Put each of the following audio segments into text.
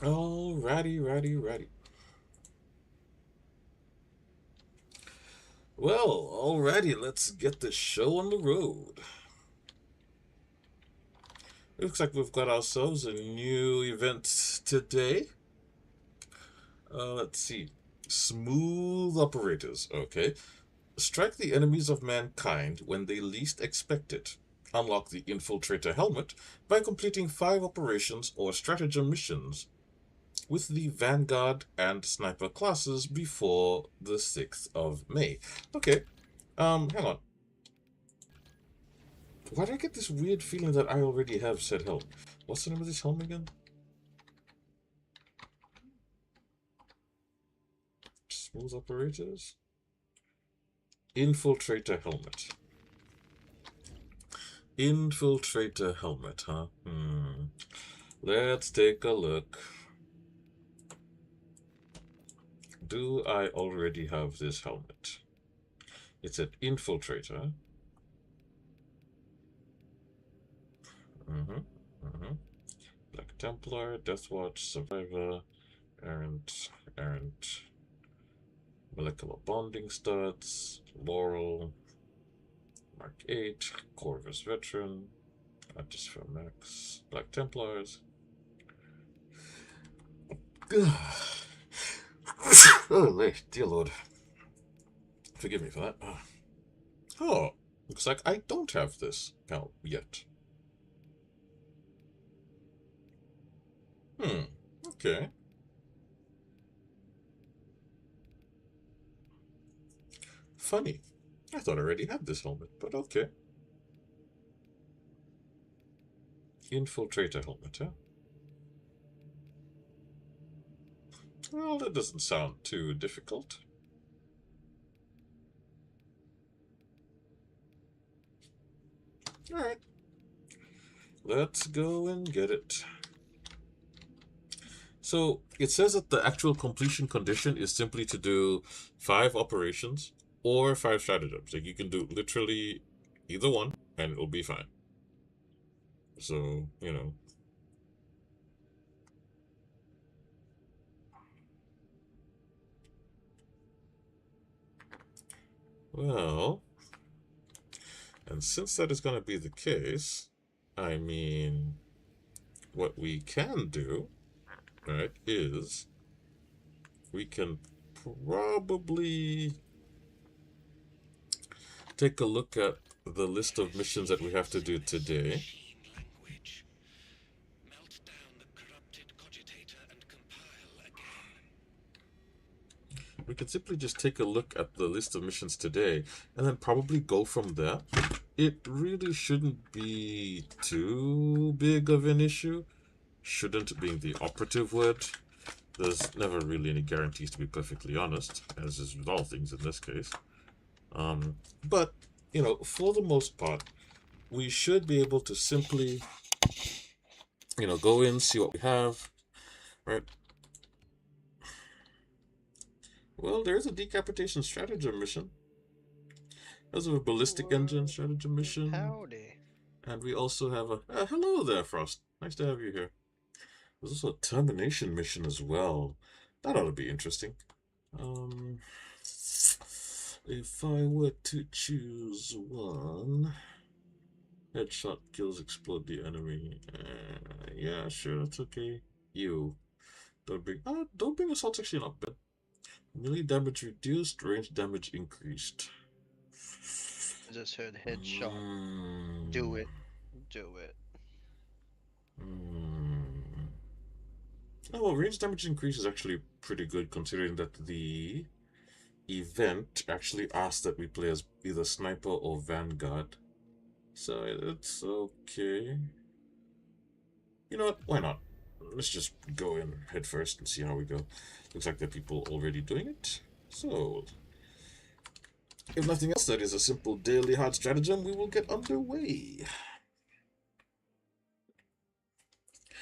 Alrighty. Well, alrighty, let's get the show on the road. Looks like we've got ourselves a new event today. Let's see. Smooth operators. Okay. Strike the enemies of mankind when they least expect it. Unlock the Infiltrator helmet by completing 5 operations or stratagem missions with the Vanguard and Sniper classes before the 6th of May. Okay, hang on. Why do I get this weird feeling that I already have said helm? What's the name of this helm again? Smooth operators? Infiltrator helmet. Infiltrator helmet, huh? Let's take a look. Do I already have this helmet? It's an infiltrator. Black Templar, Deathwatch, Survivor, Errant, Molecular Bonding Studs, Laurel, Mark 8, Corvus Veteran, Atmosphere Max, Black Templars. Oh, dear Lord. Forgive me for that. Oh, looks like I don't have this helm yet. Okay. Funny. I thought I already had this helmet, but okay. Infiltrator helmet, huh? Well, that doesn't sound too difficult. Alright. Let's go and get it. So it says that the actual completion condition is simply to do 5 operations or 5 stratagems. Like you can do literally either one and it'll be fine. So, Well, and since that is going to be the case, I mean, what we can do, right, is we can probably take a look at the list of missions that we have to do today. We can simply just take a look at the list of missions today and then probably go from there. It really shouldn't be too big of an issue. Shouldn't being the operative word. There's never really any guarantees, to be perfectly honest, as is with all things in this case. But, for the most part, we should be able to simply, go in, see what we have, right? Well, there's a decapitation stratagem mission. There's a ballistic engine stratagem mission. Howdy. And we also have a hello there, Frost. Nice to have you here. There's also a termination mission as well. That ought to be interesting. If I were to choose one, headshot kills explode the enemy. Yeah, sure, that's okay. You don't bring assault's actually not bad. Melee damage reduced, range damage increased. I just heard headshot. Mm, Do it. Do it. mm. Oh, well, range damage increase is actually pretty good considering that the event actually asked that we play as either Sniper or Vanguard. So it's okay. You know what? Why not? Let's just go in head first and see how we go. Looks like there are people already doing it. So, if nothing else, that is a simple daily hard stratagem. We will get underway.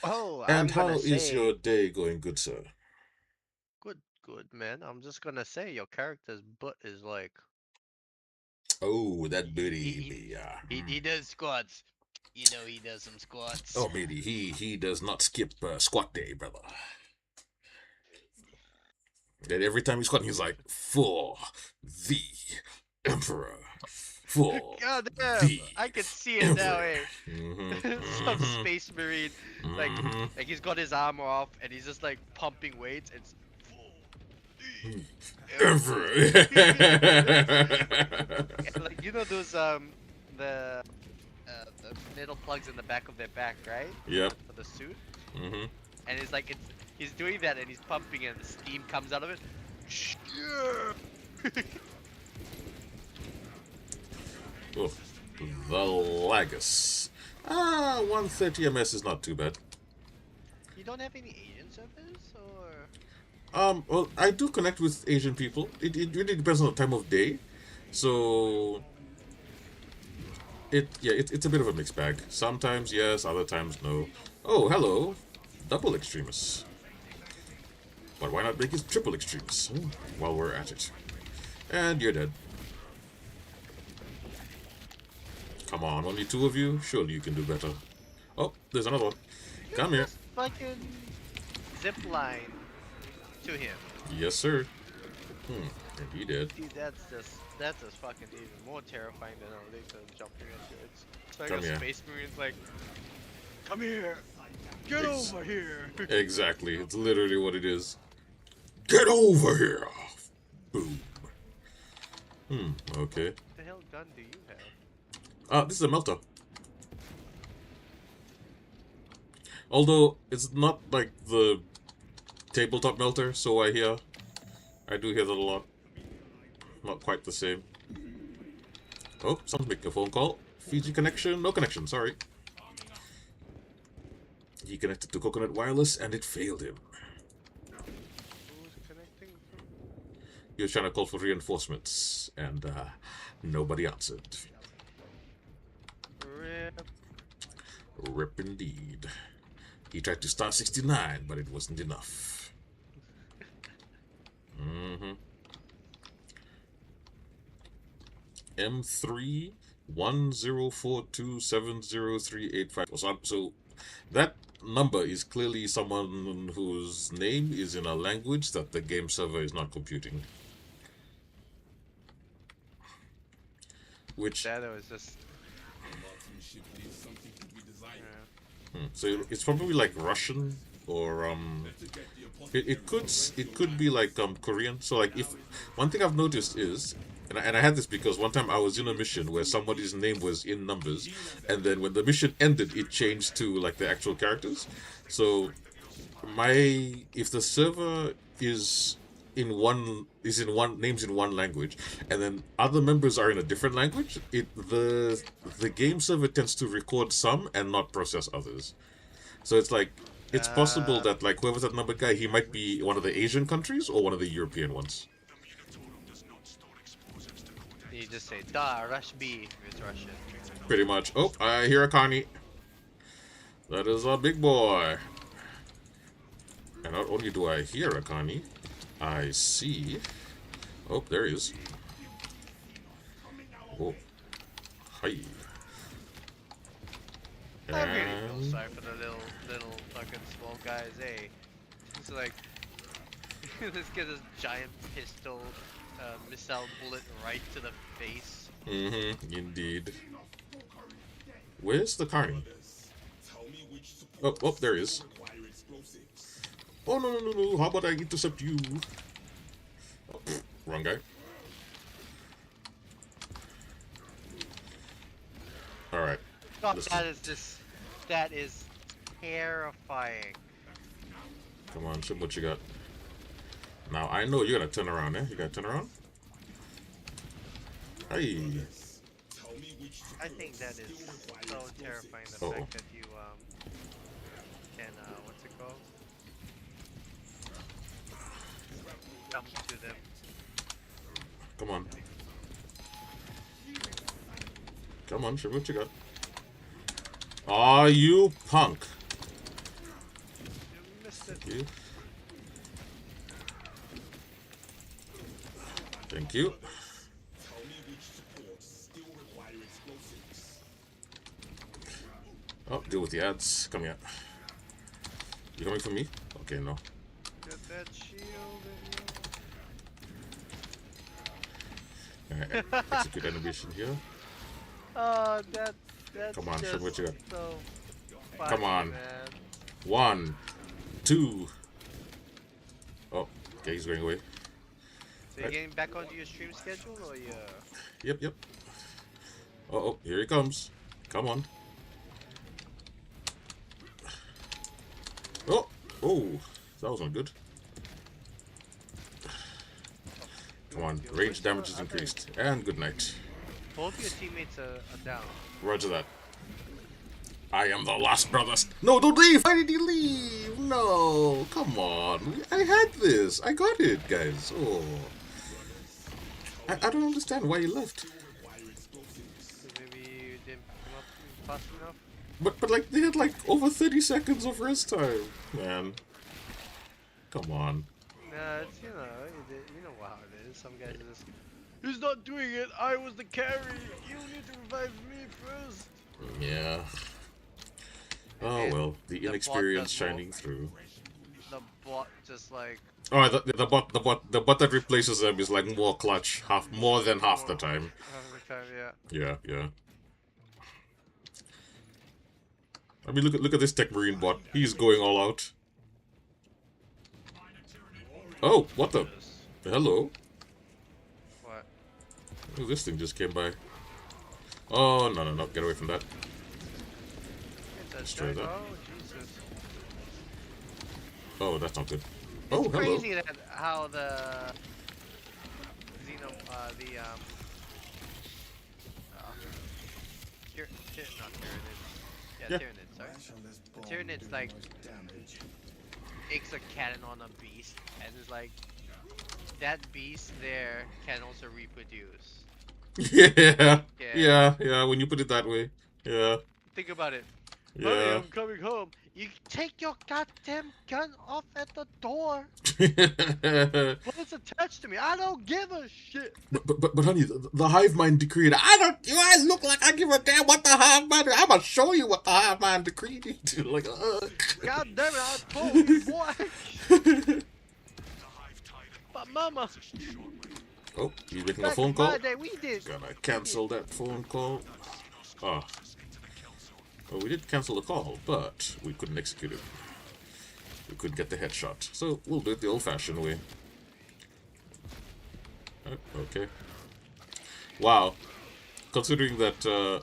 Oh, And I'm how gonna is your say, day going, good sir? good, man. I'm just gonna say your character's butt is like, Oh, that he booty, yeah. he does squats. He does some squats. Oh, matey, he does not skip squat day, brother. And every time he's caught, he's like, "For the Emperor, for God damn! the I can see it now, Emperor." eh? Some space marine, like, Mhm. like he's got his armor off and he's just like pumping weights. It's Emperor. and, like those the metal plugs in the back of their back, right? Yep. For the suit, Mhm. and it's like he's doing that and he's pumping and the steam comes out of it. Oh, the Lagus. 130 ms is not too bad. You don't have any Asian servers, or Well, I do connect with Asian people. It really depends on the time of day. So, it's a bit of a mixed bag. Sometimes yes, other times no. Oh, hello. Double extremists. But why not make it triple extremists while we're at it? And you're dead. Come on, only two of you? Surely you can do better. Oh, there's another one. Come here. just fucking zip line to him. Yes, sir. And he did. Dude, that's just fucking even more terrifying than a laser jumping into it. It's like Come a here. space marine's like, come here, get Ex- over here. Exactly. It's literally what it is. Get over here! Boom. Okay. What the hell gun do you have? This is a melter. Although, it's not like the tabletop melter, so I hear. I do hear that a lot. Not quite the same. Oh, someone's making a phone call. Fiji connection? No connection, sorry. He connected to Coconut Wireless and it failed him. Who's connecting from? He was trying to call for reinforcements, and nobody answered. Rip. Rip indeed. He tried to start 69, but it wasn't enough. M3 1042703855. So that number is clearly someone whose name is in a language that the game server is not computing. Which That was just. so it's probably like Russian or it could be like Korean. So like if one thing I've noticed is and I had this because one time I was in a mission where somebody's name was in numbers, and then when the mission ended, it changed to like the actual characters. So if the server is in one names in one language, and then other members are in a different language, the game server tends to record some and not process others. So it's like it's possible that like whoever's that number guy, he might be one of the Asian countries or one of the European ones. You just say, "Da, rush B." It's Russian. Pretty much. Oh, I hear a Connie. That is a big boy. And not only do I hear a Connie, I see. Oh, there he is. Oh, hi. I really feel And sorry for the little fucking small guys, eh? It's like this guy's this giant pistol, missile bullet right to the face. indeed. Where's the Connie? Oh, there he is. Oh, no. How about I intercept you? Oh, wrong guy. Alright. God, Listen. that is terrifying. Come on, show me what you got. Now, I know you gotta turn around, eh? You gotta turn around? Hey. I think that is so terrifying, the Uh-oh. fact that you can what's it called? Jump to them. Come on. Come on, show me what you got. Aw, you punk. You missed it. Thank you. Thank you. Oh, deal with the ads. Come here. You coming for me? Okay, no. Get that shield in you. Execute animation here. Oh, that's Come on, show me what you got. so funny, Come on. man. 1, 2. Oh, okay, he's going away. So you're getting back onto your stream schedule, or you? Yep. Oh, here he comes. Come on. Oh, that wasn't good. Come on, range damage is increased. And good night. Both your teammates are down. Roger that. I am the last brother. No, don't leave! Why did you leave? No, come on. I had this. I got it, guys. Oh. I don't understand why you left. Maybe you didn't come up fast enough. But like, they had like over 30 seconds of rest time. Man. Come on. Nah, it's, you know how it is. Some guys just, he's not doing it. I was the carry. You need to revive me first. Yeah. Oh And well, the the inexperience bot does more. shining through. The bot just like, Oh, the bot that replaces them is like more clutch, more than half the time. half the time, yeah. Yeah. I mean, look at this Tech Marine bot. He's going all out. Oh, what the? Hello. What? Oh, this thing just came by. Oh no! Get away from that. It's a Destroy that. Oh, Jesus. Oh, that's not good. Oh, It's hello. crazy that how the not Tyranids. Yeah, Yeah. Tyranids, sorry. The Tyranids like makes a cannon on a beast, and it's like that beast there can also reproduce. Yeah. When you put it that way, yeah. Think about it. Honey, Yeah. I'm coming home. You take your goddamn gun off at the door. Well, it's attached to me. I don't give a shit. But honey, the hive mind decreed. Do I look like I give a damn what the hive mind? I'm gonna show you what the hive mind decreed. Like, God damn it, I told you, boy. But mama, Oh, you making a back phone in call? my day, we did. Gonna cancel that phone call. Ah. Well, we did cancel the call, but we couldn't execute it. We couldn't get the headshot. So we'll do it the old-fashioned way. Okay. Wow. Considering that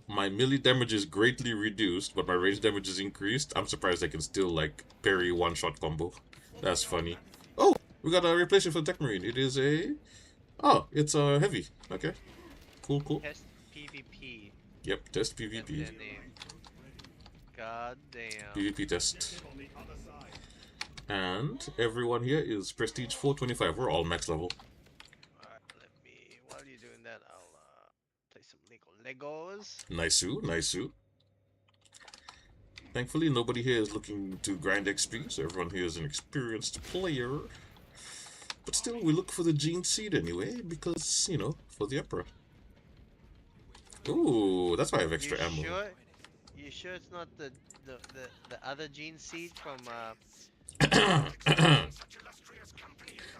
my melee damage is greatly reduced, but my range damage is increased, I'm surprised I can still, like, parry one-shot combo. That's funny. Oh! We got a replacement for Tech Marine. It is a... Oh, it's a heavy. Okay. Cool. Test PvP. Yep, test That's PvP. their name. God damn. PvP test. And everyone here is Prestige 425. We're all max level. Alright, while you're doing that, I'll play some Legos. Nice. Thankfully, nobody here is looking to grind XP, so everyone here is an experienced player. But still, we look for the Gene Seed anyway, because, you know, for the Emperor. Ooh, that's why I have extra You ammo. sure? You sure it's not the other gene seed from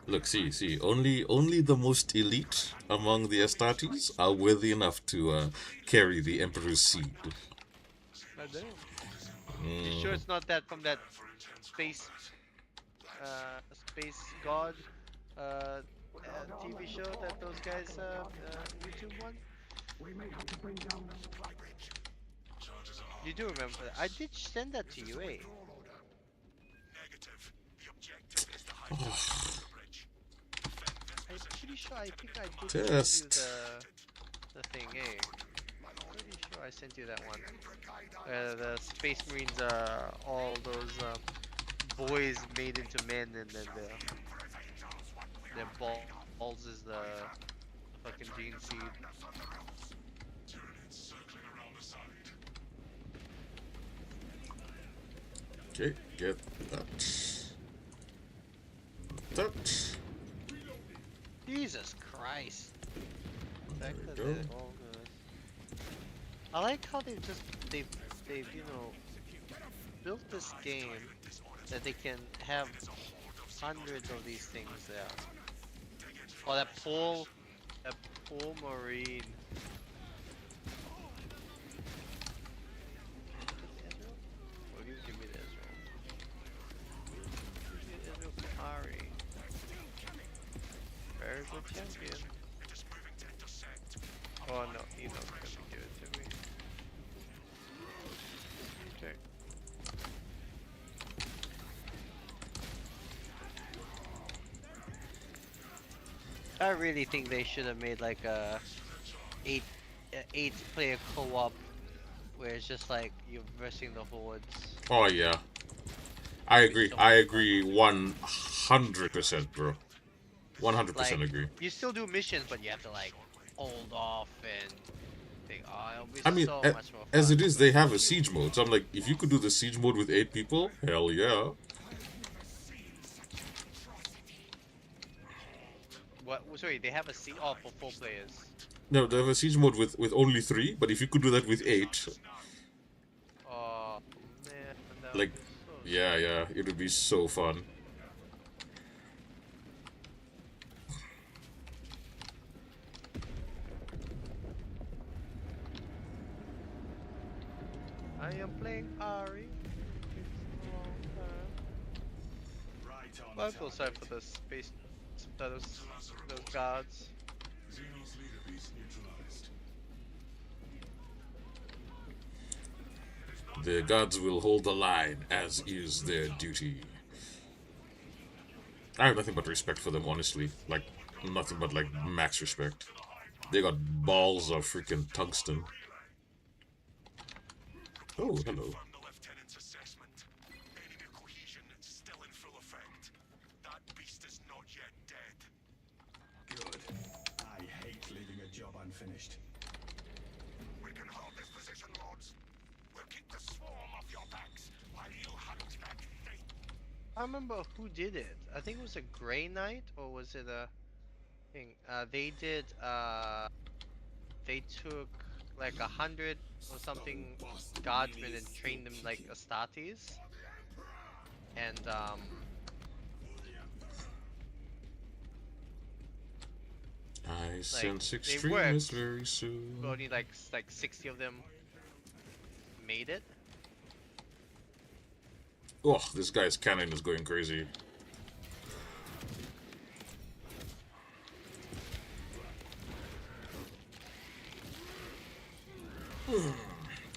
Look, see, only the most elite among the Astartes are worthy enough to carry the Emperor's seed. God damn. You sure it's not that from that space god TV show that those guys YouTube one? You do remember that? I did send that to you, eh? I'm pretty sure I think I did Test. send you the thing, eh? I'm pretty sure I sent you that one. The Space Marines are all those boys made into men, and then their balls is the fucking gene seed. Okay, get that. That. Jesus Christ. There we Back go. to the all good. I like how they've you know built this game that they can have hundreds of these things there. Oh, that pole That poor Marine. Ezreal? Or give me the Ezreal. Give me the Ezreal Kahari. Very good champion. Oh no, Enoch couldn't give it to me. Okay. I really think they should have made like a eight player co-op where it's just like you're versing the hordes. Oh yeah, I It'd be agree. so I much agree 100%, bro. fun. 100% Like agree. you still do missions, but you have to like hold off and think, oh, it'll be I mean, so much more as fun. it is, they have a siege mode. So I'm like, if you could do the siege mode with 8 people, hell yeah. What? Sorry, they have a seat off for 4 players. No, they have a siege mode with only 3, but if you could do that with 8, Oh man, that like, would be so yeah, sick. yeah, it would be so fun. I am playing Ari. It's a long time. Well, I feel sorry for the space, those gods. The gods will hold the line, as is their duty. I have nothing but respect for them, honestly. Like, nothing but, like, max respect. They got balls of freaking tungsten. Oh, hello. Good. I hate leaving a job unfinished. We can hold this position, lords. We'll keep the swarm off your backs while you hunt that thing. I remember who did it. I think it was a Grey Knight, or was it a thing? They took like 100 or something guardsmen and trained them like Astartes, and I sense they extremists worked. very soon. But only like 60 of them made it. Oh, this guy's cannon is going crazy.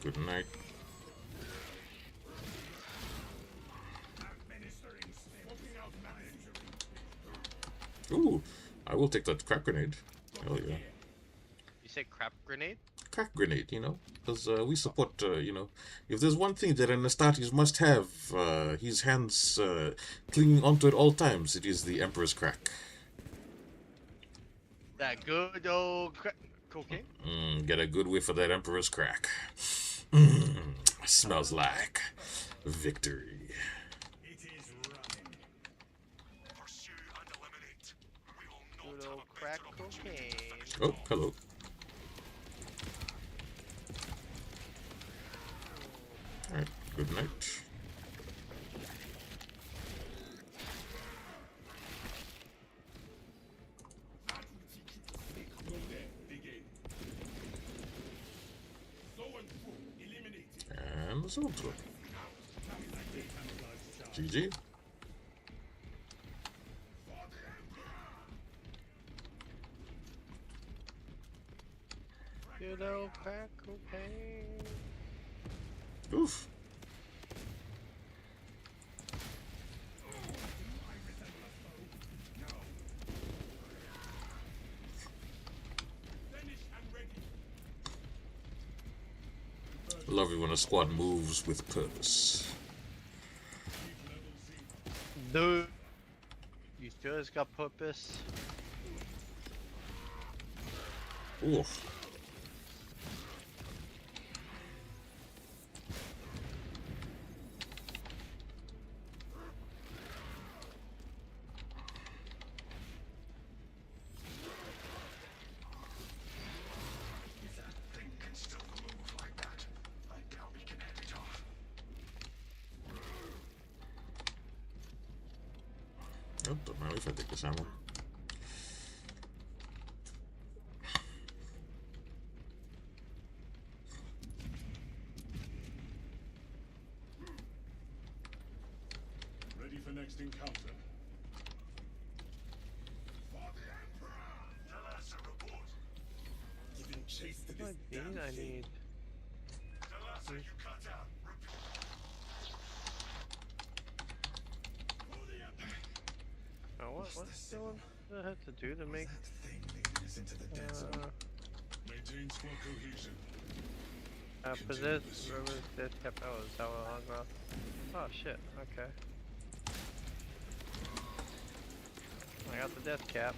Good night. Ooh, I will take that crack grenade. Hell yeah. You said crap grenade? Crack grenade, you know, because we support, you know, if there's one thing that an Astartes must have, his hands clinging onto at all times, it is the Emperor's crack. That good old cocaine? Get a good whiff of that Emperor's crack. Smells like victory. It is running. Pursue and eliminate. We will Good not old have a crack better cocaine. Oh, hello. Alright, good night. And the soul drop. GG. Good old crack cocaine. Oof. Love it when a squad moves with purpose. Dude. You sure it's got purpose? Oof. If that thing can still move like that, I doubt we can head it off. Oh, don't mind if I take this ammo. next encounter. For the Emperor! Talassa report. Giving chase to this damn I thing. need. Talassa, you cut out. Repeat. For the Emperor. Oh, what's the one that I have to do to make? That thing leading us into the dead zone. Maintain squad cohesion. Possess Roman's death cap. Oh, is that what I'm on? Oh shit. Okay. I got the death cap.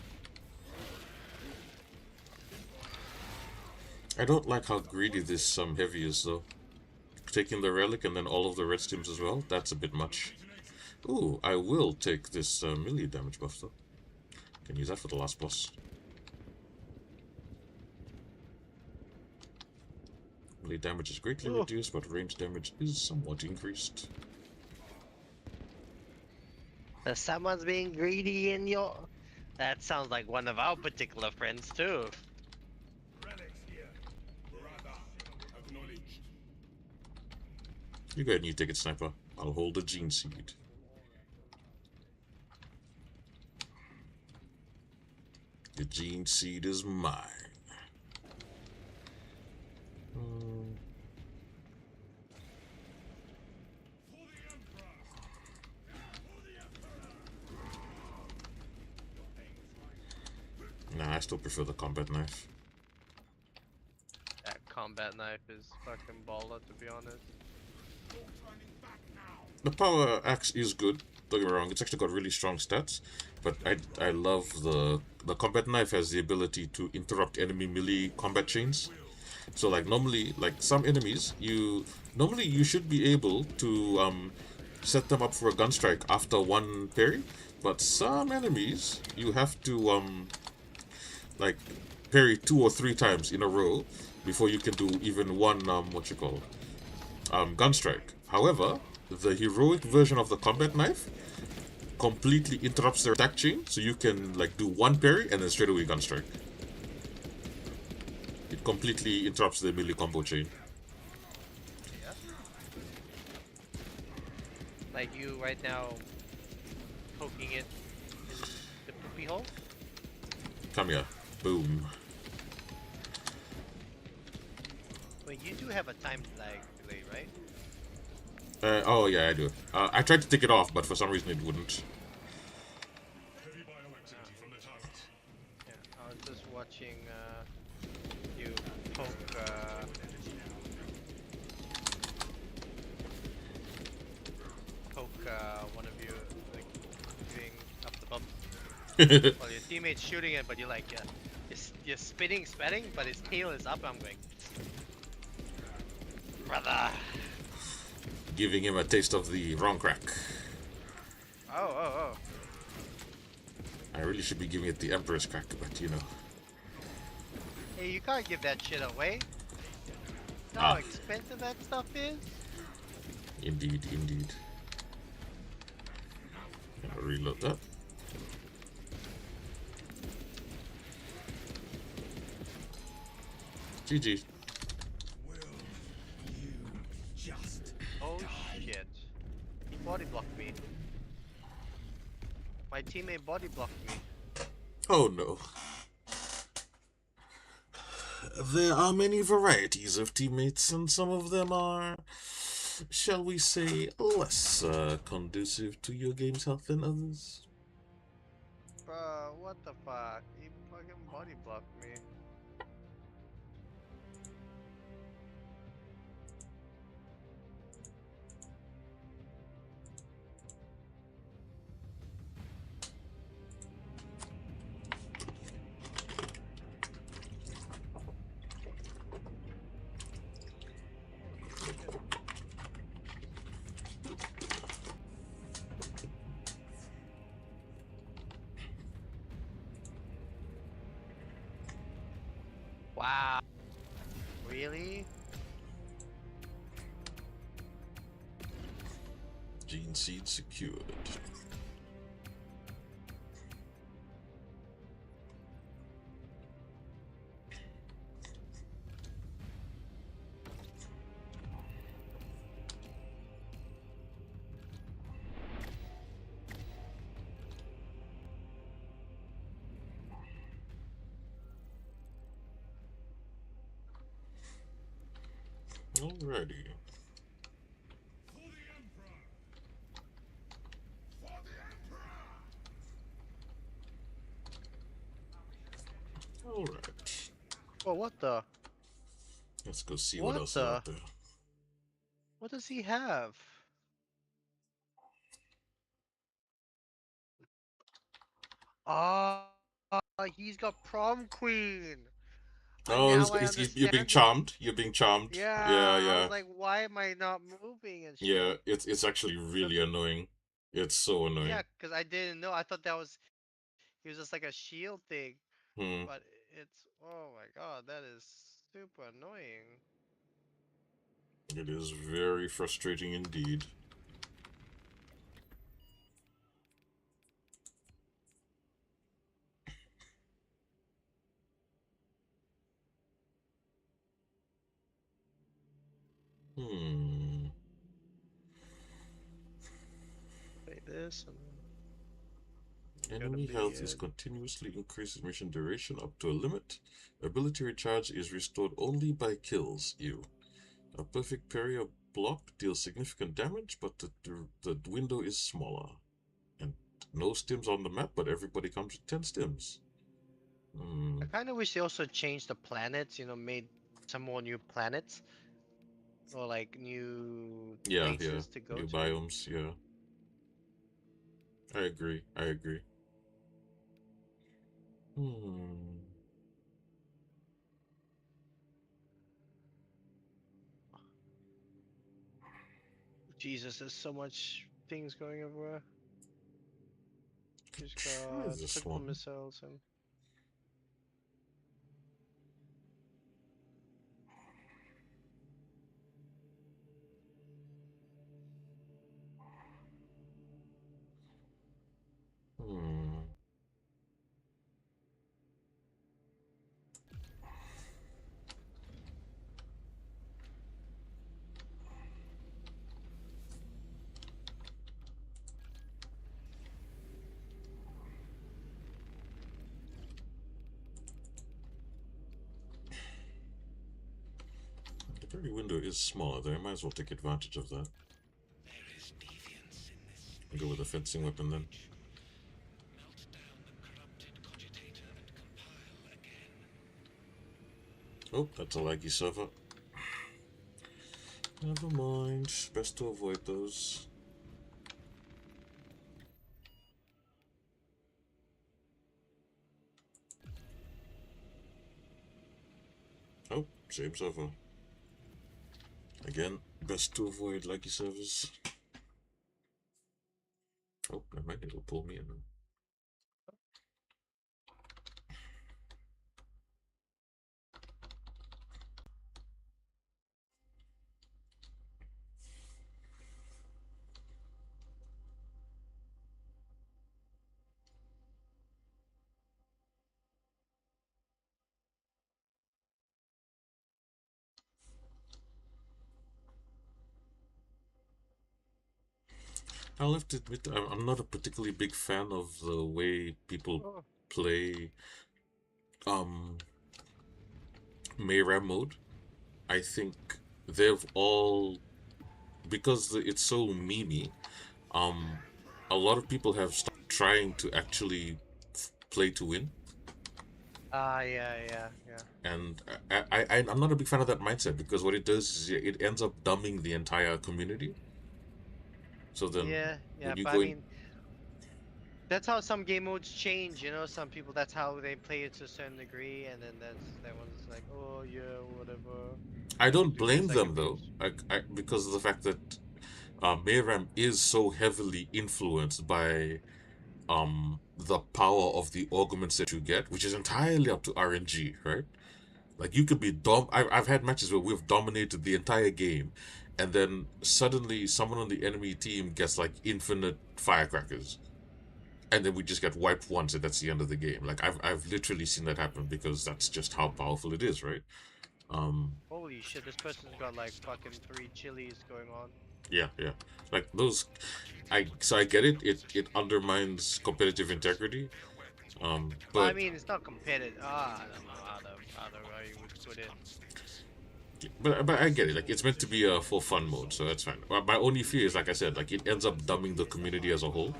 I don't like how greedy this heavy is though. Taking the relic and then all of the red steams as well, that's a bit much. Ooh, I will take this melee damage buff though. Can use that for the last boss. Melee damage is greatly reduced, but range damage is somewhat increased. Someone's being greedy in your. That sounds like one of our particular friends too. Relics here. Brother, acknowledged. You go ahead and you take it, Sniper. I'll hold the Gene Seed. The Gene Seed is mine. Nah, I still prefer the combat knife. That combat knife is fucking baller, to be honest. The power axe is good. Don't get me wrong; it's actually got really strong stats. But I love the combat knife has the ability to interrupt enemy melee combat chains. So like normally, like some enemies, you should be able to set them up for a gun strike after one parry. But some enemies you have to like parry 2 or 3 times in a row before you can do even one gun strike. However, the heroic version of the combat knife completely interrupts their attack chain, so you can like do one parry and then straight away gun strike. It completely interrupts the melee combo chain. Yeah. Like you right now, poking it in the poopy hole. Come here. Boom. Wait, you do have a time lag delay, right? Oh yeah, I do. I tried to take it off, but for some reason it wouldn't. Heavy bioactivity from the target. Yeah, I was just watching you poke one of you like doing up the bump while your teammate's shooting it, but you're like you're spitting, but his tail is up. I'm going, brother. Giving him a taste of the wrong crack. Oh. I really should be giving it the Emperor's crack, but you know. Hey, you can't give that shit away. You know how expensive that stuff is? Indeed. I'll reload that. GG. Will you just Oh shit. He body blocked me. My teammate body blocked me. Oh no. There are many varieties of teammates, and some of them are, shall we say, less conducive to your game's health than others. Bro, what the fuck? He fucking body blocked me. Wow. Really? Gene seed secured. Alrighty. For the Emperor! For the Emperor! Alright. Oh, what the? Let's go see what What else is the? out there. What does he have? Ah, he's got prom queen. Oh, Now I you're being understand it. charmed. You're being charmed. Yeah, Yeah, I was yeah, like, why am I not moving and yeah. shit? It's actually really annoying. It's so Yeah, annoying. because I didn't know. I thought that was he was just like a shield thing, Hmm. but it's oh my god, that is super annoying. It is very frustrating indeed. Hmm. Play this and then gonna Enemy be health is it. continuously increased mission duration up to a limit. Ability recharge is restored only by kills. You. A perfect parry or block deals significant damage, but the window is smaller. And no stims on the map, but everybody comes with 10 stims. Hmm. I kind of wish they also changed the planets. Made some more new planets or like new Yeah, yeah. places to go New to. biomes, yeah. I agree. I agree. Hmm. Jesus, there's so much things going everywhere. He's Try got this critical one. missiles and Hmm. The very window is smaller there. I might as well take advantage of that. There is deviance in this I'll go with the fencing weapon then. Melt down the corrupted cogitator and compile again. Oh, that's a laggy server. Never mind. Best to avoid those. Oh, same server. Again, best to avoid laggy servers. Oh, never mind. It'll pull me in. I'll have to admit, I'm not a particularly big fan of the way people oh, play um Mayram mode. I think they've all, because it's so memey, um a lot of people have started trying to actually play to win, yeah, yeah, yeah. and I'm not a big fan of that mindset, because what it does is it ends up dumbing the entire community. So then Yeah, yeah, when you but I go in, mean, that's how some game modes change, some people that's how they play it to a certain degree, and then that one's like, oh yeah, whatever. I don't Doing his blame like them though, abuse. because of the fact that Mayram is so heavily influenced by the power of the augments that you get, which is entirely up to RNG, right? Like you could be I've had matches where we've dominated the entire game, and then suddenly someone on the enemy team gets like infinite firecrackers, and then we just get wiped once, and that's the end of the game. Like I've literally seen that happen, because that's just how powerful it is, right? Um, Holy shit, this person's got like fucking 3 chilies going on. yeah, yeah. Like those, I get it. It undermines competitive integrity. Well, I But mean, it's not competitive. I don't know how you would put it. But I get it. Like it's meant to be a for fun mode, so that's fine. My only fear is, like I said, like it ends up dumbing the community as a whole.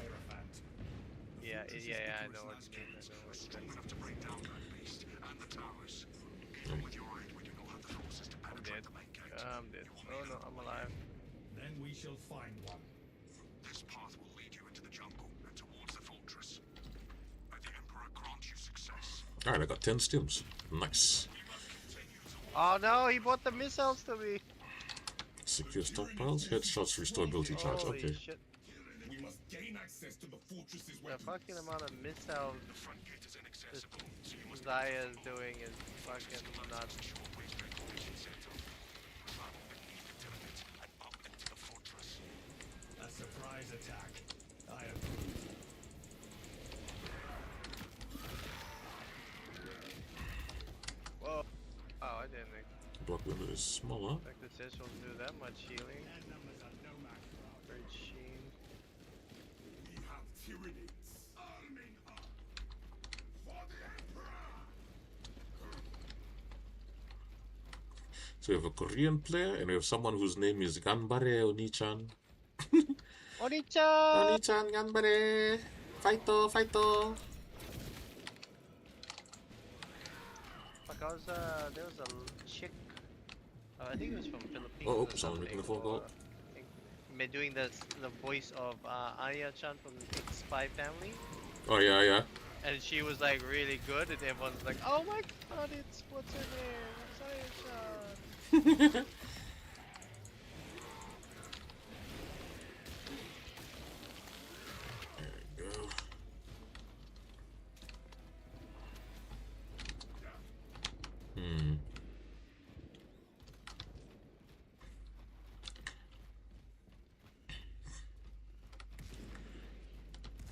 Yeah, I know what you mean. I know what you mean. enough to bring down that beast and the towers. Even with your aid, we do not have the forces to I'm penetrate dead. the main gate. I'm dead. Oh no, I'm alive. Then we shall find one. This path will lead you into the jungle and towards the fortress. May the Emperor grant you success. All right, I got 10 stims. Nice. Oh no, he bought the missiles to me. Secure stockpiles. Headshots restore ability charge. Holy Okay. shit. We must gain access to the fortress's The fucking amount of missiles The front gate is inaccessible, so you must Zaya is doing is fucking nuts. a surprise attack. I approve. Whoa. Oh, I didn't Block window is smaller. expect the Sissel to do that much healing. Their numbers are no match for ours. Great Sheen. We have Tyranids arming up for the Emperor. So we have a Korean player and we have someone whose name is Ganbare Onichan. Oni-chan! Onichan Ganbare! Fighto, fighto! Fuck, there was a chick. I think it was from Philippines. Oh, or someone making a something, phone call. or I think doing the voice of Aya-chan from the Spy Family. Oh, yeah. And she was like really good, and everyone's like, "Oh my god, it's what's her name? It's Aya-chan." There we go. Hmm.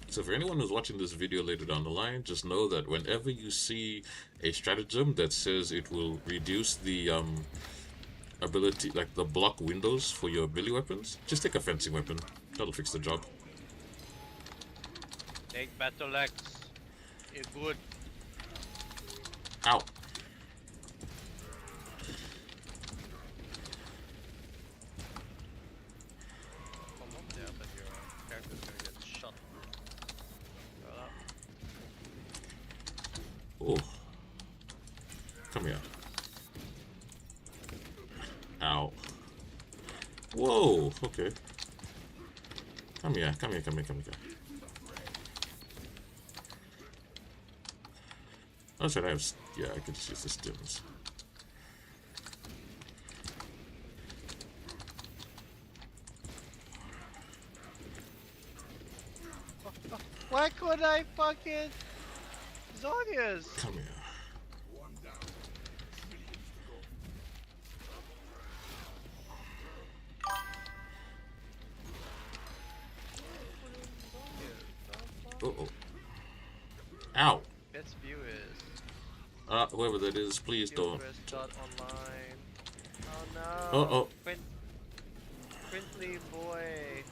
So for anyone who's watching this video later down the line, just know that whenever you see a stratagem that says it will reduce the ability, like the block windows for your melee weapons, just take a fencing weapon. That'll fix the job. Take Battle Axe. It's good. Ow. Come up there, but your character's gonna get shot. Shut up. Oh. Come here. Ow. Whoa, okay. Come here. Oh, should I have... Yeah, I can just use the stims. Why couldn't I fucking Zonia's? Come here. One down. Uh-oh. Ow. Best view is Whoever that is, please don't. Online. Oh no. Uh-oh. Quintly boy.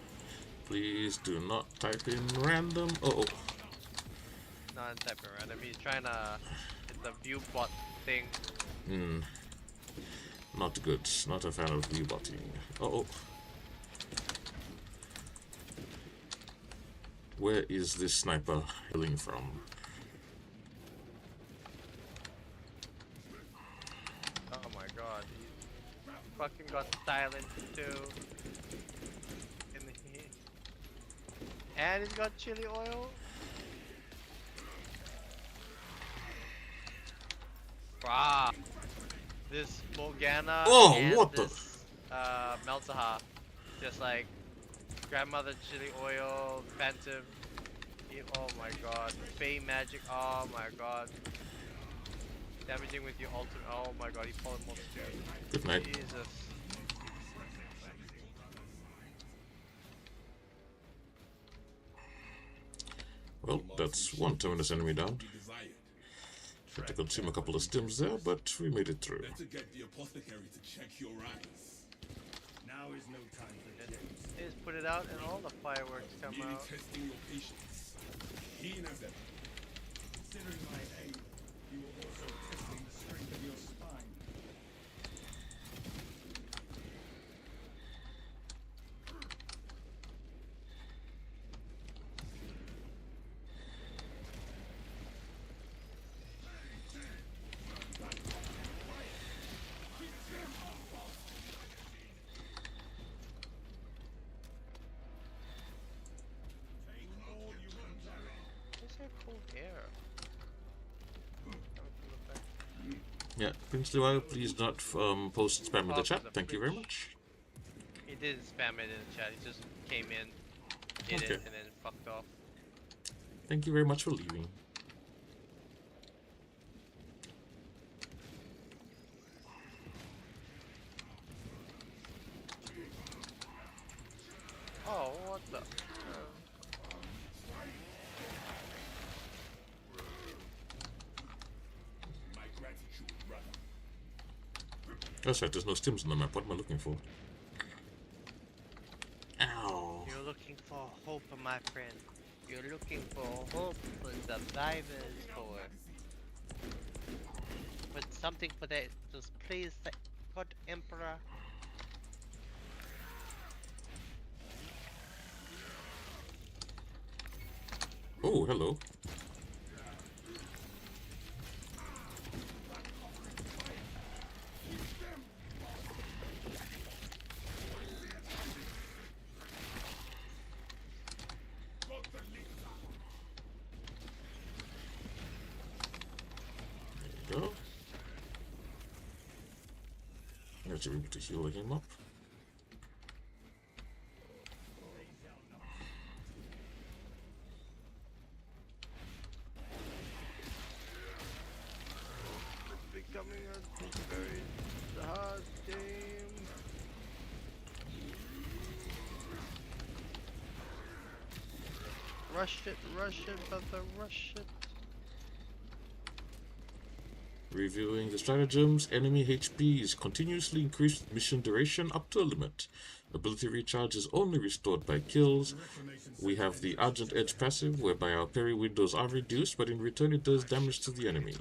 Please do not type in random. Uh-oh. No, I'm typing random. He's trying to hit the view bot thing. Not good. Not a fan of viewbotting. Uh-oh. Where is this sniper hailing from? Oh my god. He fucking got silent too. In the heat. And he's got chili oil. Wow. This Morgana Oh, and what the- this Meltaha. Just like grandmother chili oil, Phantom. Oh my god. Fey magic. Oh my god. Damaging with your ultimate. Oh my god, he polymorphs too. Good night. Jesus. Well, that's one terminus enemy down. Had to consume a couple of stims there, but we made it through. Better get the apothecary to check your eyes. Now is no time for games. Just put it out and all the fireworks come Merely out. testing your patience. Keen as ever. Considering my aim, you are also testing the strength of your spine. Yeah, Prince Lewis, please not post spam in the Off chat. the Thank you very fridge. much. He didn't spam it in the chat. He just came in, did Okay. it, and then fucked off. Thank you very much for leaving. Oh, what the? My gratitude, brother. That's right, there's no stims on the map. What am I looking for? Ow. You're looking for hope, my friend. You're looking for hope for survivors, for something for that. Just please, God Emperor. Oh, hello. There you go. I should be able to heal him up. Becoming a very hard game. Rush it, brother, rush it. Reviewing the stratagems, enemy HP is continuously increased with mission duration up to a limit. Ability recharge is only restored by kills. We have the Argent Edge passive, whereby our parry windows are reduced, but in return it does damage to the enemy.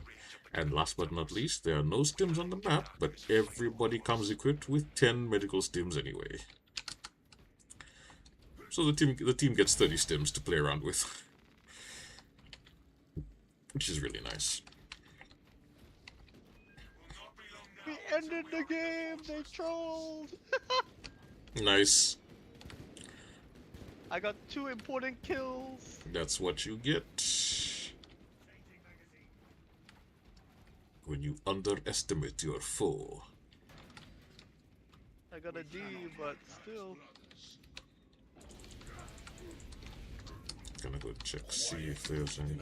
And last but not least, there are no stims on the map, but everybody comes equipped with 10 medical stims anyway. So the team gets 30 stims to play around with, which is really nice. We ended the game. They trolled. Nice. I got 2 important kills. That's what you get when you underestimate your foe. I got a D, but still. Gonna go check, see if there's any.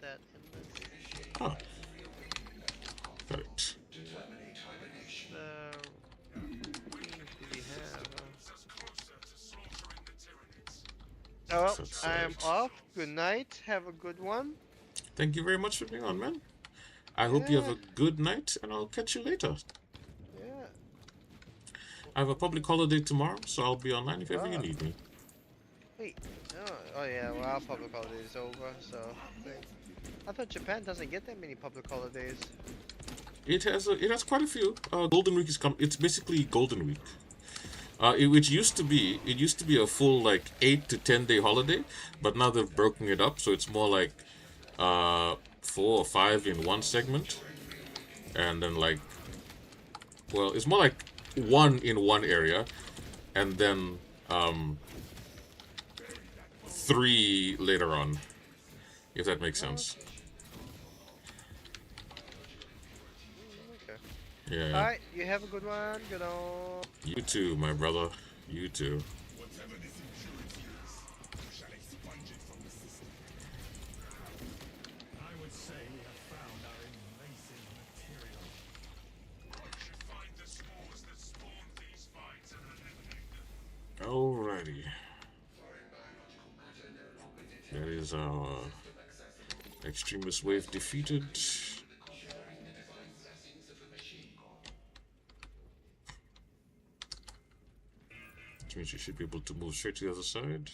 That in this. Ah. Got it. Do we have? Oh, That's I am right. off. Good night. Have a good one. Thank you very much for being on, man. I hope you have Yeah. a good night, and I'll catch you later. Yeah. I have a public holiday tomorrow, so I'll be online if ever you Ah. need me. Wait. Oh yeah. Well, our public holiday is over, so. I thought Japan doesn't get that many public holidays. It has quite a few. Golden Week is It's basically Golden Week. Which used to be a full like 8 to 10 day holiday, but now they've broken it up, so it's more like 4 or 5 in one segment, and then like, well, it's more like 1 in one area, and then 3 later on, if that makes sense. Okay. Yeah. Alright, you have a good one. Good on. You too, my brother. You too. Whatever this impurity is, shall expunge it from the system. I would say we have found our invasive material. I should find the spores that spawned these vines and eliminate them. Alrighty. That is our extremist wave defeated. Which means you should be able to move straight to the other side.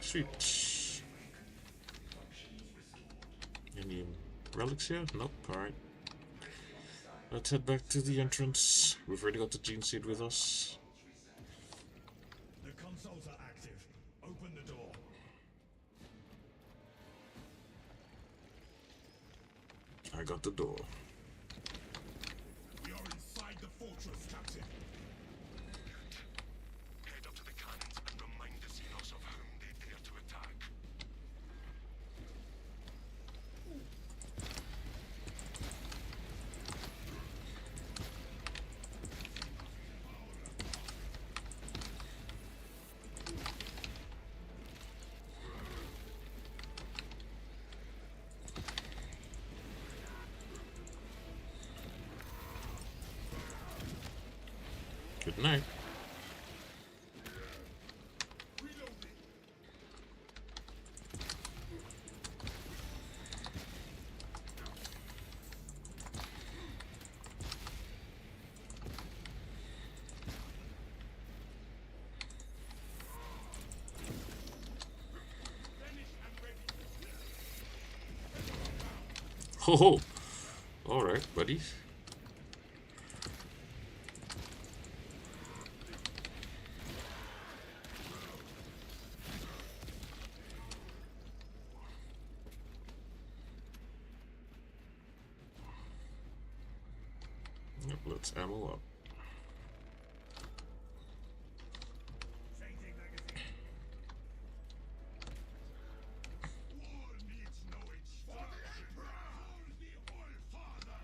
Sweet. Any relics here? Nope. Alright. Let's head back to the entrance. We've already got the gene seed with us. The consoles are active. Open the door. I got the door. We are inside the fortress, Captain. Head up to the cannons and remind the Xenos of whom they dare to attack. Good night. Ho ho! Alright, buddy. Yep, let's ammo up. Changing magazine. War needs no instruction. For the All-Father.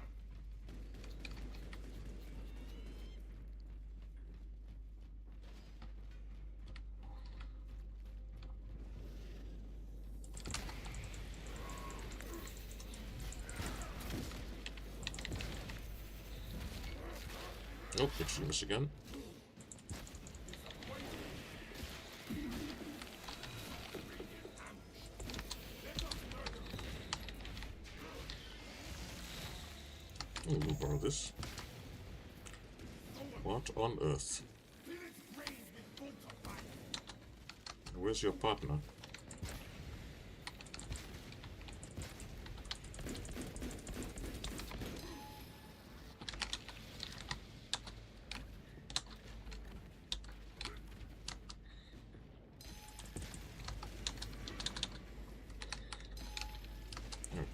Nope, it's Seamus again. Oh, we'll borrow this. What on earth? Where's your partner?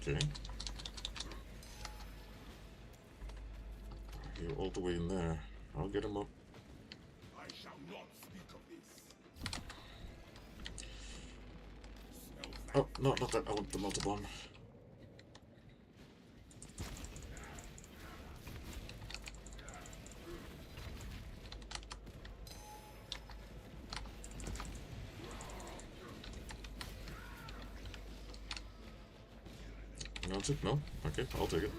Okay. You're all the way in there. I'll get him up. I shall not speak of this. Oh, no, not that. I want the multi-bomb. That's it? No? Okay, I'll take it.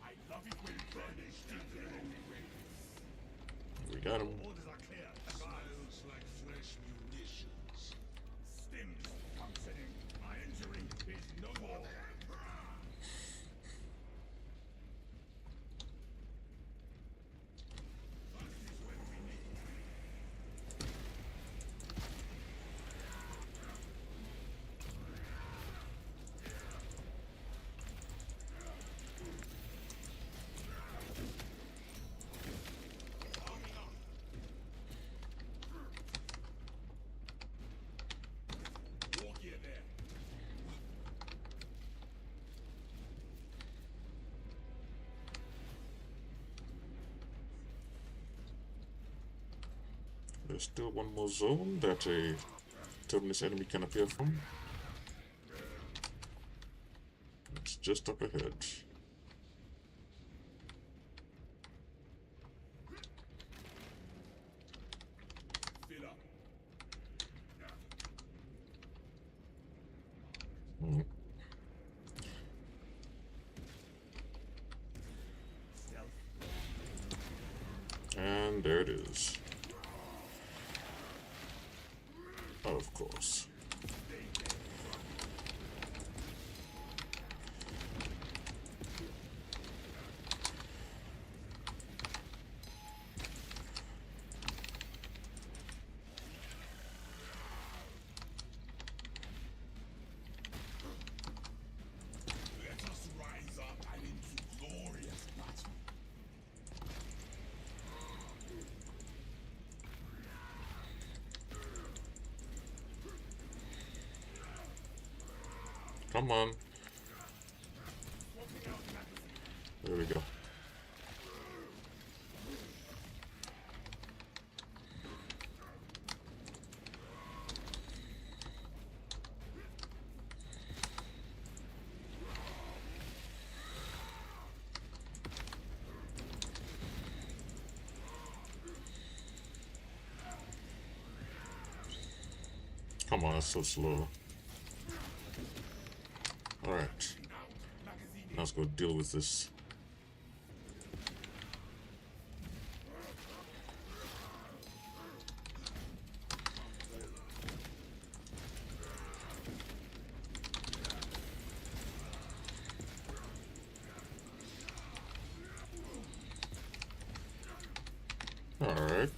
I love it when burnished in their own ways. We got him. Orders are clear. Smiles like fresh munitions. Stims functioning. My injury is no more. This is when we need. Walk here there. There's still one more zone that a terminus enemy can appear from. It's just up ahead. Fill up. Mm. Stealth. And there it is. Of course. Come on. There we go. Come on, that's so slow. Alright. Let's go deal with this. Alright.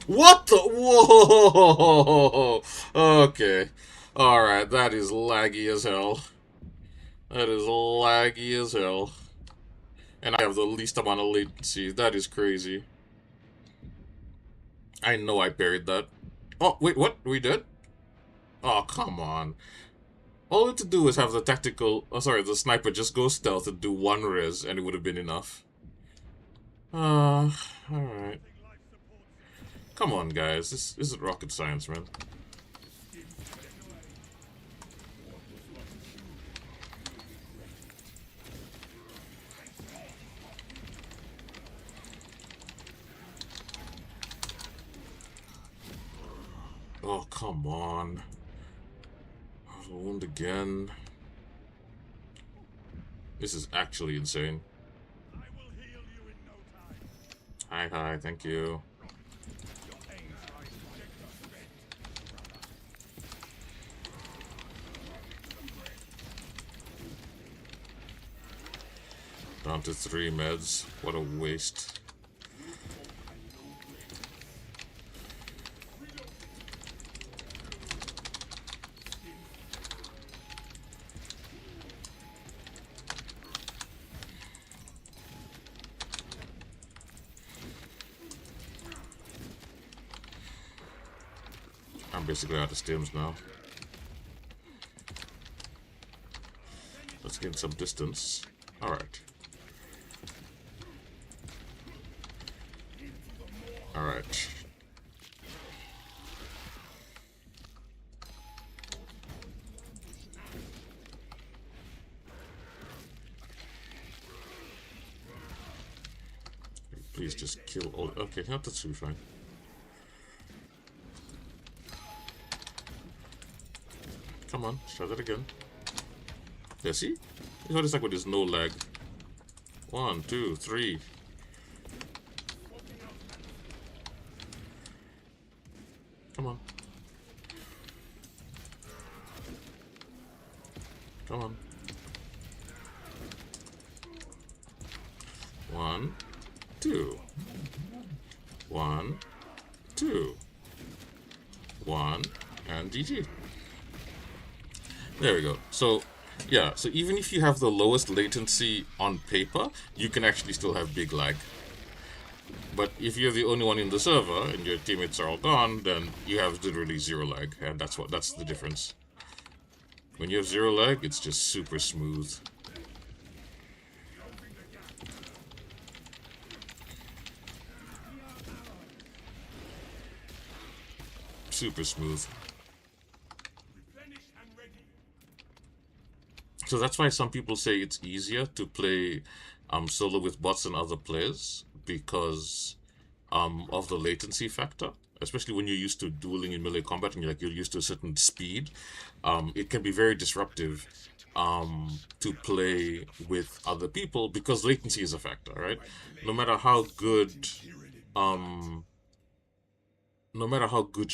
What the? Whoa! Okay. Alright, that is laggy as hell. That is laggy as hell. And I have the least amount of latency. That is crazy. I know I parried that. Oh, wait, what? We did? Oh, come on. All we had to do was have the tactical... Oh, sorry, the sniper just go stealth and do one res, and it would have been enough. Alright. Come on, guys. This isn't rocket science, man. Oh, come on. Wound again. This is actually insane. Hi, thank you. Down to 3 meds. What a waste. I'm basically out of stims now. Let's get some distance. Alright. Alright. Please just kill all. Okay, no, that's too fine. Come on, try that again. Yeah, see? You know, it's like when there's no lag. 1, 2, 3. Come on. Come on. 1, 2. 1, 2. 1, and GG. There we go. So, yeah, so even if you have the lowest latency on paper, you can actually still have big lag. But if you're the only one in the server and your teammates are all gone, then you have literally 0 lag, and that's the difference. When you have 0 lag, it's just super smooth. Super smooth. So that's why some people say it's easier to play solo with bots than other players, because of the latency factor. Especially when you're used to dueling in melee combat and you're used to a certain speed. It can be very disruptive to play with other people because latency is a factor, right? No matter how good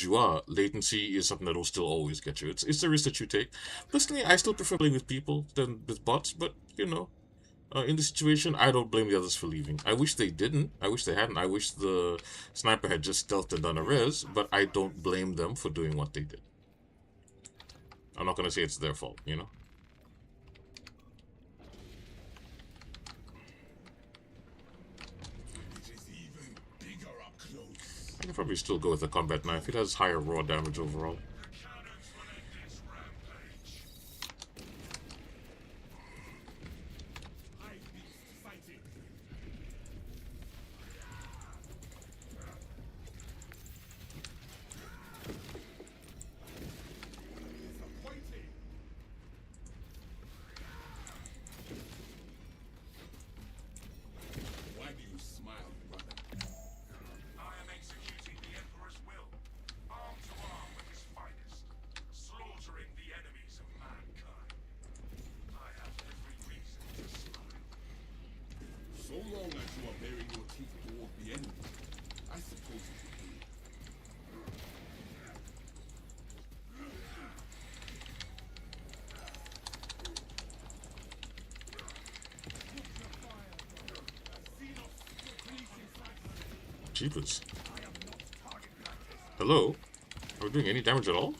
you are, latency is something that will still always get you. It's the risk that you take. Personally, I still prefer playing with people than with bots, but, you know, in this situation, I don't blame the others for leaving. I wish they didn't. I wish they hadn't. I wish the sniper had just stealthed and done a res, but I don't blame them for doing what they did. I'm not going to say it's their fault, you know? can probably still go with the combat knife. It has higher raw damage overall. Why do you smile, brother? I am executing the Emperor's will, arm to arm with his finest, slaughtering the enemies of mankind. I have every reason to smile. So long as you are baring your teeth toward the enemy, I suppose it would be. Jeepers. Hello? Are we doing any damage at all?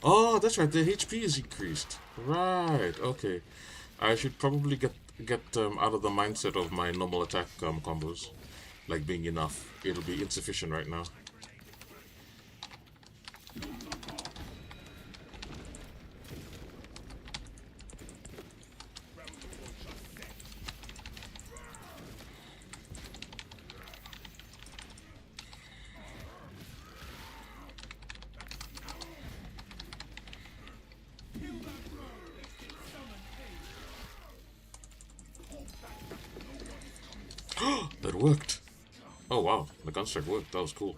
Oh, that's right. The HP is increased. Right. Okay. I should probably get out of the mindset of my normal attack combos, like being enough. It'll be insufficient right now. That worked. Oh wow, the gunstrike worked. That was cool.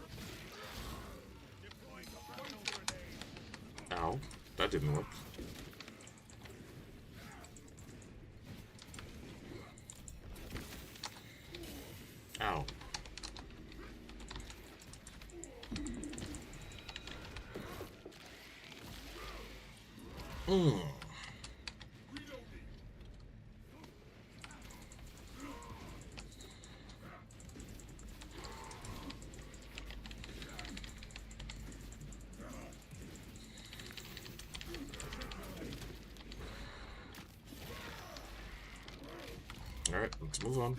Ow, that didn't work. Ow. Alright, let's move on.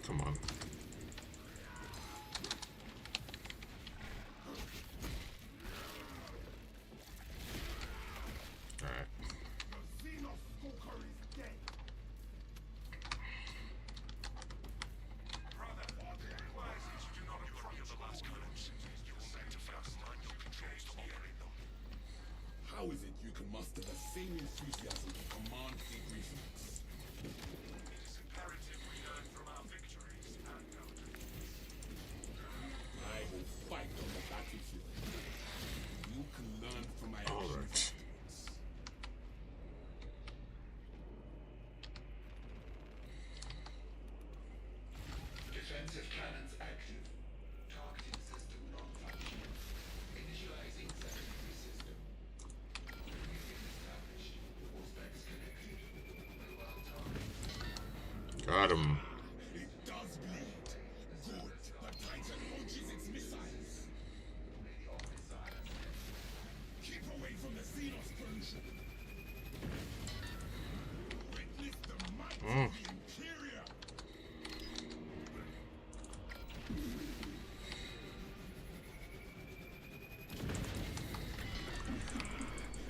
Come on. Alright. How is it you can muster the same enthusiasm to command the reflex? It is imperative we learn from our victories and our defeats. I will fight on the battlefield. You can learn from my Alright. Defensive cannons active. Targeting system non-functional. Initializing secondary system. Established. All specs connected. Mobile target. Got him. It does bleed. Good. The Titan launches its missiles. Keep away from the Xenos pollution. Witness the might of the Interior.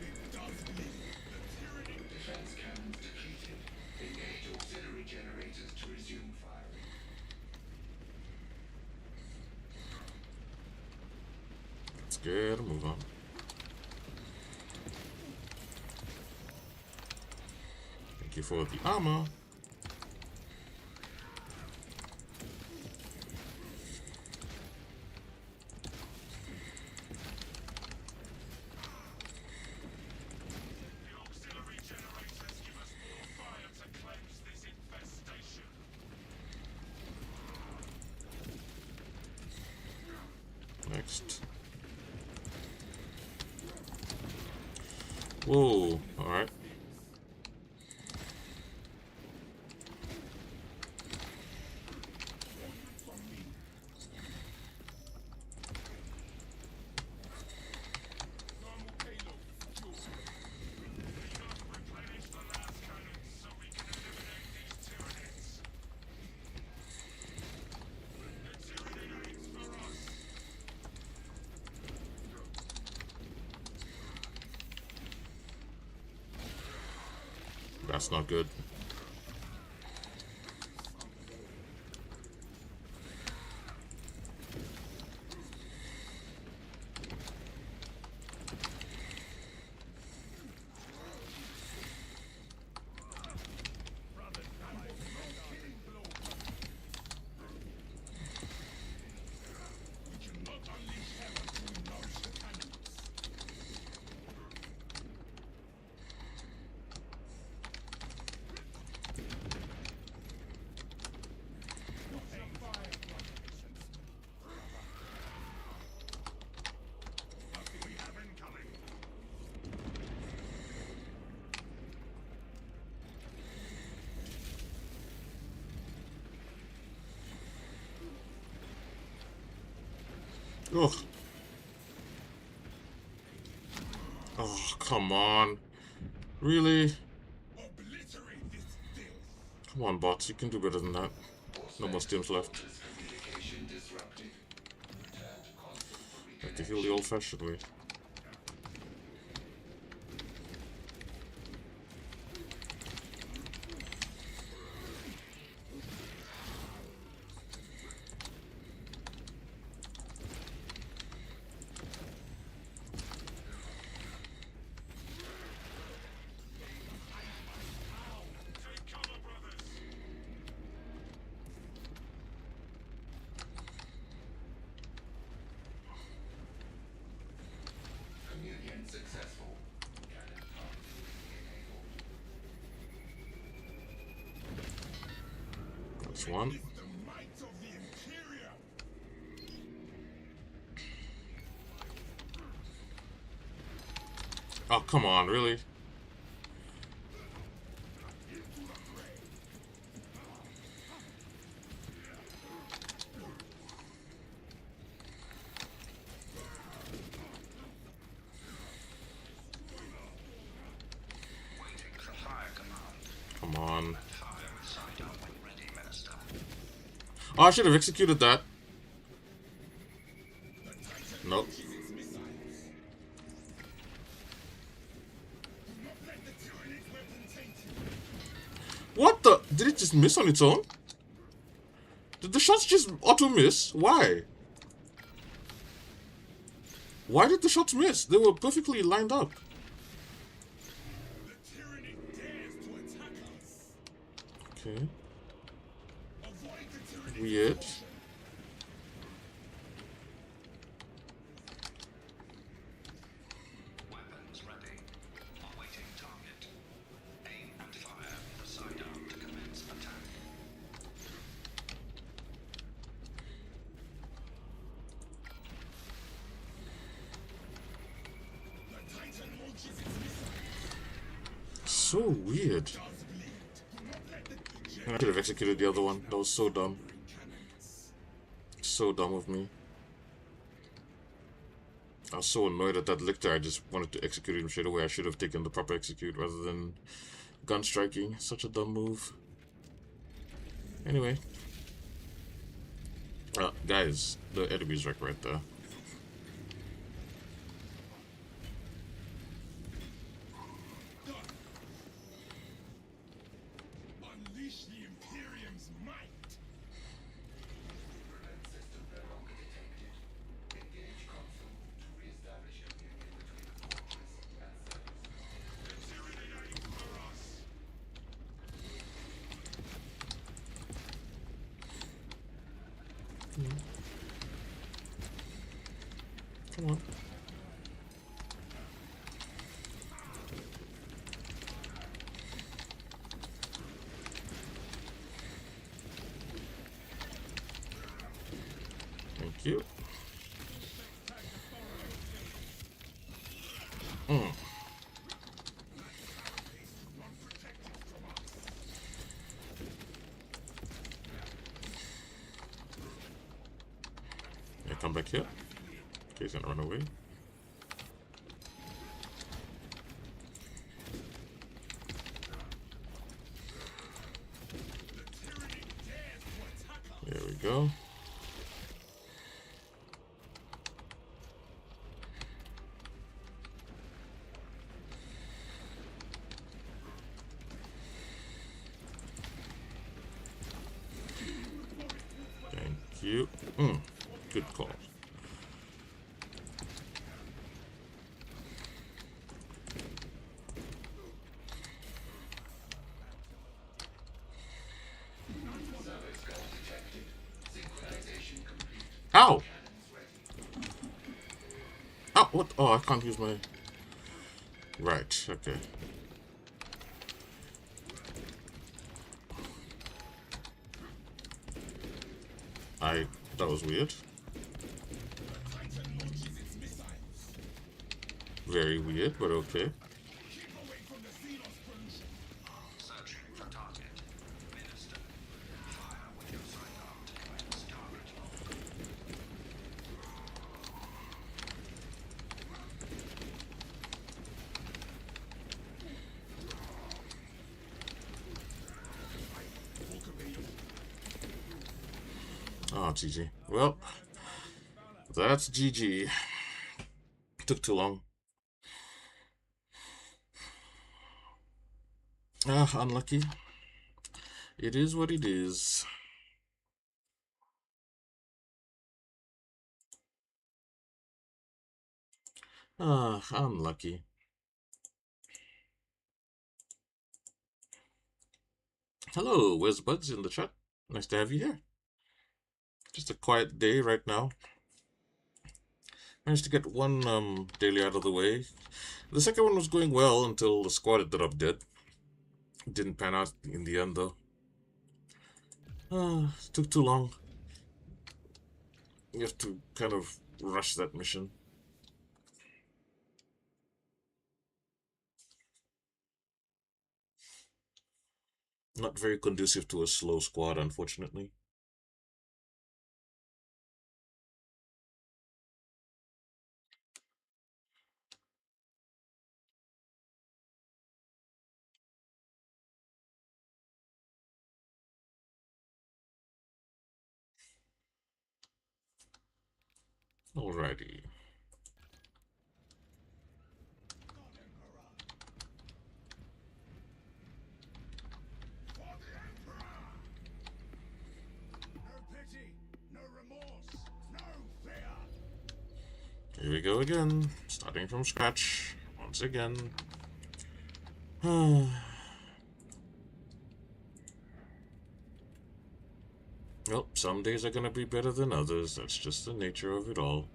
It does bleed. The tyranny. Defense cannons depleted. Engage auxiliary generators to resume firing. Let's get a move on. Thank you for the armor. The auxiliary generators give us more fire to cleanse this infestation. Next. Whoa. Alright. Thermal payload secured. We must replenish the last cannons so we can eliminate these tyrannids. That's not good. Ugh. Oh, come on. Really? Come on, bots. You can do better than that. No more stims left. Have to heal the old-fashioned way. That's one. Oh, come on, really? Come on. Oh, I should have executed that. Nope. What the? Did it just miss on its own? Did the shots just auto miss? Why? Why did the shots miss? They were perfectly lined up. Okay. Weird. Weapons ready. Awaiting target. Aim and fire the sidearm to commence attack. So weird. I should have executed the other one. That was so dumb. So dumb of me. I was so annoyed at that Lictor, I just wanted to execute him straight away. I should have taken the proper execute rather than gun striking. Such a dumb move. Anyway. Guys, the enemy's right there. Unleash the Imperium's might. Come on. Thank you. Yeah, come back here. Okay, he's gonna run away. There we go. Good call. Ow! Oh, what? Oh, I can't use my... Right, okay. That was weird. Very weird, but okay. Searching for target. Minister. Fire with your sidearm to commence target lock. Oh, GG. Well, that's GG. Took too long. Ah, unlucky. It is what it is. Ah, unlucky. Hello, where's Buds in the chat? Nice to have you here. Just a quiet day right now. Managed to get one daily out of the way. The second one was going well until the squad ended up dead. Didn't pan out in the end though. Took too long. You have to kind of rush that mission. Not very conducive to a slow squad, unfortunately. Alrighty. Here we go again, starting from scratch, once again. Well, some days are gonna be better than others, that's just the nature of it all.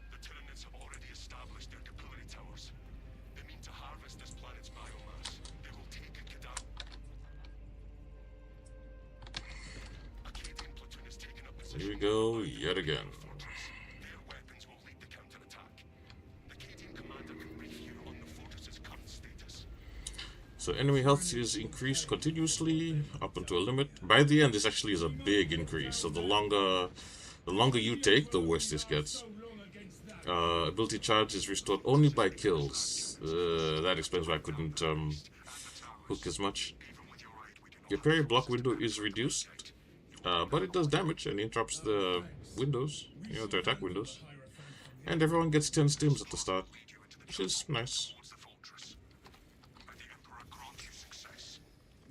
The Tyranids have already established their capillary towers. They mean to harvest this planet's biomass. They will take Kadam. Acadian platoon has taken up position. Here we go, yet again. Their weapons will lead the counterattack. Acadian commander can brief you on the fortress's current status. So enemy health is increased continuously up until a limit. By the end, this actually is a big increase. So the longer you take, the worse this gets. Ability charge is restored only by kills. That explains why I couldn't hook as much. Your parry block window is reduced, but it does damage and interrupts the windows, the attack windows. And everyone gets 10 stims at the start, which is nice.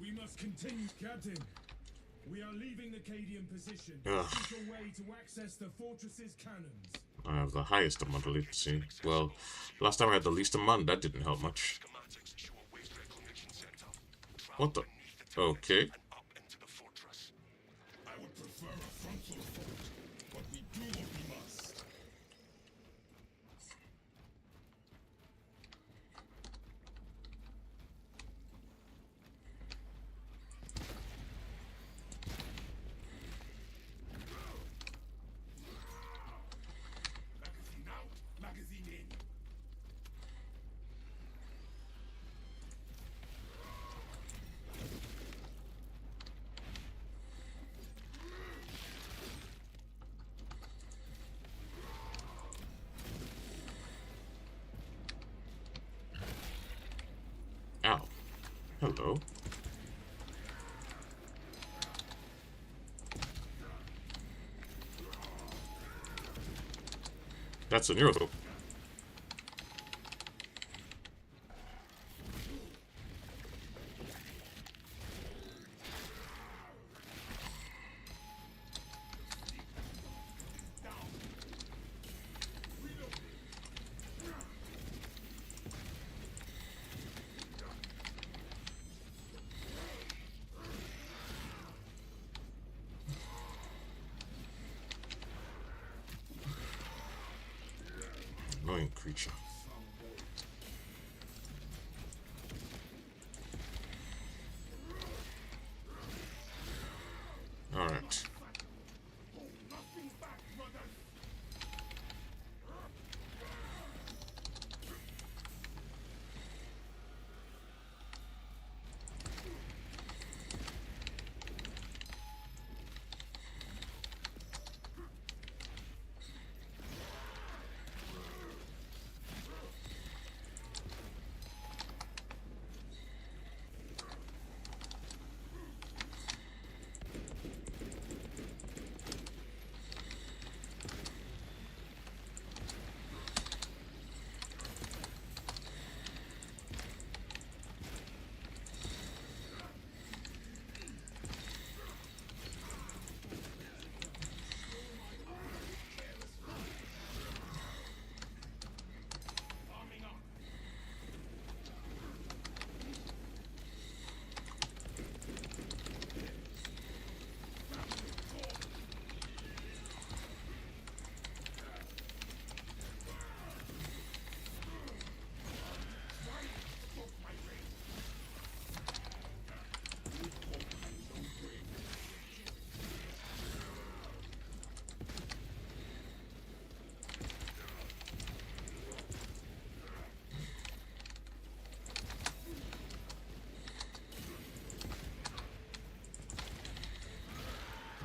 We must continue, Captain. We are leaving the Cadian position. Ugh. Seek a way to access the fortress's cannons. I have the highest amount of latency. Well, last time I had the least amount, that didn't help much. What the? Okay. I would prefer a frontal assault, but we do what we must. Magazine out, magazine in. Hello. That's a Neurothope. Annoying creature. Alright.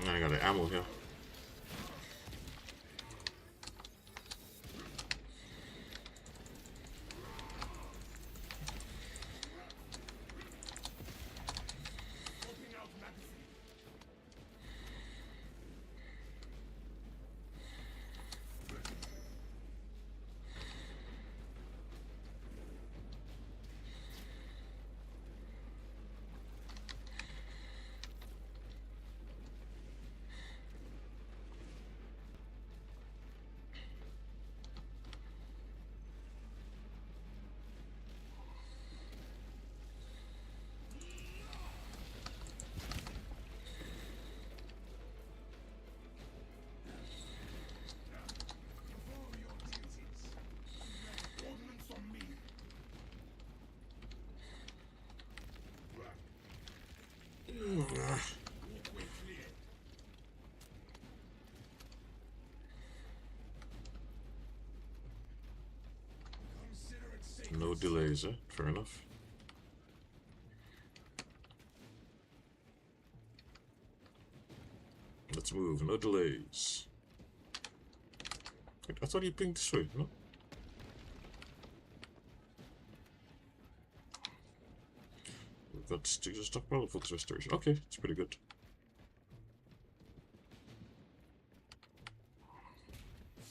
I got the ammo here. No delays, eh? Fair enough. Let's move, no delays. I thought he pinged this way, no? We've got Stigs stockpile of focus restoration. Okay, it's pretty good.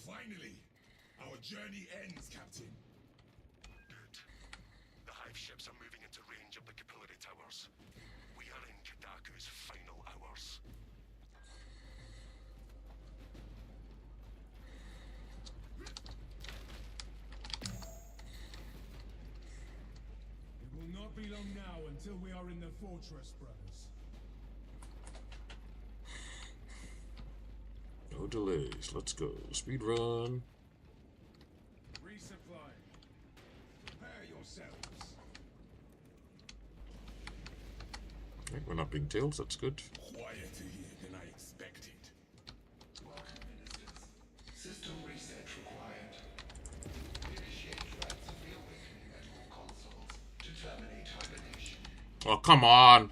Finally, our journey ends, Captain. Good. The hive ships are moving into range of the capillary towers. We are in Kadaku's final hours. It will not be long now until we are in the fortress, brothers. No delays, let's go. Speed run. Resupply. Prepare yourselves. Okay, we're not being tailed, that's good. Quieter here than I expected. Welcome, ministers. System reset required. Initiate rites of reawakening at all consoles to terminate hibernation. Oh, come on!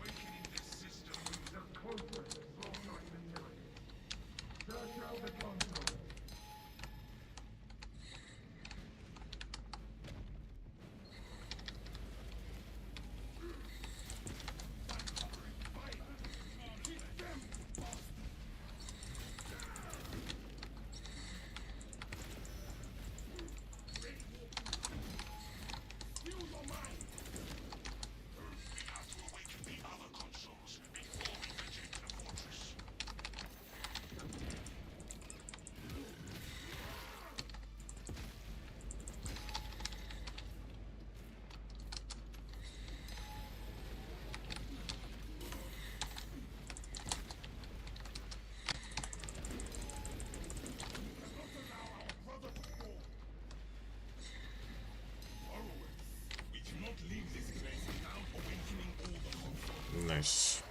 Nice.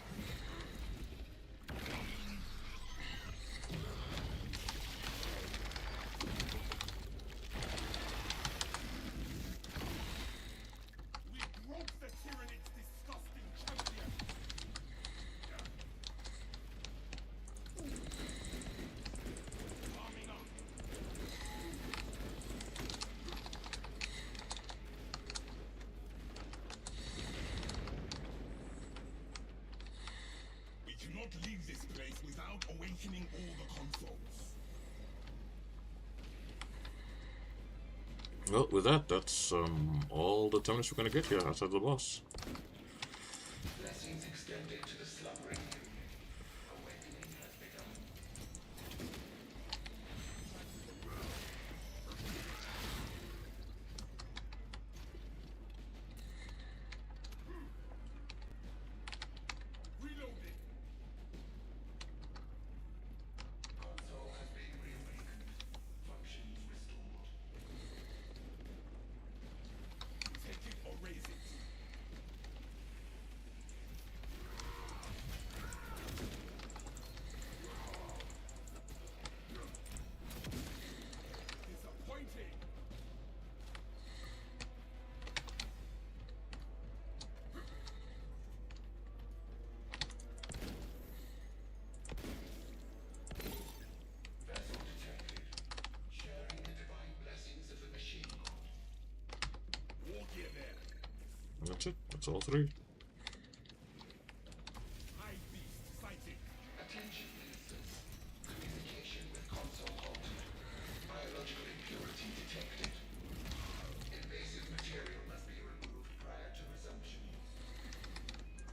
We broke the Tyranid's disgusting champion. Arming up. We cannot leave this place without awakening all the consoles. Well, with that, that's all the terminus we're gonna get here outside the boss. Blessings extended to the slumbering union. Awakening has begun. Reloading. Console has been reawakened. Functions restored. Take it or raise it. Disappointing. Vessel detected. Sharing the divine blessings of the machine god. War gear there. And that's it. That's all three. High beast sighted. Attention, ministers. Communication with console halted. Biological impurity detected. Invasive material must be removed prior to resumption.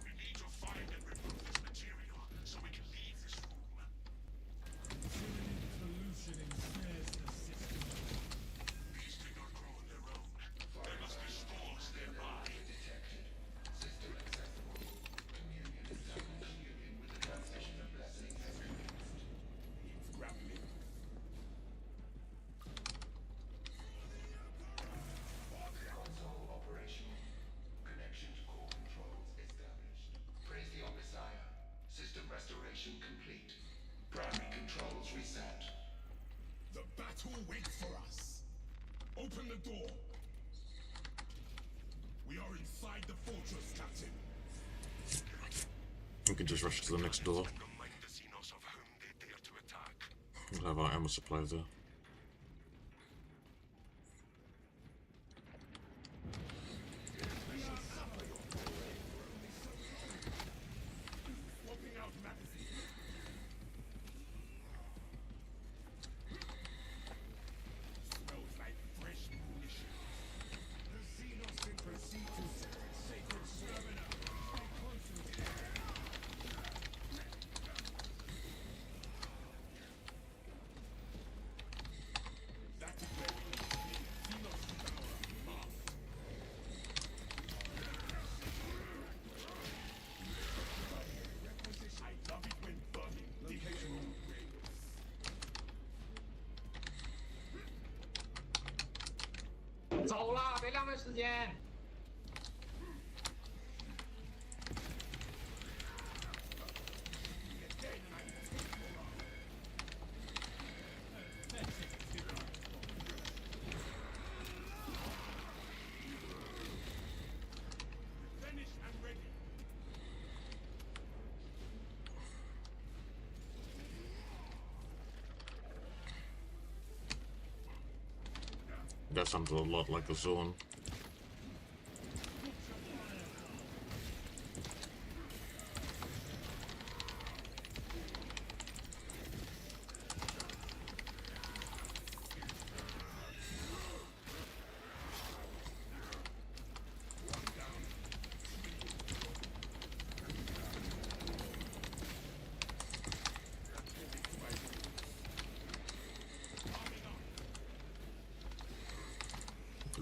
We need to find and remove this material so we can leave this room. Tyranid pollution ensnares the system. These did not grow on their own. There must be stores nearby. Detected. System accessible. Communion is summoned. Communion with the transmission of blessings has commenced. It's grappling. Console operational. Connection to core controls established. Praise the Messiah. System restoration complete. Primary controls reset. The battle waits for us. Open the door. We are inside the fortress, Captain. We can just rush to the next door. Remind the Xenos of whom they dare to attack. We'll have our ammo supply there. Swapping out magazines. Smells like fresh munition. The Xenos can proceed to sacred stamina. Stay concentrated. That is where we need to be. Xenos devourer. Mark. I love it when burning location rings. Finish and ready. That sounds a lot like a zone.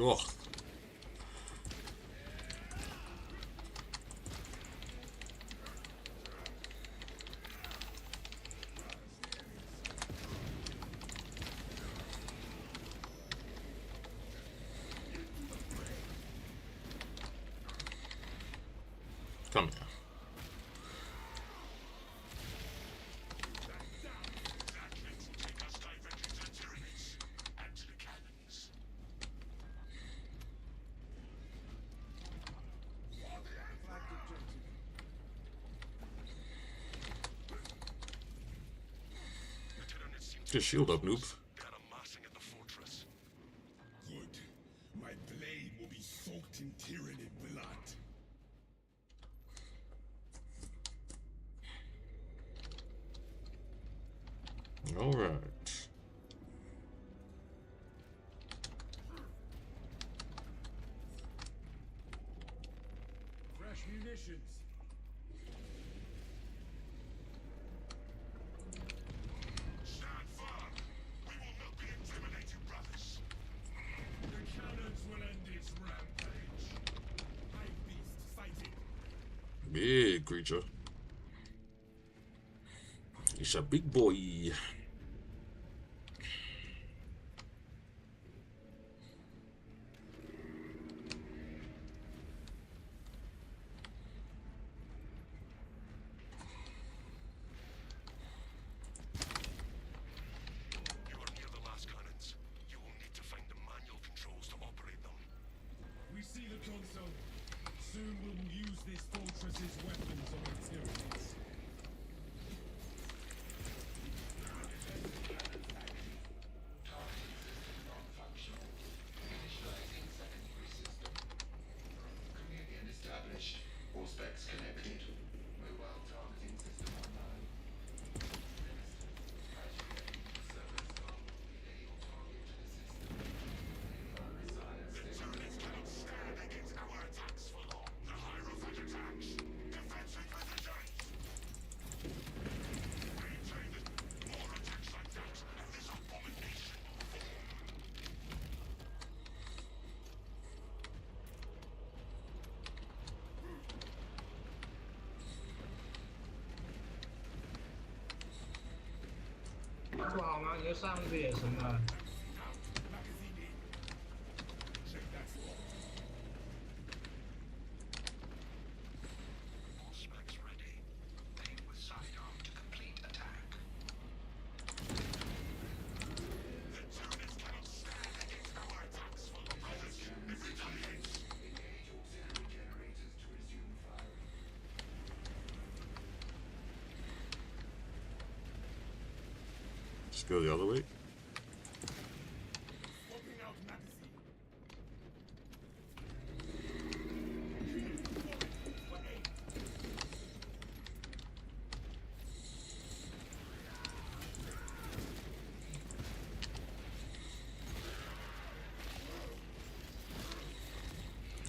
Ugh. Come here. Get your shield up, noob. They're amassing at the fortress. Good. My blade will be soaked in tyranny blood. All right. Fresh munitions. Stand firm. We will not be intimidated, brothers. The cannons will end its rampage. Hive beast sighted. Big creature. He's a big boy. You are near the last cannons. You will need to find the manual controls to operate them. We see the console. Soon we'll use this fortress's weapons on its tyrannies. Non-functional. Initializing secondary system. Chameleon established. All specs connected. Mobile targeting system online. Service call. Relay your target to the system. Tyranids cannot stand against our attacks for long. The Hierophant attacks. Defensive positions. Maintain it. More attacks like that, and this abomination will fall. All specs ready. Aim with sidearm to complete attack. The Tyranids cannot stand against our attacks for long. Brothers, retaliate. Engage auxiliary generators to resume firing. Just go the other way. Swapping out magazine. For aim.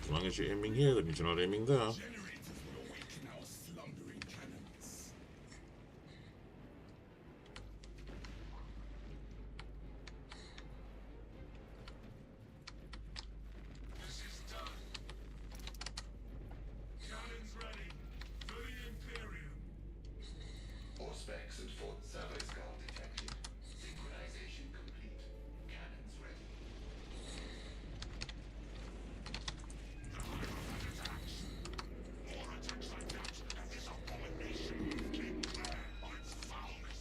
As long as you're aiming here, that means you're not aiming there. Generators will awaken our slumbering cannons. This is done. Cannons ready. For the Imperium. All specs at Fort Servo Skull detected. Synchronization complete. Cannons ready. The Hierophant attacks. More attacks like that, and this abomination will keep clear on its foulness.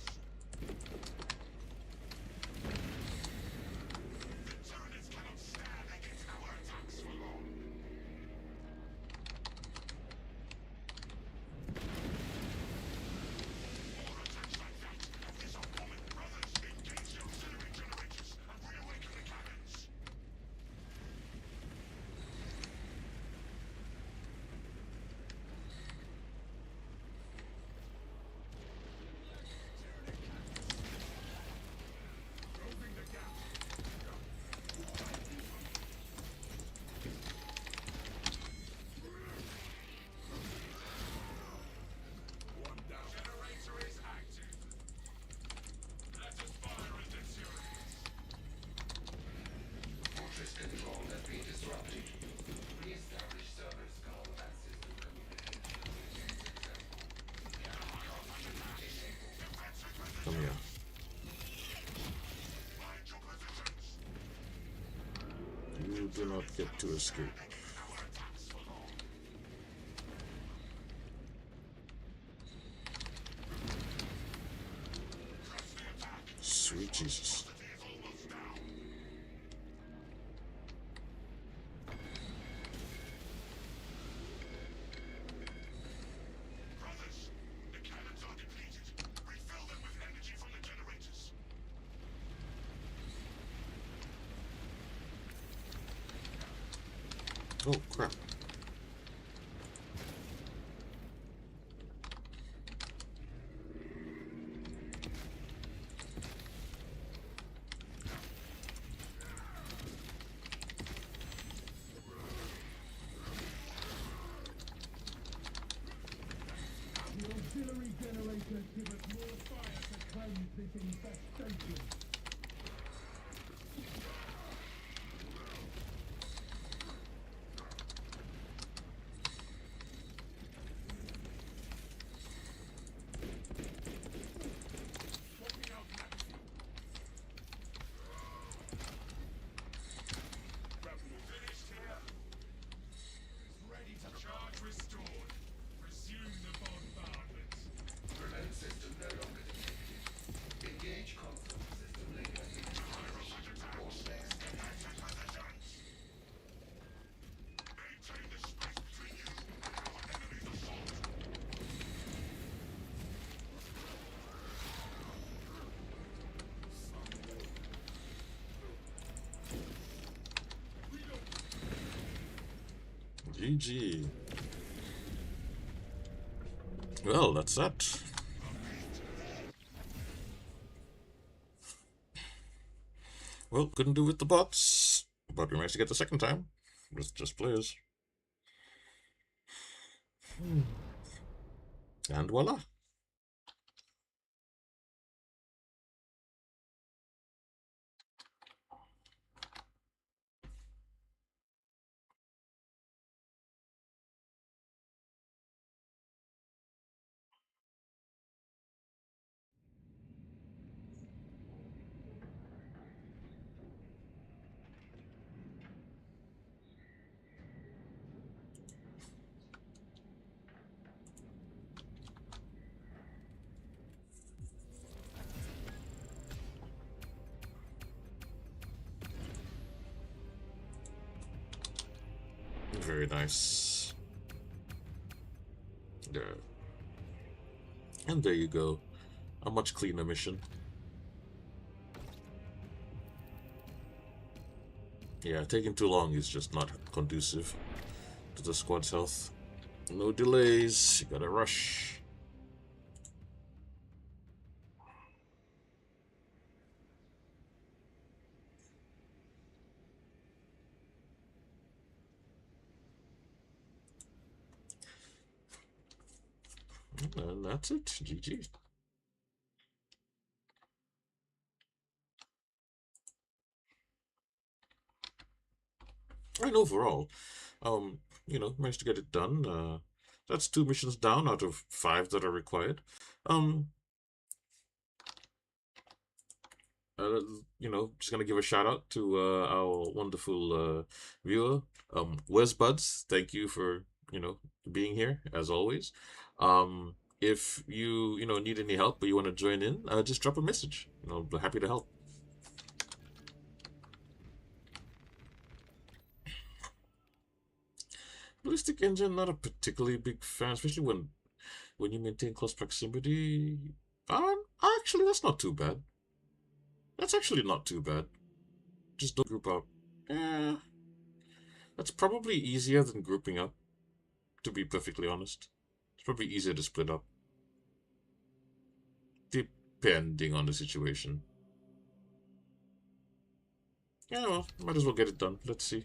The Tyranids cannot stand against our attacks for long. More attacks like that, and this abomination. Brothers, engage the auxiliary generators and reawaken the cannons. Roving the gap. One down. Generator is active. Let us fire at the Tyranids. Fortress control has been disrupted. Re-establish Servo Skull and system communication. Come here. Mind your positions. You do not get to escape. Our attacks for long. Press the attack. Sweet Jesus. Velocity is almost down. Brothers, the cannons are depleted. Refill them with energy from the generators. Oh, crap. The auxiliary generators give us more fire to cleanse this infestation. Swapping out magazine. Finished here. Ready to charge restored. Resume the bombardment. Relay system no longer detected. Engage console system later in position or next. Maintain the space between you and our enemy's assault. GG. Well, that's that. Well, couldn't do with the bots, but we managed to get the second time. With just players. And voila. Very nice. Yeah. And there you go. A much cleaner mission. Yeah, taking too long is just not conducive to the squad's health. No delays, you gotta rush. And that's it. GG. And overall, managed to get it done. That's 2 missions down out of 5 that are required. Um, just gonna give a shout out to our wonderful viewer, Wes Buds. Thank you for being here as always. If you need any help or you want to join in, just drop a message. Be happy to help. Ballistic engine, not a particularly big fan, especially when you maintain close proximity. Actually, that's not too bad. That's actually not too bad. Just don't group up. Eh, that's probably easier than grouping up, to be perfectly honest. It's probably easier to split up. Depending on the situation. Yeah, well, might as well get it done. Let's see.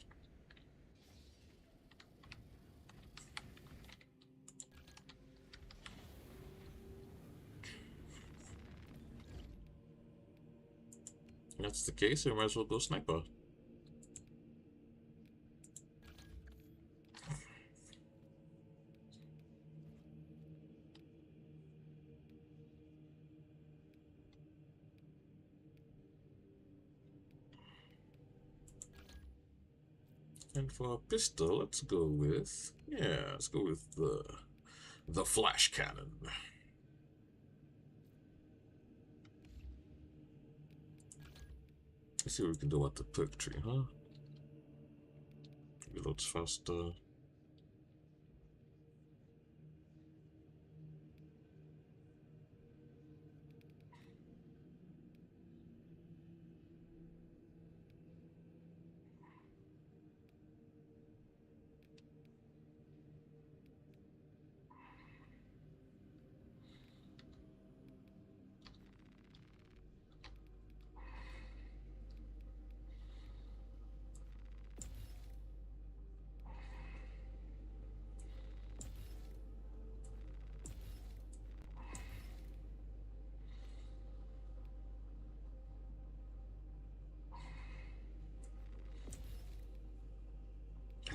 If that's the case, we might as well go sniper. And for a pistol, let's go with the flash cannon. Let's see what we can do with the perk tree, huh? Reloads faster.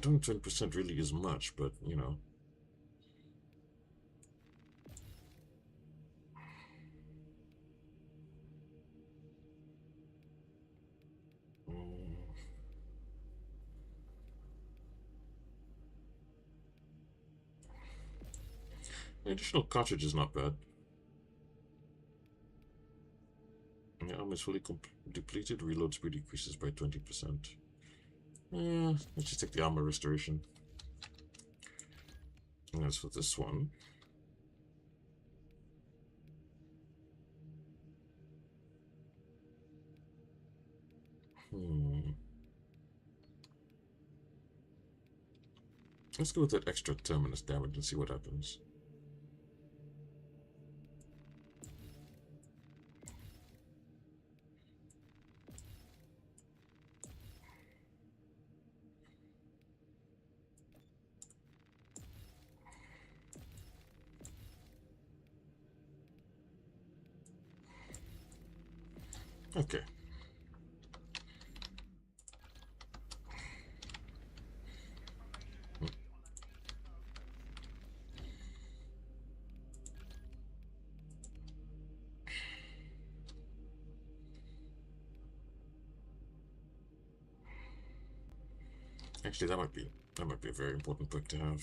don't think 20% really is much, but you know. The additional cartridge is not bad. Yeah, armor is fully depleted. Reload speed decreases by 20%. Yeah, let's just take the armor restoration. And as for this one, let's go with that extra terminus damage and see what happens. Okay. Actually, that might be a very important perk to have.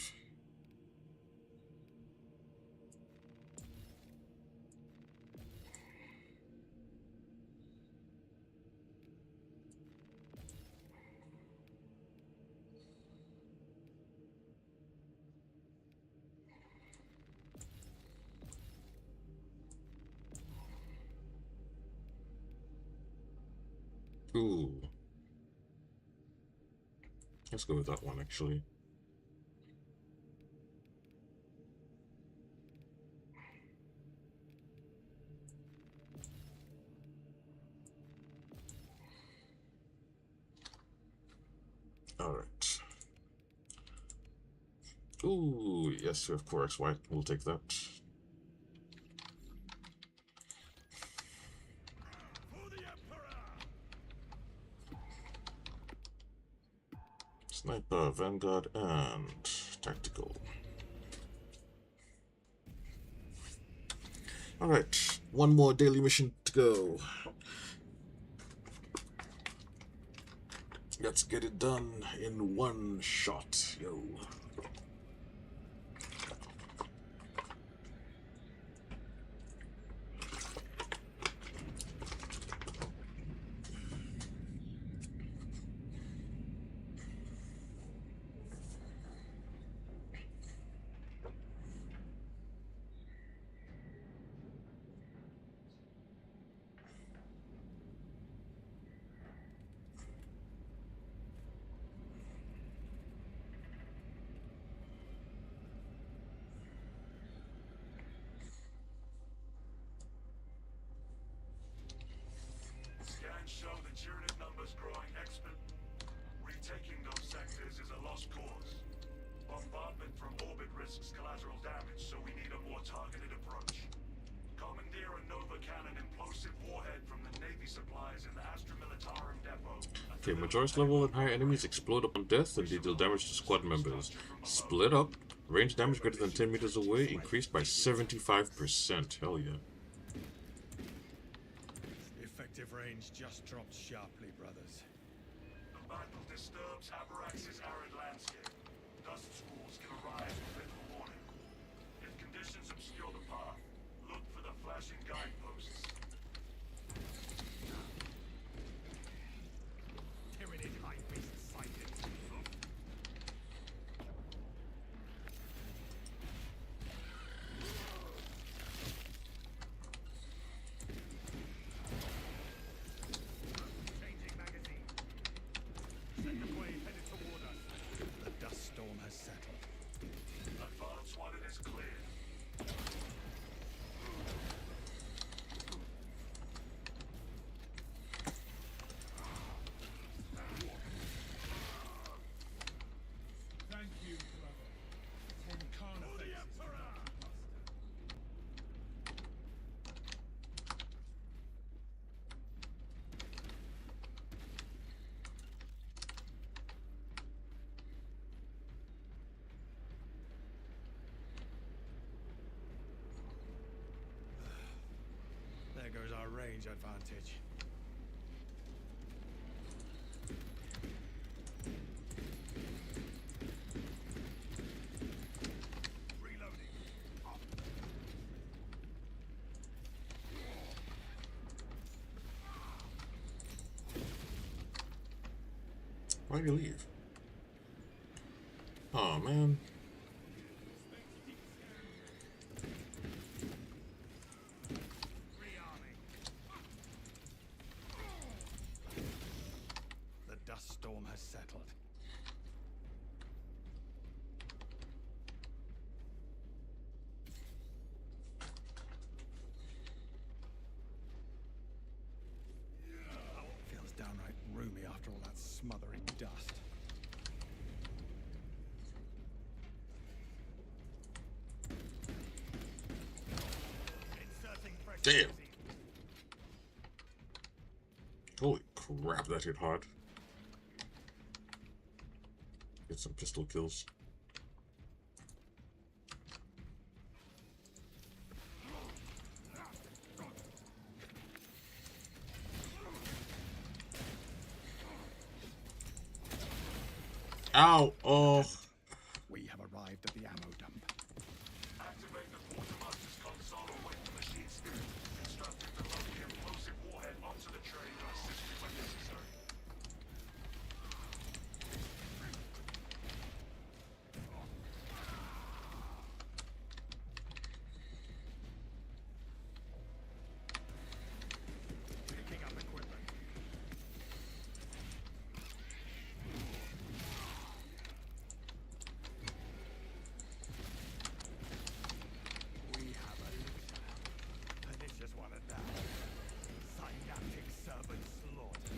Ooh. Let's go with that one, actually. Alright. Ooh, yes, we have Corex White. We'll take that. Sniper, Vanguard, and Tactical. Alright, one more daily mission to go. Let's get it done in one shot, yo. Scans show the Tyranid numbers growing Retaking those sectors is a lost cause. Bombardment from orbit risks collateral damage, so we need a more targeted approach. Commandeer a Nova Cannon implosive warhead from the Navy supplies in the Astra Militarum depot. Okay, Majora's level and higher enemies explode upon death and they deal damage to squad members. Split up. Range damage greater than 10 meters away increased by 75%. Hell yeah. Effective range just dropped sharply, brothers. The battle disturbs Abarax's arid landscape. Dust schools can arise with little warning. If conditions obscure the path, look for the flashing guideposts. Tyranid high beast sighted. Changing magazine. Second wave headed toward us. The dust storm has settled. Advance while it is clear. There goes our range advantage. Reloading. Why'd you leave? Oh man. Rearming. The dust storm has settled. Feels downright roomy after all that smothering dust. Inserting fresh Damn. magazine. Holy crap, that hit hard. Get some pistol kills. Ow! Oh. We have arrived at the ammo dump. Activate the quartermaster's console or weapon machines. Instructed to load the explosive warhead onto the train and assist you when necessary. Picking up equipment. We have a looter. Pernicious one at that. Synaptic servant slaughter.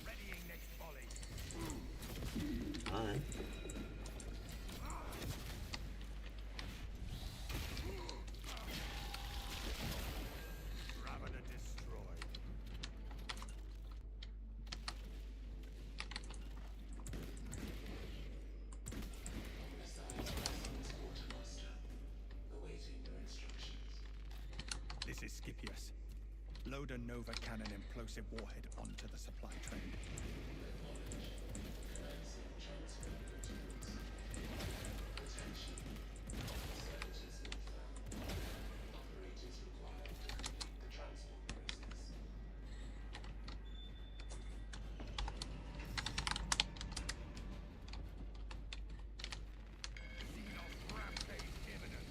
Readying next volley. Alright. Ravener destroyed. This is Scipius. Load a Nova Cannon implosive warhead onto the supply train. Xenos rampage imminent.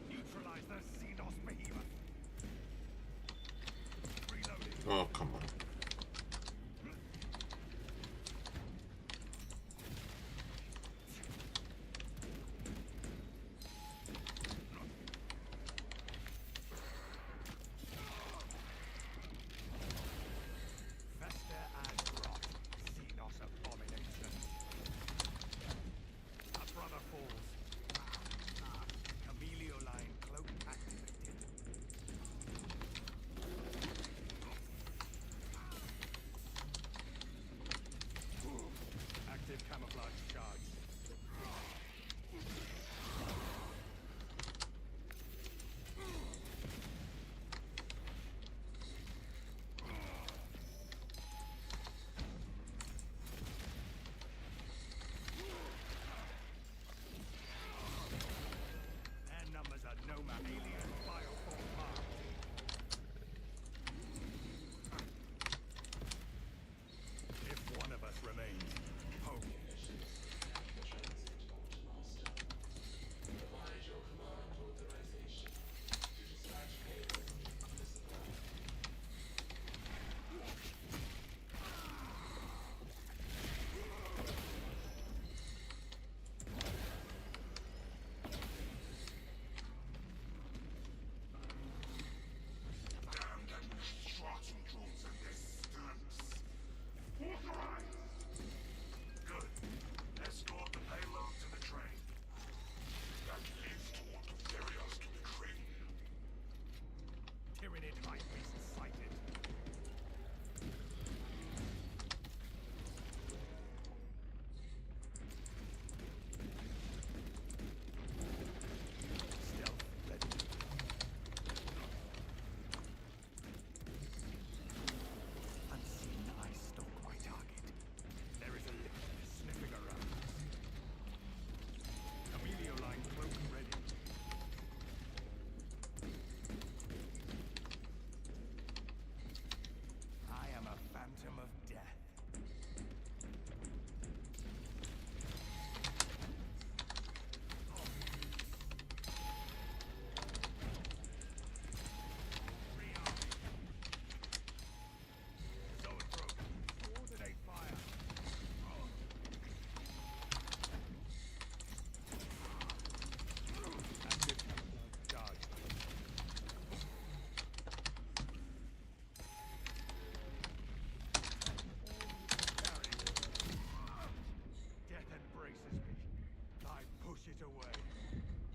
Neutralize the Xenos behemoth. Reloading. Oh, come on. Fester and rot. Xenos abomination. Our brother falls. Chameleoline cloak activated.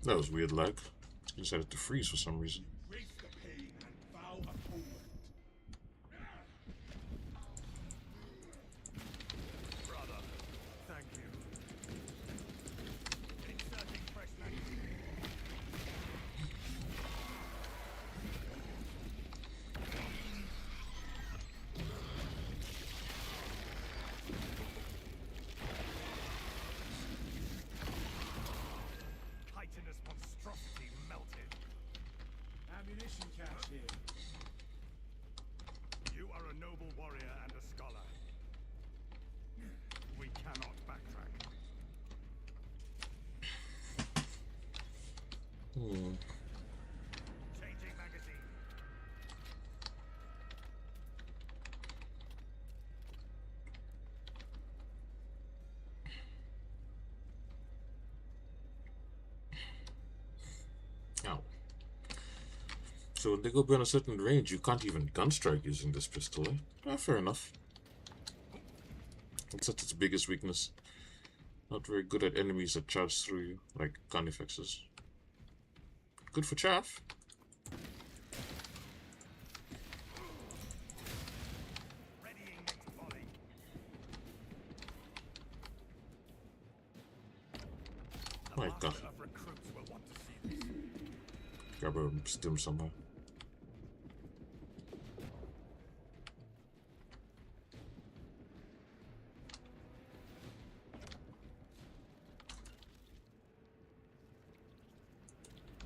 That was weird lag. It decided to freeze for some reason. Face the pain and vow atonement. Brother, thank you. Inserting fresh magazine. Titanous monstrosity melted. Ammunition cache here. You are a noble warrior and a scholar. We cannot backtrack. Changing magazine. Ow. So when they go beyond a certain range, you can't even gun strike using this pistol, eh? Fair enough. That's its biggest weakness. Not very good at enemies that charge through you, like Carnifexes. Good for chaff. Readying next volley. The My master God. of recruits will want to see this. Grab a stim somehow.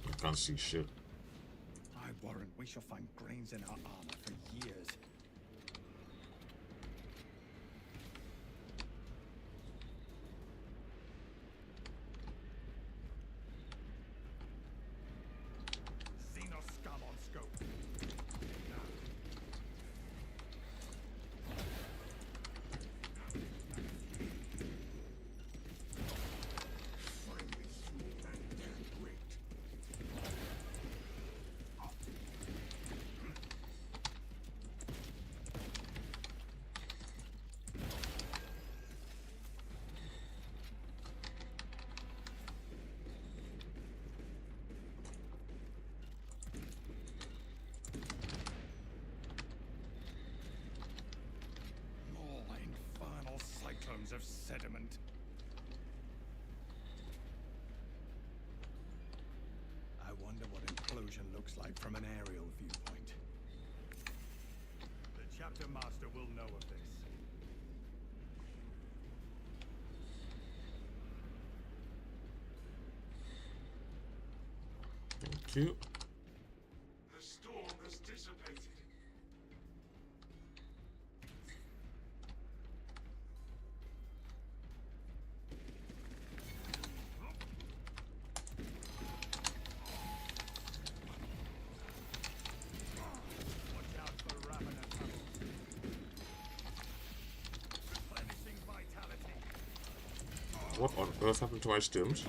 I can't see shit. I warrant we shall find grains in our armor for years. Xenos scum on scope. Finally smooth and damn great. More infernal cyclones of sediment. I wonder what implosion looks like from an aerial viewpoint. The chapter master will know of this. Thank you. The storm has dissipated. Watch out for ravenous tunnels. Replenishing vitality. What on earth happened to my stims?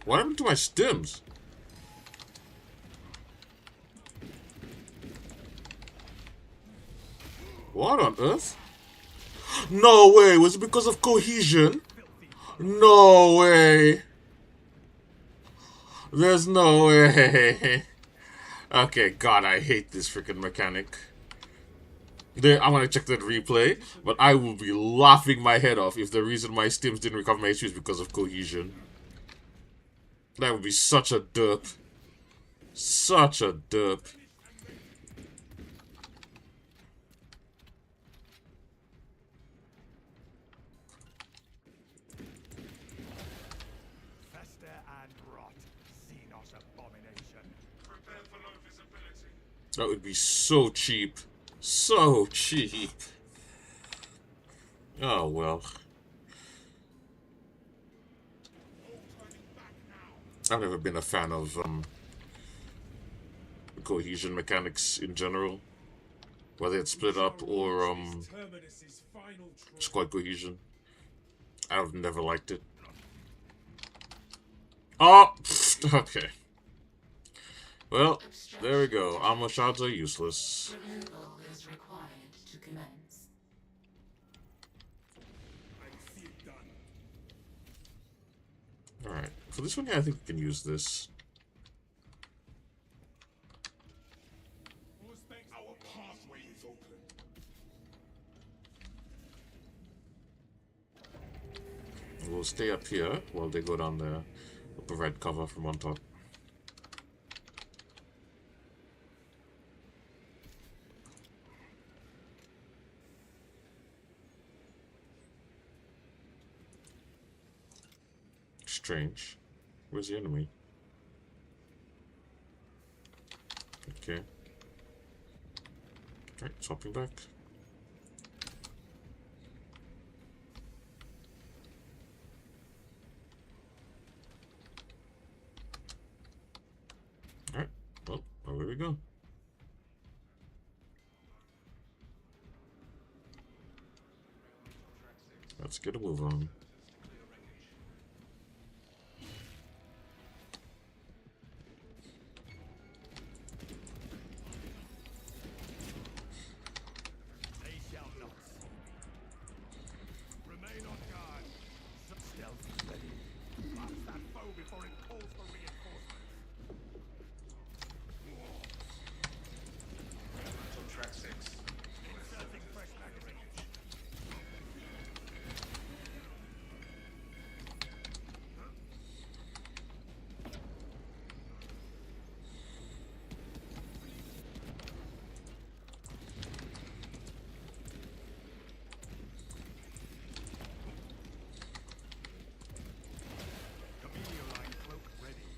What happened to my stims? What on earth? No way! Was it because of cohesion? No way! There's no way! Okay, God, I hate this freaking mechanic. I'm gonna check that replay, but I will be laughing my head off if the reason my stims didn't recover my HP is because of cohesion. That would be such a derp. Such a derp. Fester and rot. Xenos abomination. Prepare for low visibility. That would be so cheap. So cheap. Oh well. I've never been a fan of cohesion mechanics in general. Whether it's split up or Terminus's final try. squad cohesion. I've never liked it. Oh, okay. Well, there we go. Armor shards are useless. Removal is required to commence. I see it done. Alright, for this one, yeah, I think we can use this. Our pathway is open. We'll stay up here while they go down there. We'll provide cover from on top. Strange. Where's the enemy? Okay. Alright, swapping back. Alright, well, away we go. Let's get a move on. They shall not. Remain on guard. Stealth ready. Blast that foe before it calls for reinforcements. Track 6. Inserting fresh magazine. Camellia line cloak ready.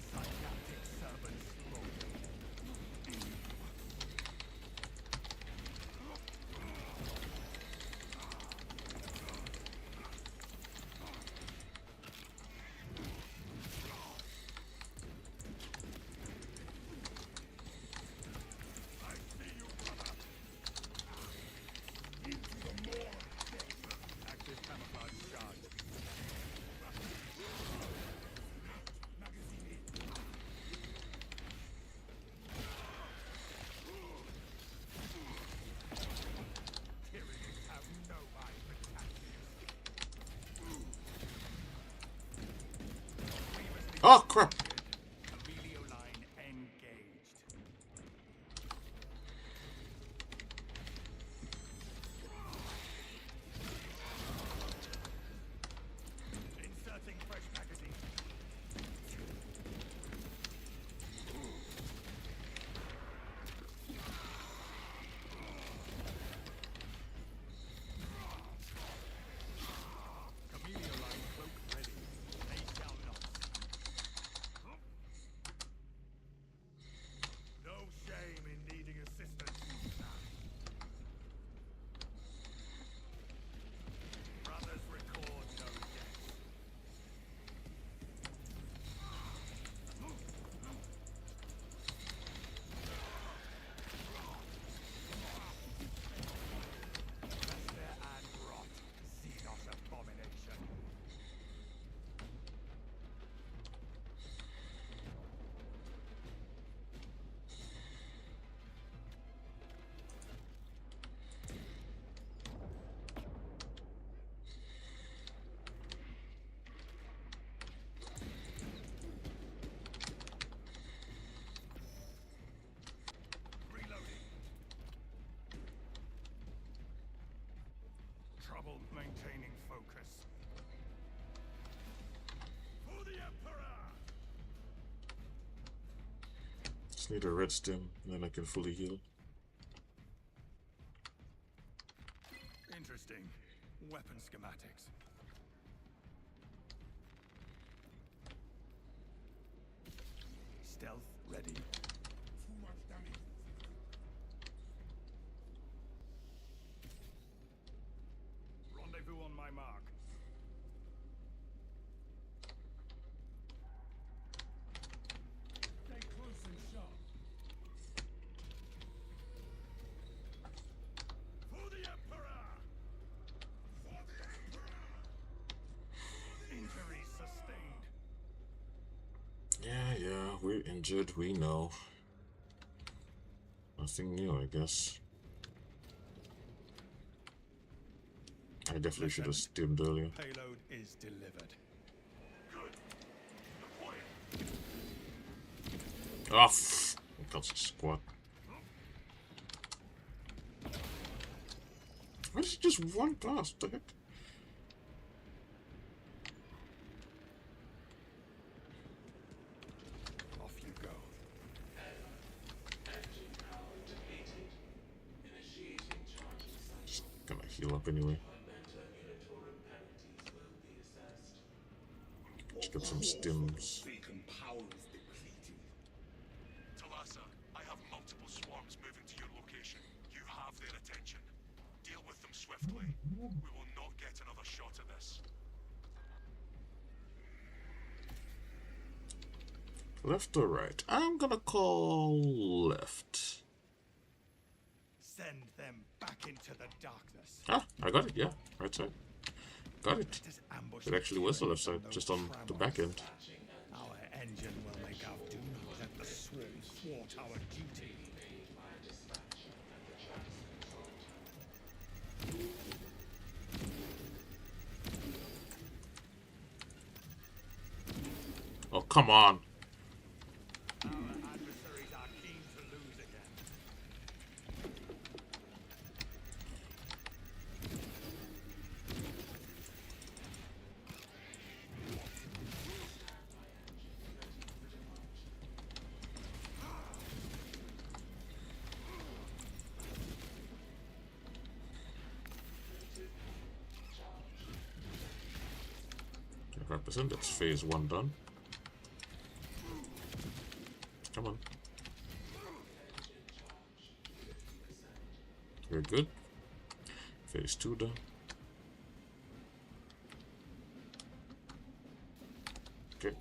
Gigantic servant slaughtered. Active camouflage charge. Magazine in. Tyrannies have no eye for tactics. Oh, crap! Camellia line engaged. Inserting fresh magazine. Camellia line cloak ready. They shall not. No shame in needing assistance. Brothers record no death. Fester and rot. Xenos abomination. Reloading. Trouble maintaining focus. For the Emperor! Just need a red stem, and then I can fully heal. Interesting. Weapon schematics. Stealth ready. Too much damage. Rendezvous on my mark. Stay close and sharp. For the Emperor! For the Emperor! Injuries sustained. Yeah, we're injured, we know. Nothing new, I guess. I definitely should have stimmed earlier. Payload is delivered. Good. Deploy it. Oh, that's a squad. Why is it just one blast? The heck? Off you go. Just gonna heal up anyway. Let's get some stims. Beacon power is depleted. Talassa, I have multiple swarms moving to your location. You have their attention. Deal with them swiftly. We will not get another shot at this. Left or right? I'm gonna call left. Send them back into the darkness. Ah, I got it, yeah. Right side. Got it. Let us ambush It actually was the left side, those just on the back end. Our engine will make our doom. Let the swarm thwart our duty. Oh, come on. Our adversaries are keen to lose again. %. That's phase 1 done. Come on. Very good. Phase 2 done. Okay.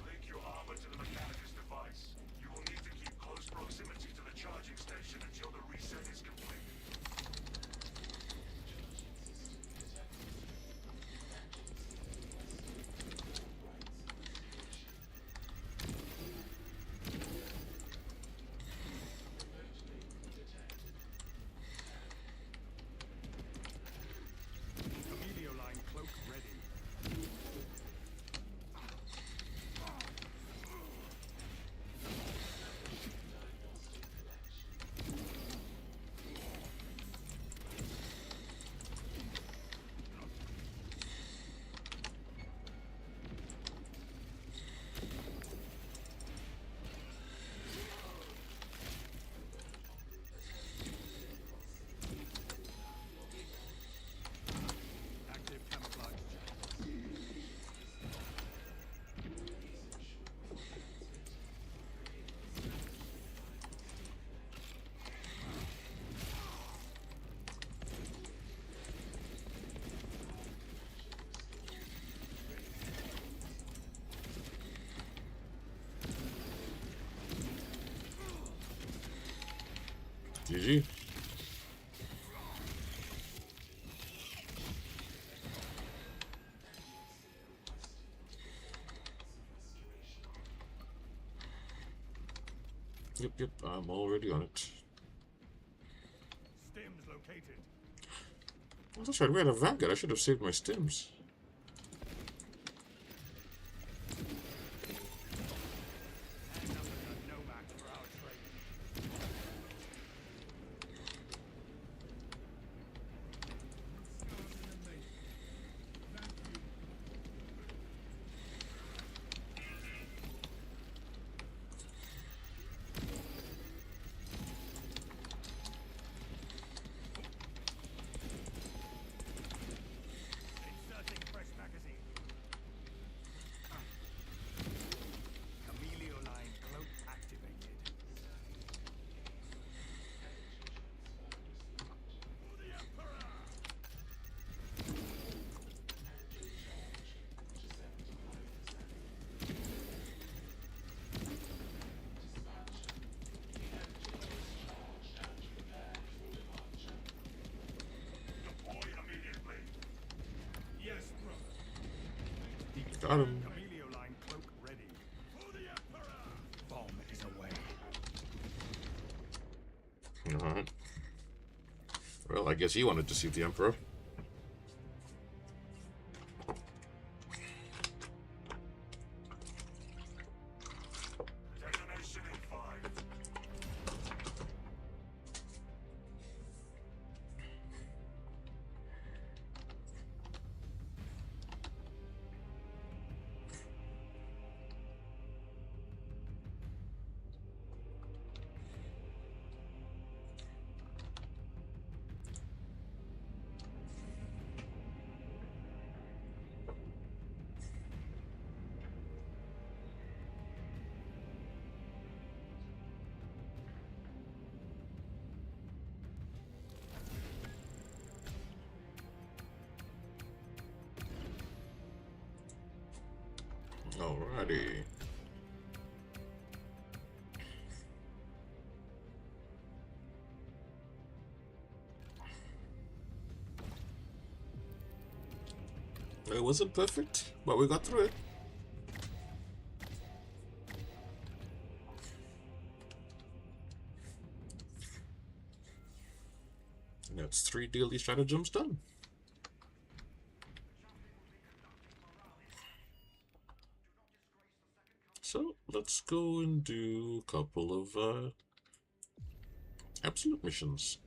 Link your armor to the Mechanicus device. You will need to keep close proximity to the charging station until the reset is complete. Emilio line cloak ready. Active camouflage. GG. Yep, I'm already on it. Stims located. Oh, that's right, we had a Vanguard. I should have saved my stims. And numbers are no match for our trade. Got him. Chameleoline cloak ready. For the Emperor! Bomb is away. Alright. Well, I guess he wanted to see the Emperor. Detonation in 5. Alrighty. It wasn't perfect, but we got through it. And that's 3 daily stratagems done. So let's go and do a couple of absolute missions.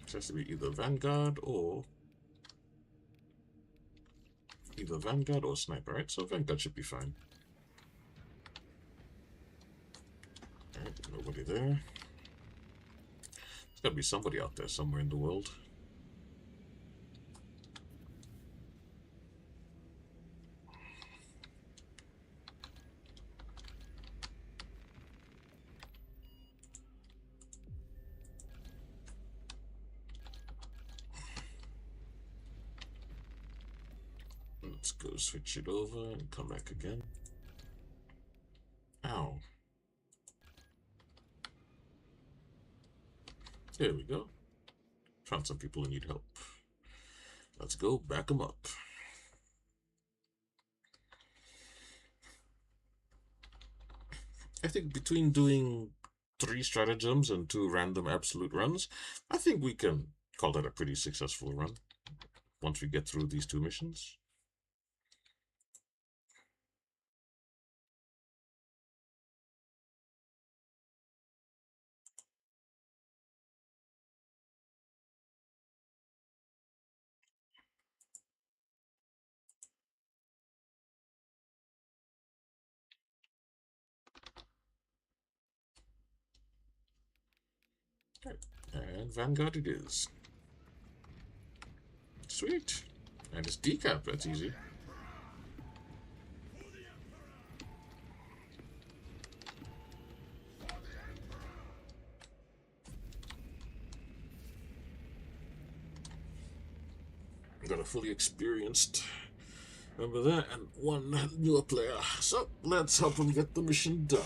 It has to be either Vanguard or Sniper, right? So Vanguard should be fine. Alright, nobody there. There's gotta be somebody out there somewhere in the world. Let's go switch it over and come back again. Ow. There we go. Found some people who need help. Let's go back them up. I think between doing 3 stratagems and 2 random absolute runs, I think we can call that a pretty successful run once we get through these 2 missions. And Vanguard it is. Sweet. And it's decap, that's easy. Got a fully experienced member there and 1 newer player. So let's help him get the mission done.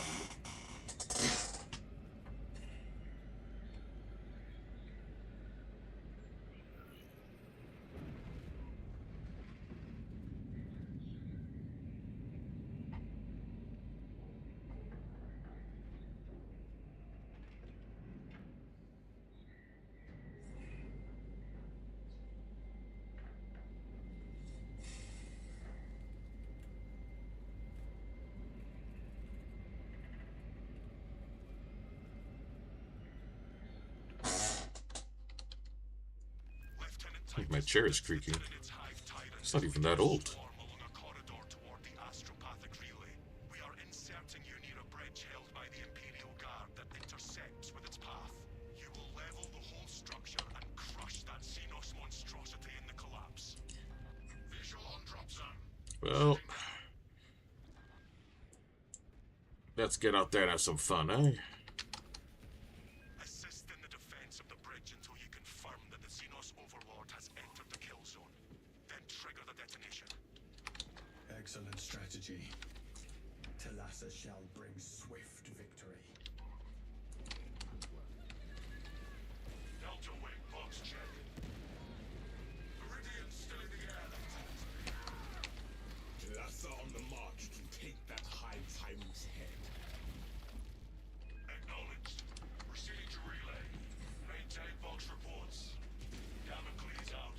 My chair is creaking. It's not even that old. We are inserting you near a bridge held by the Imperial Guard that intersects with its path. You will level the whole structure and crush that Xenos monstrosity in the collapse. Visual on drop zone. Well, let's get out there and have some fun, eh? Assist in the defense of the bridge until you confirm that the Xenos Overlord has entered the kill zone. Then trigger the detonation. Excellent strategy. Talassa shall bring swift victory. Delta Wing, box box check. Iridium's still in the air, Lieutenant. Kilasa on the march to take that High Tyrant's head. Acknowledged. Proceeding to relay. Maintain box reports. Damocles out.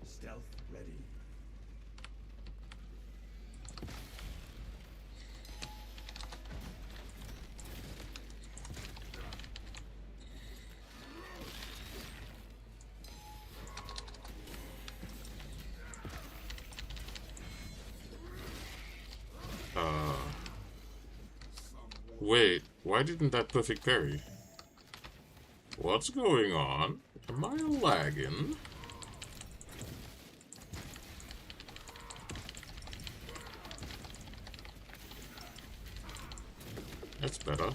Stealth ready. Wait, why didn't that perfect parry? What's going on? Am I lagging? That's better.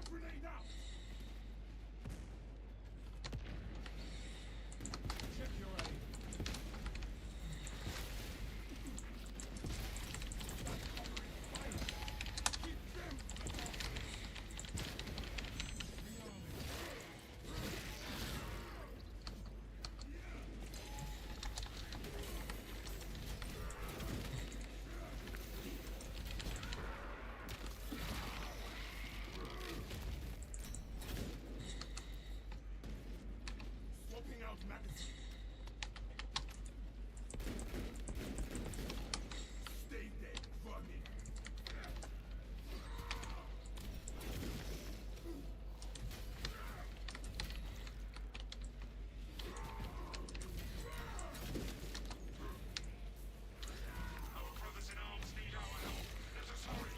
Grenade out! Check your aim. Keep them! Swapping out magazine. Stay dead, vermin. Our brothers in arms need our help. Let us hurry.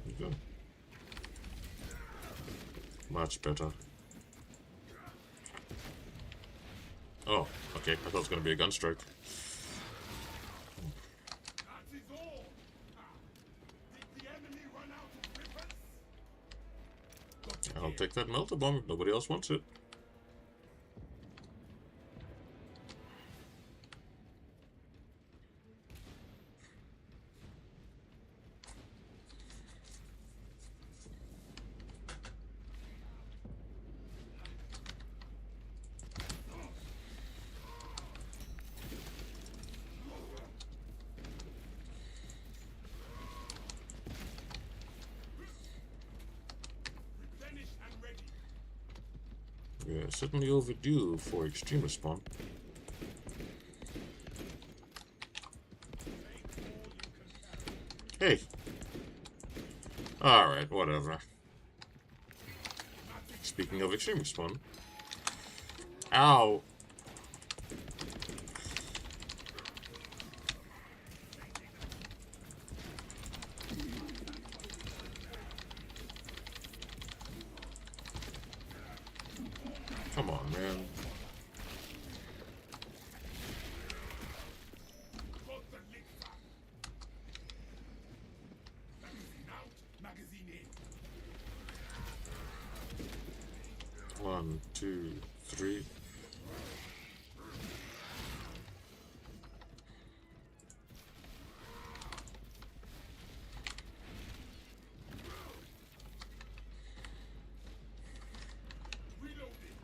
There you go. Much better. Oh, okay. I thought it was going to be a gun strike. That is all. Did the enemy run out of weapons? I'll take that melter bomb if nobody else wants it. Replenished and ready. Yeah, certainly overdue for extreme respawn. Hey. Alright, whatever. Speaking of extreme respawn. Ow. Come on, man. Got the lick back. Magazine out. Magazine in. 1, 2, 3. Reloading.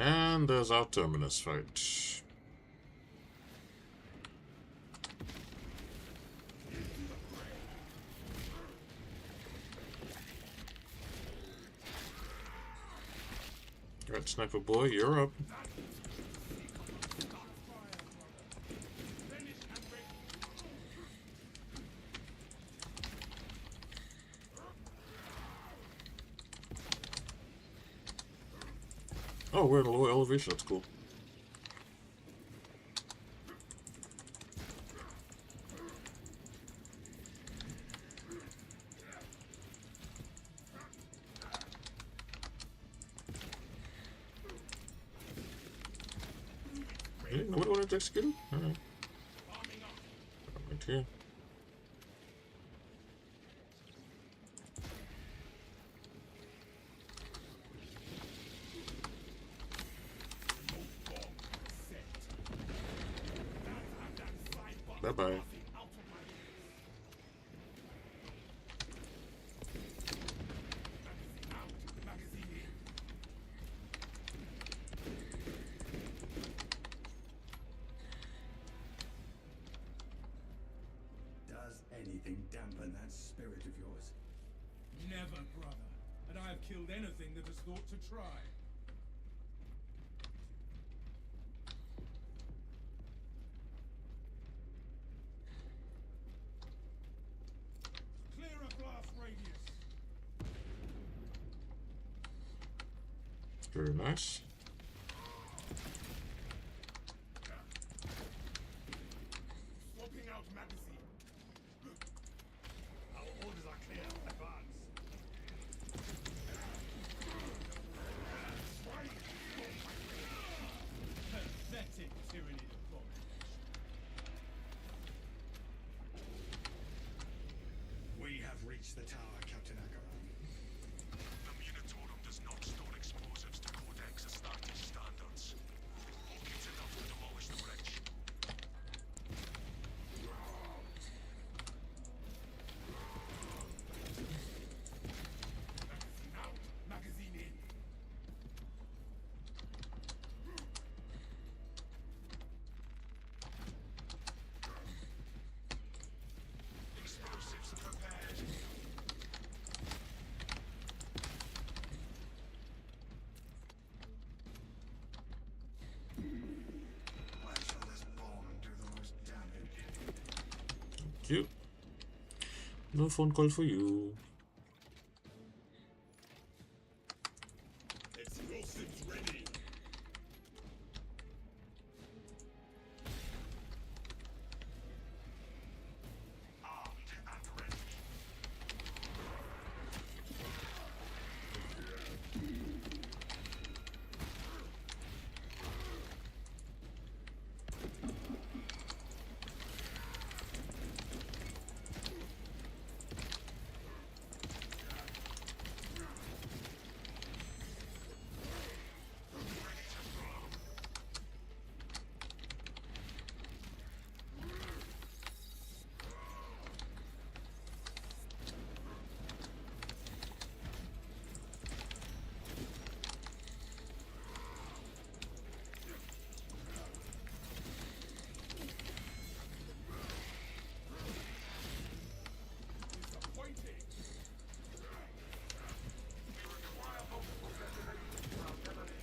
And there's our terminus fight. Alright, Sniper Boy, you're up. Replenished and ready. Oh, we're at a lower elevation. That's cool. Hey, nobody wanted to execute him? Alright. Right here. Bye-bye. Does anything dampen that spirit of yours? Never, brother. And I have killed anything that has thought to try. Clear a blast radius. Very nice. Swapping out magazine. Our orders are clear. Advance. Pathetic tyranny of Boris. We have reached the tower, Captain Acheron. The Munitorum does not store explosives to Codex Astartes standards. It's enough to demolish the bridge. Magazine out. Magazine in. Explosives prepared. Why shall this bomb do the most damage? Thank you. No phone call for you. Explosives ready. Armed and ready. Disappointing. We require hope for preservation from enemy.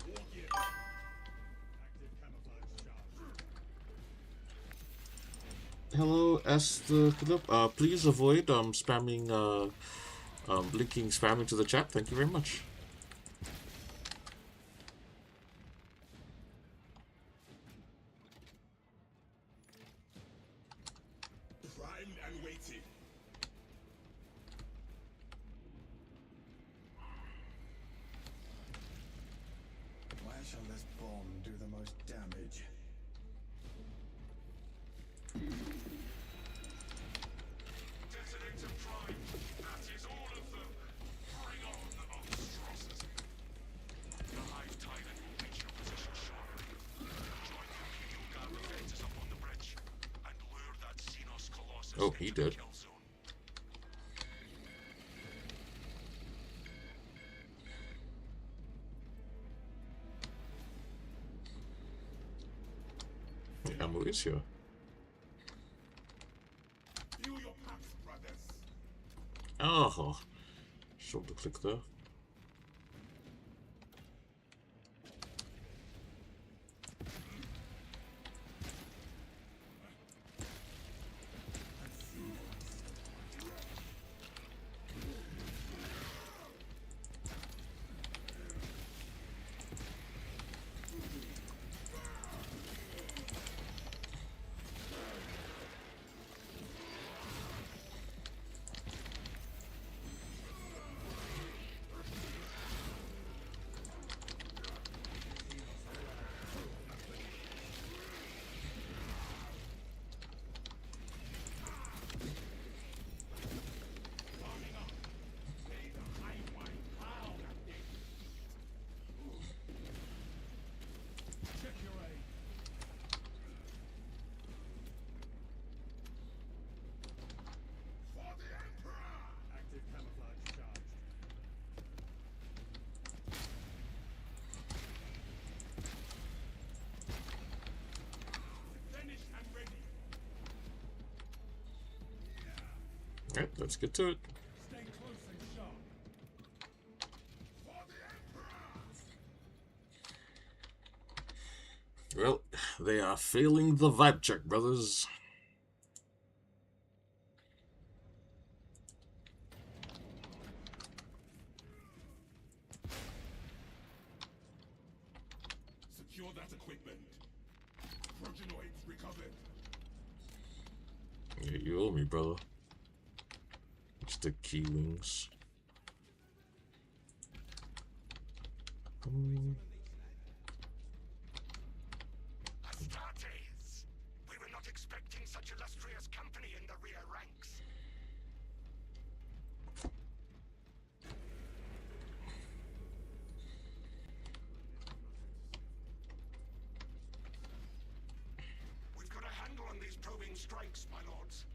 War gear. Active camouflage charge. Hello, Esther Philip. Please avoid spamming linking spamming to the chat. Thank you very much. Primed and waiting. Why shall this bomb do the most damage? Detonator prime. That is all of them. Bring on the monstrosity. The hive tyrant will reach your position shortly. Join Imperial Guard defenders up on the bridge and lure that Xenos Colossus Oh, he into the did. kill zone. The ammo is here. View your packs, brothers. Oh, shoulder click there. Alright, let's get to it. Stay close and sharp. Well, they are failing the vibe check, brothers. Secure that equipment. Progenoids recovered. Yeah, you owe me, brother. It's the key wings. Astartes! We were not expecting such illustrious company in the rear ranks. We've got a handle on these probing strikes, my lords.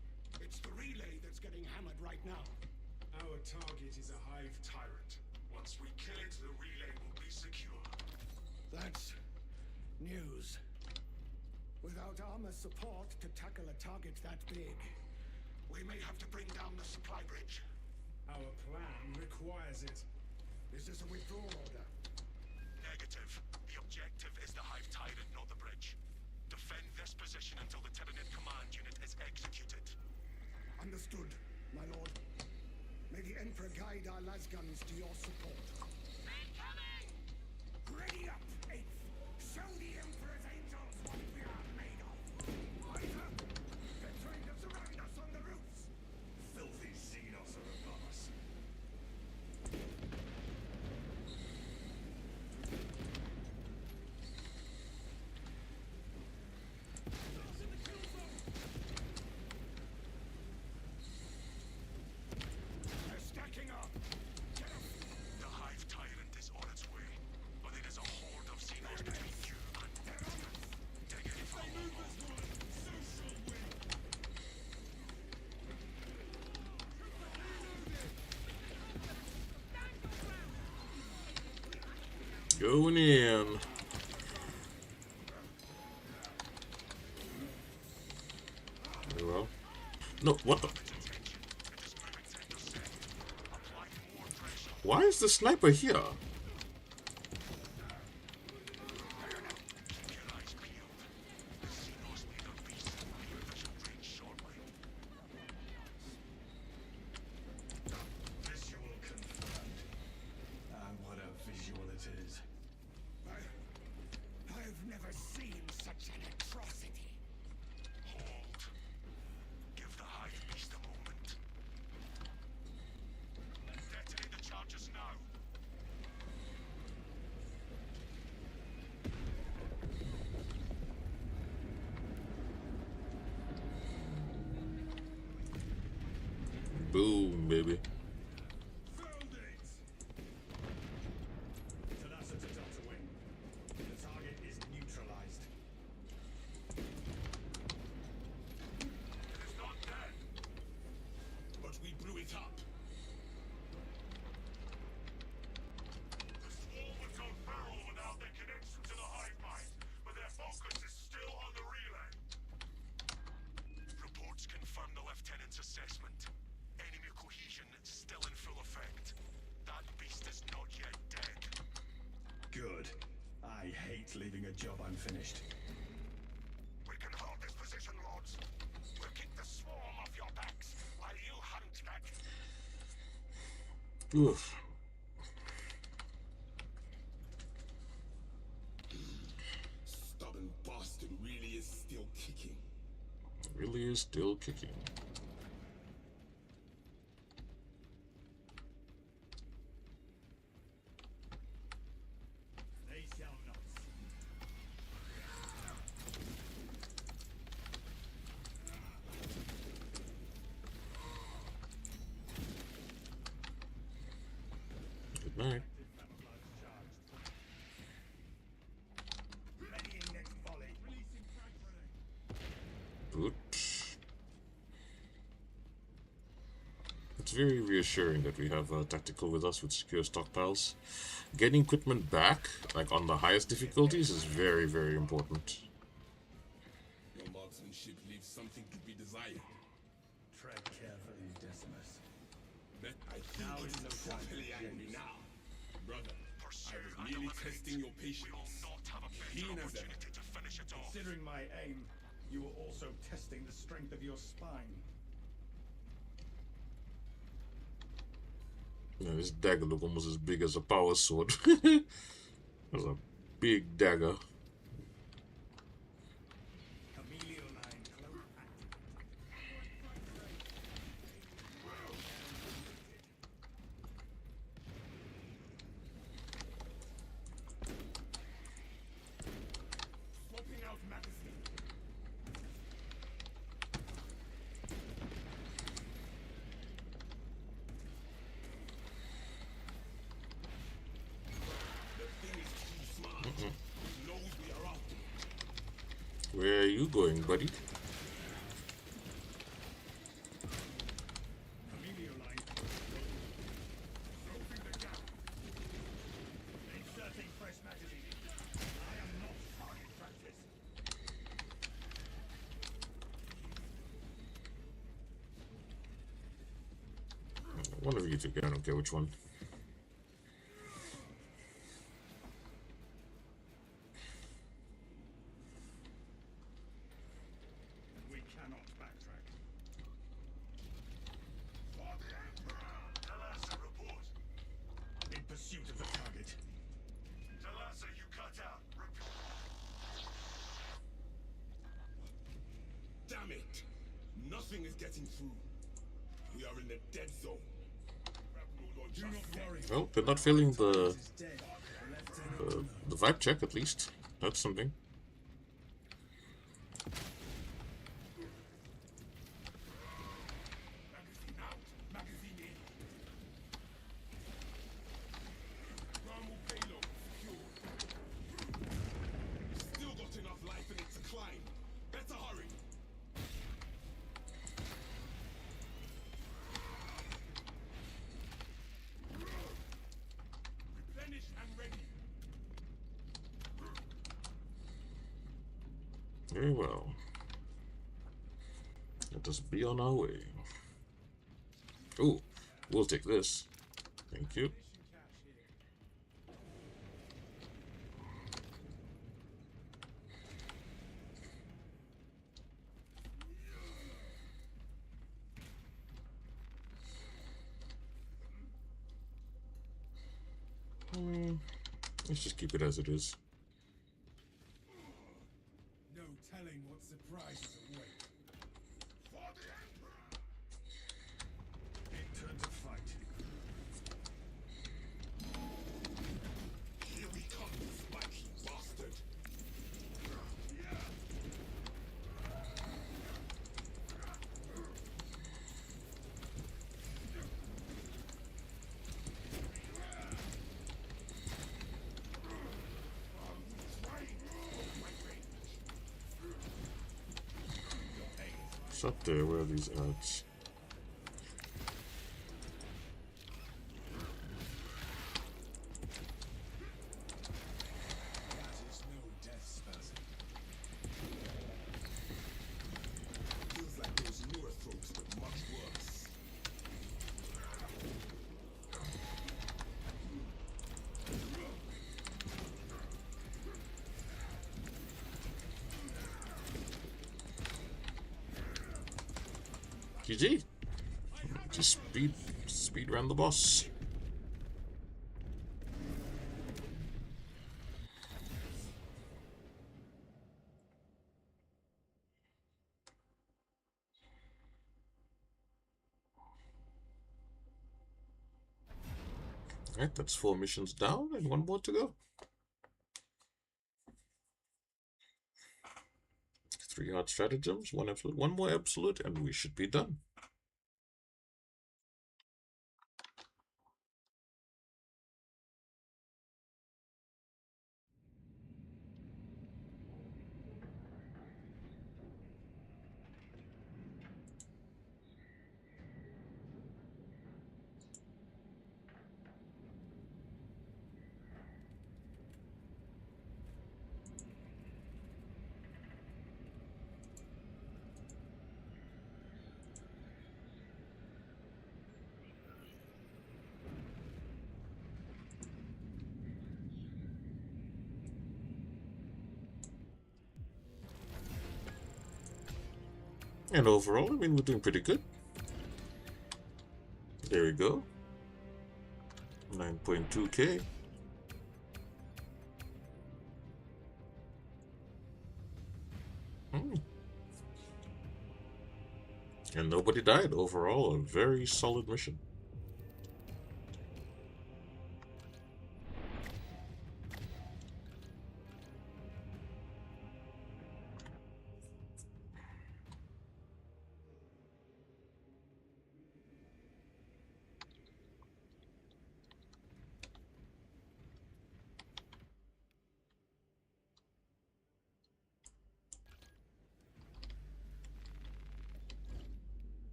It's the relay that's getting hammered right now. Our target is a hive tyrant. Once we kill it, the relay will be secure. That's news. Without armor support to tackle a target that big, We may have to bring down the supply bridge. Our plan requires it. is this a withdrawal order? Negative. The objective is the Hive Tyrant, not the bridge. Defend this position until the Tyranid command unit is executed. Understood, my lord. May the Emperor guide our lasguns to your support. Incoming! Ready up, Eighth! Show the Emperor's angels what we are made of! Wiser! They're trying to surround us on the roofs! Filthy Xenos are above us. They're stacking up! Get up! The Hive Tyrant is on its way, but it is a horde of Xenos between you and They're on us! Take it for the long haul. Going in. Very well. No, what the? Why is the sniper here? Keep your eyes peeled. The Xenos need a beast within visual range shortly. Visual confirmed. And what a visual it is. I've never seen such an atrocity. Hold. Give the Hive Beast a moment. Detonate the charges now. Boom, baby. Found it! So that's a Delta wing. The target is neutralized. It is not dead. But we blew it up. The swarm would go feral without their connection to the hive mind, but their focus is still on the relay. Reports confirm the lieutenant's assessment. Enemy cohesion still in full effect. That beast is not yet dead. Good. I hate leaving a job unfinished. We can hold this position, lords. We'll kick the swarm off your backs while you hunt that. Oof. Stubborn bastard really is still kicking. Really is still kicking. They shall not see. Good night. Readying next volley. Releasing frag grenade. Boot. It's very reassuring that we have tactical with us with secure stockpiles. Getting equipment back, like on the highest difficulties, is very, very important. Your marksmanship leaves something to be desired. Tread carefully, Decimus. Merely testing your patience. Keen as ever. Considering my aim, you were also testing the strength of your spine. Yeah, this dagger look almost as big as a power sword. That's a big dagger. Chameleon line cloak activated. Swapping out magazine. The thing is too smart. It knows we are out. Where are you going, buddy? Chameleon line Closing the gap. inserting fresh magazine. I am not target practice. One of you two, I don't care which one. We cannot backtrack. Talassa report. In pursuit of the target. Talassa, you cut out. Damn it! Nothing is getting through. We are in the dead zone. Do not worry. Well, they're not feeling Is dead. the vibe check at least. That's something. Magazine out. Magazine in. Thermal payload secured. Still got enough life in it to climb. Better hurry. Replenish and ready. Very well. Let us be on our way. Oh, we'll take this. Thank you. Let's just keep it as it is. No telling what surprises await. It turns a fight. Here we come, you spiky bastard. It's up there. Where are these ads? That is no death spasm. Feels like those neurothropes, but much worse. GG. Just speed run the boss. Alright, that's 4 missions down and 1 more to go. 3 hard stratagems, 1 absolute, 1 more absolute, and we should be done. And overall, I mean, we're doing pretty good. There we go. 9.2k. And nobody died. Overall, a very solid mission.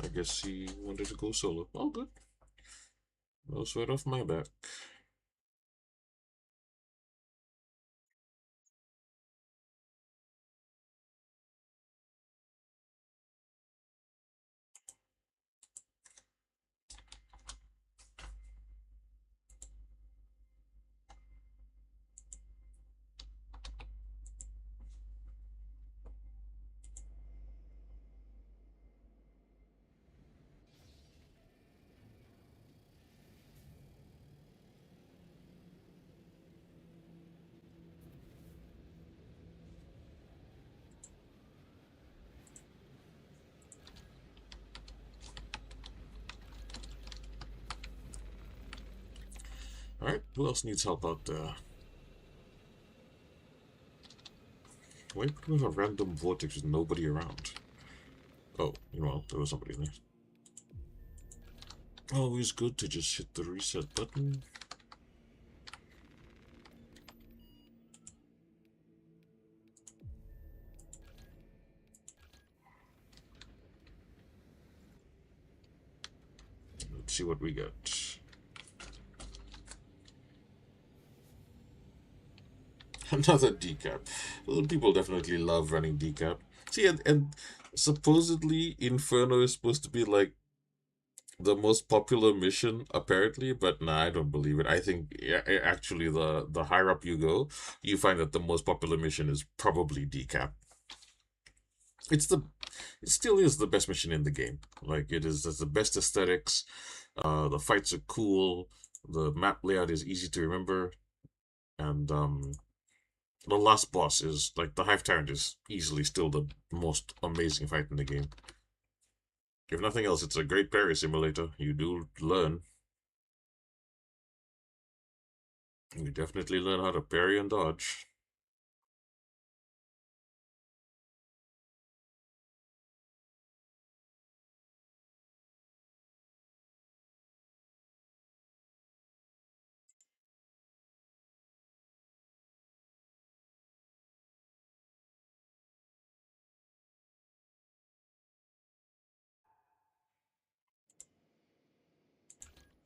I guess he wanted to go solo. All good. No sweat off my back. Alright, who else needs help out there? Why put with a random vortex with nobody around? Oh, well, there was somebody there. Always good to just hit the reset button. Let's see what we got. Another decap. Well, people definitely love running decap. See, and supposedly Inferno is supposed to be like the most popular mission, apparently, but nah, I don't believe it. I think actually the higher up you go, you find that the most popular mission is probably decap. It still is the best mission in the game. Like it's the best aesthetics. The fights are cool. The map layout is easy to remember, and the last boss is, like, the Hive Tyrant is easily still the most amazing fight in the game. If nothing else, it's a great parry simulator. You do learn. You definitely learn how to parry and dodge.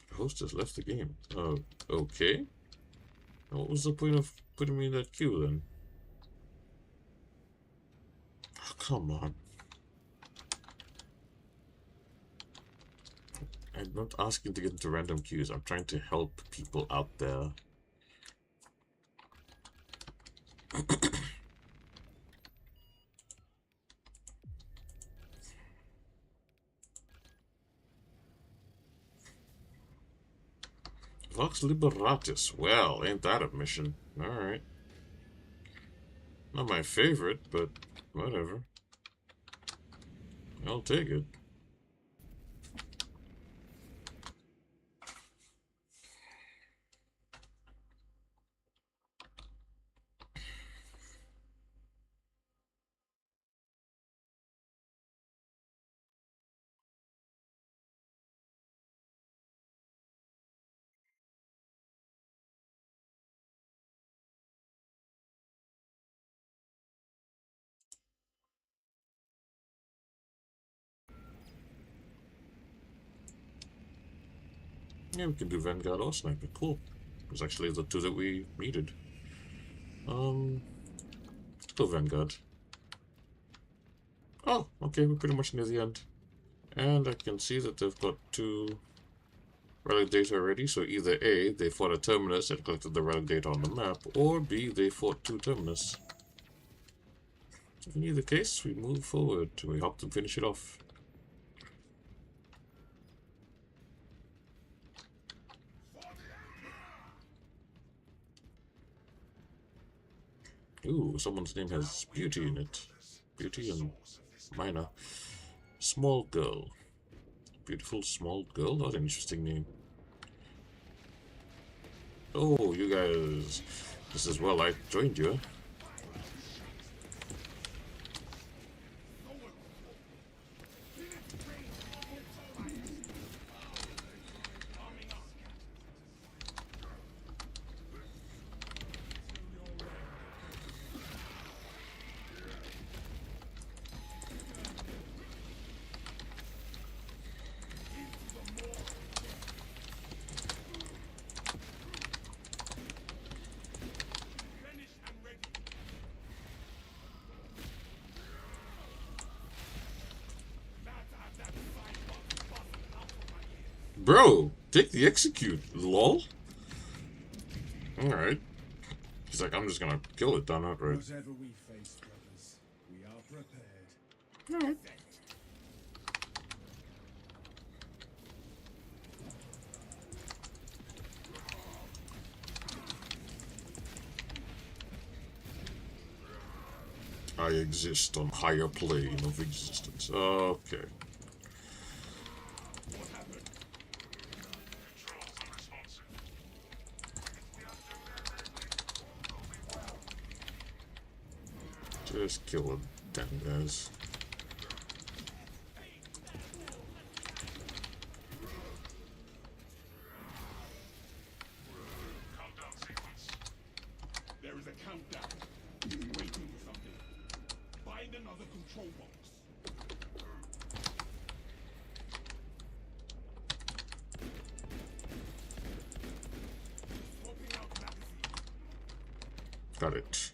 The host has left the game. Okay. What was the point of putting me in that queue then? Oh, come on. I'm not asking to get into random queues. I'm trying to help people out there. Vox Liberatus. Well, ain't that a mission? Alright. Not my favorite, but whatever. I'll take it. Yeah, we can do Vanguard or Sniper. Cool. It was actually the two that we needed. Still Vanguard. Oh, okay, we're pretty much near the end. And I can see that they've got 2 relic data already, so either A, they fought a terminus and collected the relic data on the map, or B, they fought 2 terminus. So in either case, we move forward. We help them finish it off. Ooh, someone's name has Beauty in it. Beauty and Minor. Small Girl. Beautiful Small Girl? That's an interesting name. Oh, you guys. This is well, I joined you. Bro, take the execute, lol. Alright. He's like, I'm just gonna kill it down outright. Whatever we face, brothers, we are prepared. Alright. I exist on higher plane of existence. Okay. Just kill them, damn guys. Countdown sequence. There is a countdown. He's waiting for something. Find another control box. Swapping out magazine. Got it.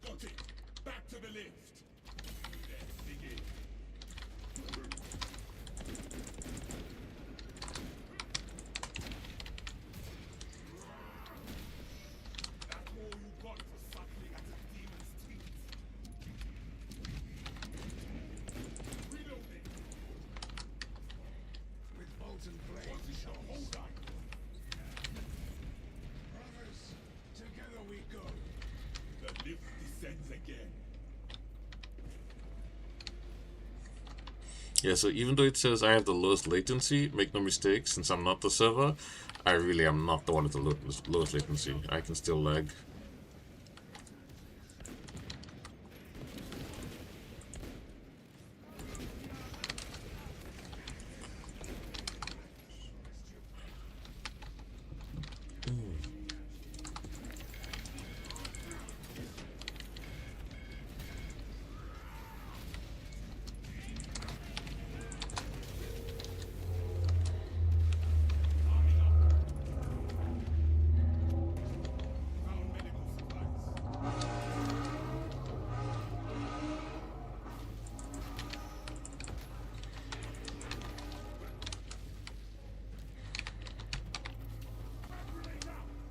Got it. Back to the lift. Let's begin. That's all you got for suckling at a demon's teeth. Reloading. With molten blades. Position. Hold on. Brothers, together we go. The lift descends again. Yeah, so even though it says I have the lowest latency, make no mistake, since I'm not the server, I really am not the one with the lowest latency. I can still lag. Found medical supplies.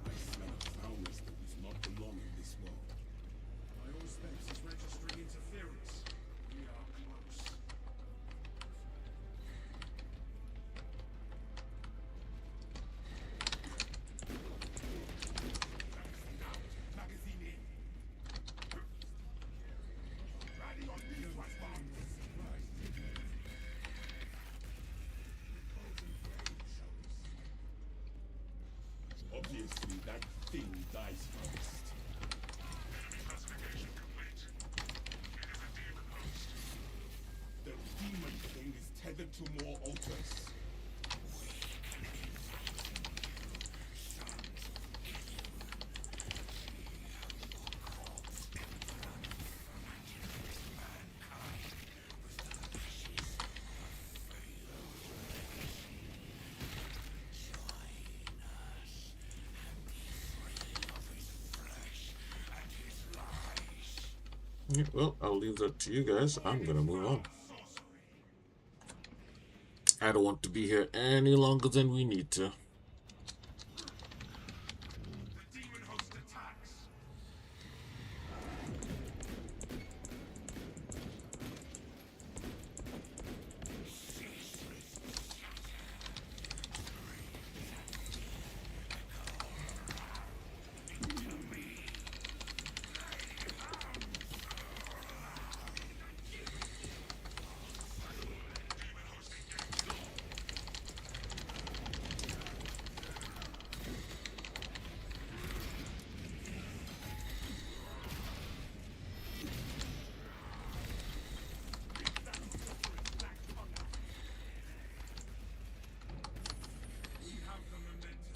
I smell a foulness that does not belong in this world. My all space is registering interference. We are close. Magazine in. Riding on these response. Obviously, that thing dies first. Classification complete. It is a demon host. The demon thing is tethered to more altars. Yeah, well, I'll leave that to you guys. I'm gonna move on. I don't want to be here any longer than we need to. The demon host attacks. We have the momentum.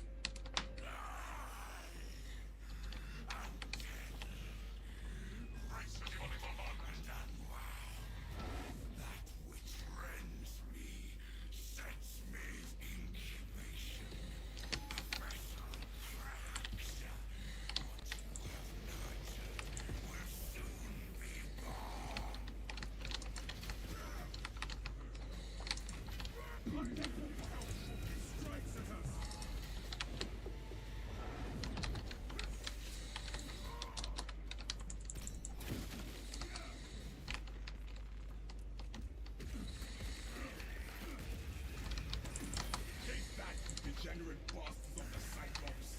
That which rends me sets me incubation. The vessel cracks. What you have nurtured will soon be born. Strikes at us. Take that, degenerate bastards of the Cyclops.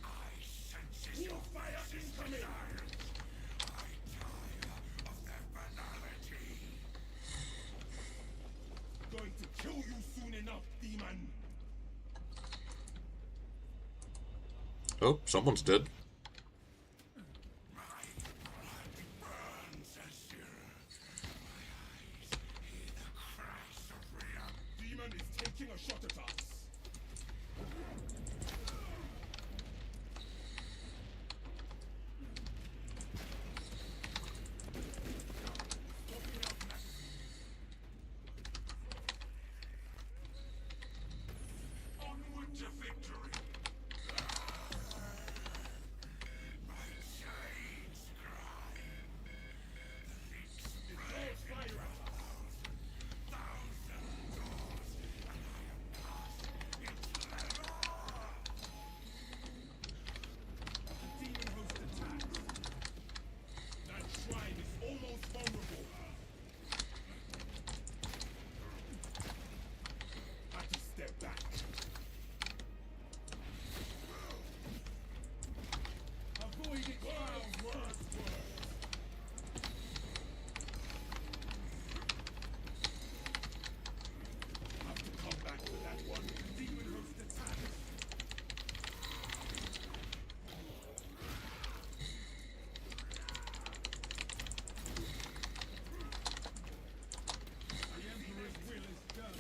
I sense your fire incoming. I tire of their banality. Going to kill you soon enough, demon. Oh, someone's dead. Burns as my eyes hear the crash of reality. Demon is taking a shot at us. Onward to victory. My shades cry. The leaps fire. Thousand doors, and I am past its level. Demon host attacks. That shrine is almost vulnerable. Had to step back. Avoid it, Miles. Words. Have to come back to that one. Demon host attacks. The Emperor's will is done.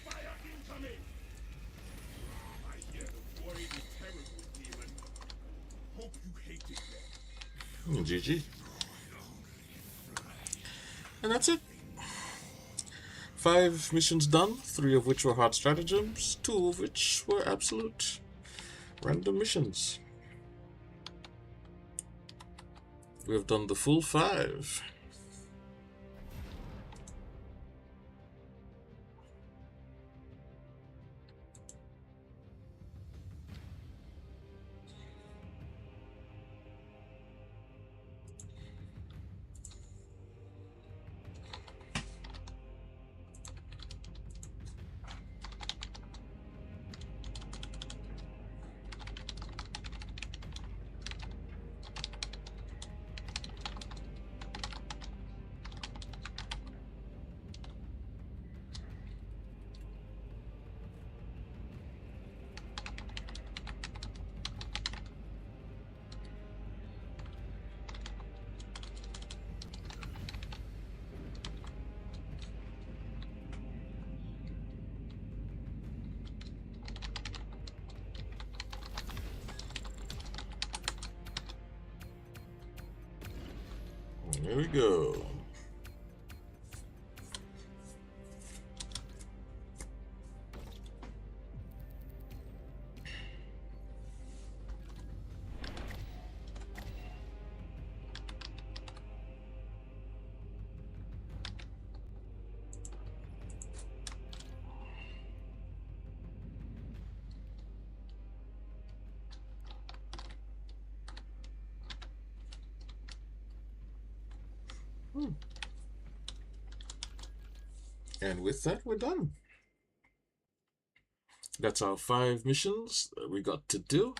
Fire incoming! I hear the void is terrible, demon. Hope you hate it then. GG. And that's it. 5 missions done, 3 of which were hard stratagems, 2 of which were absolute random missions. We have done the full 5. There we go. And with that, we're done. That's our 5 missions that we got to do.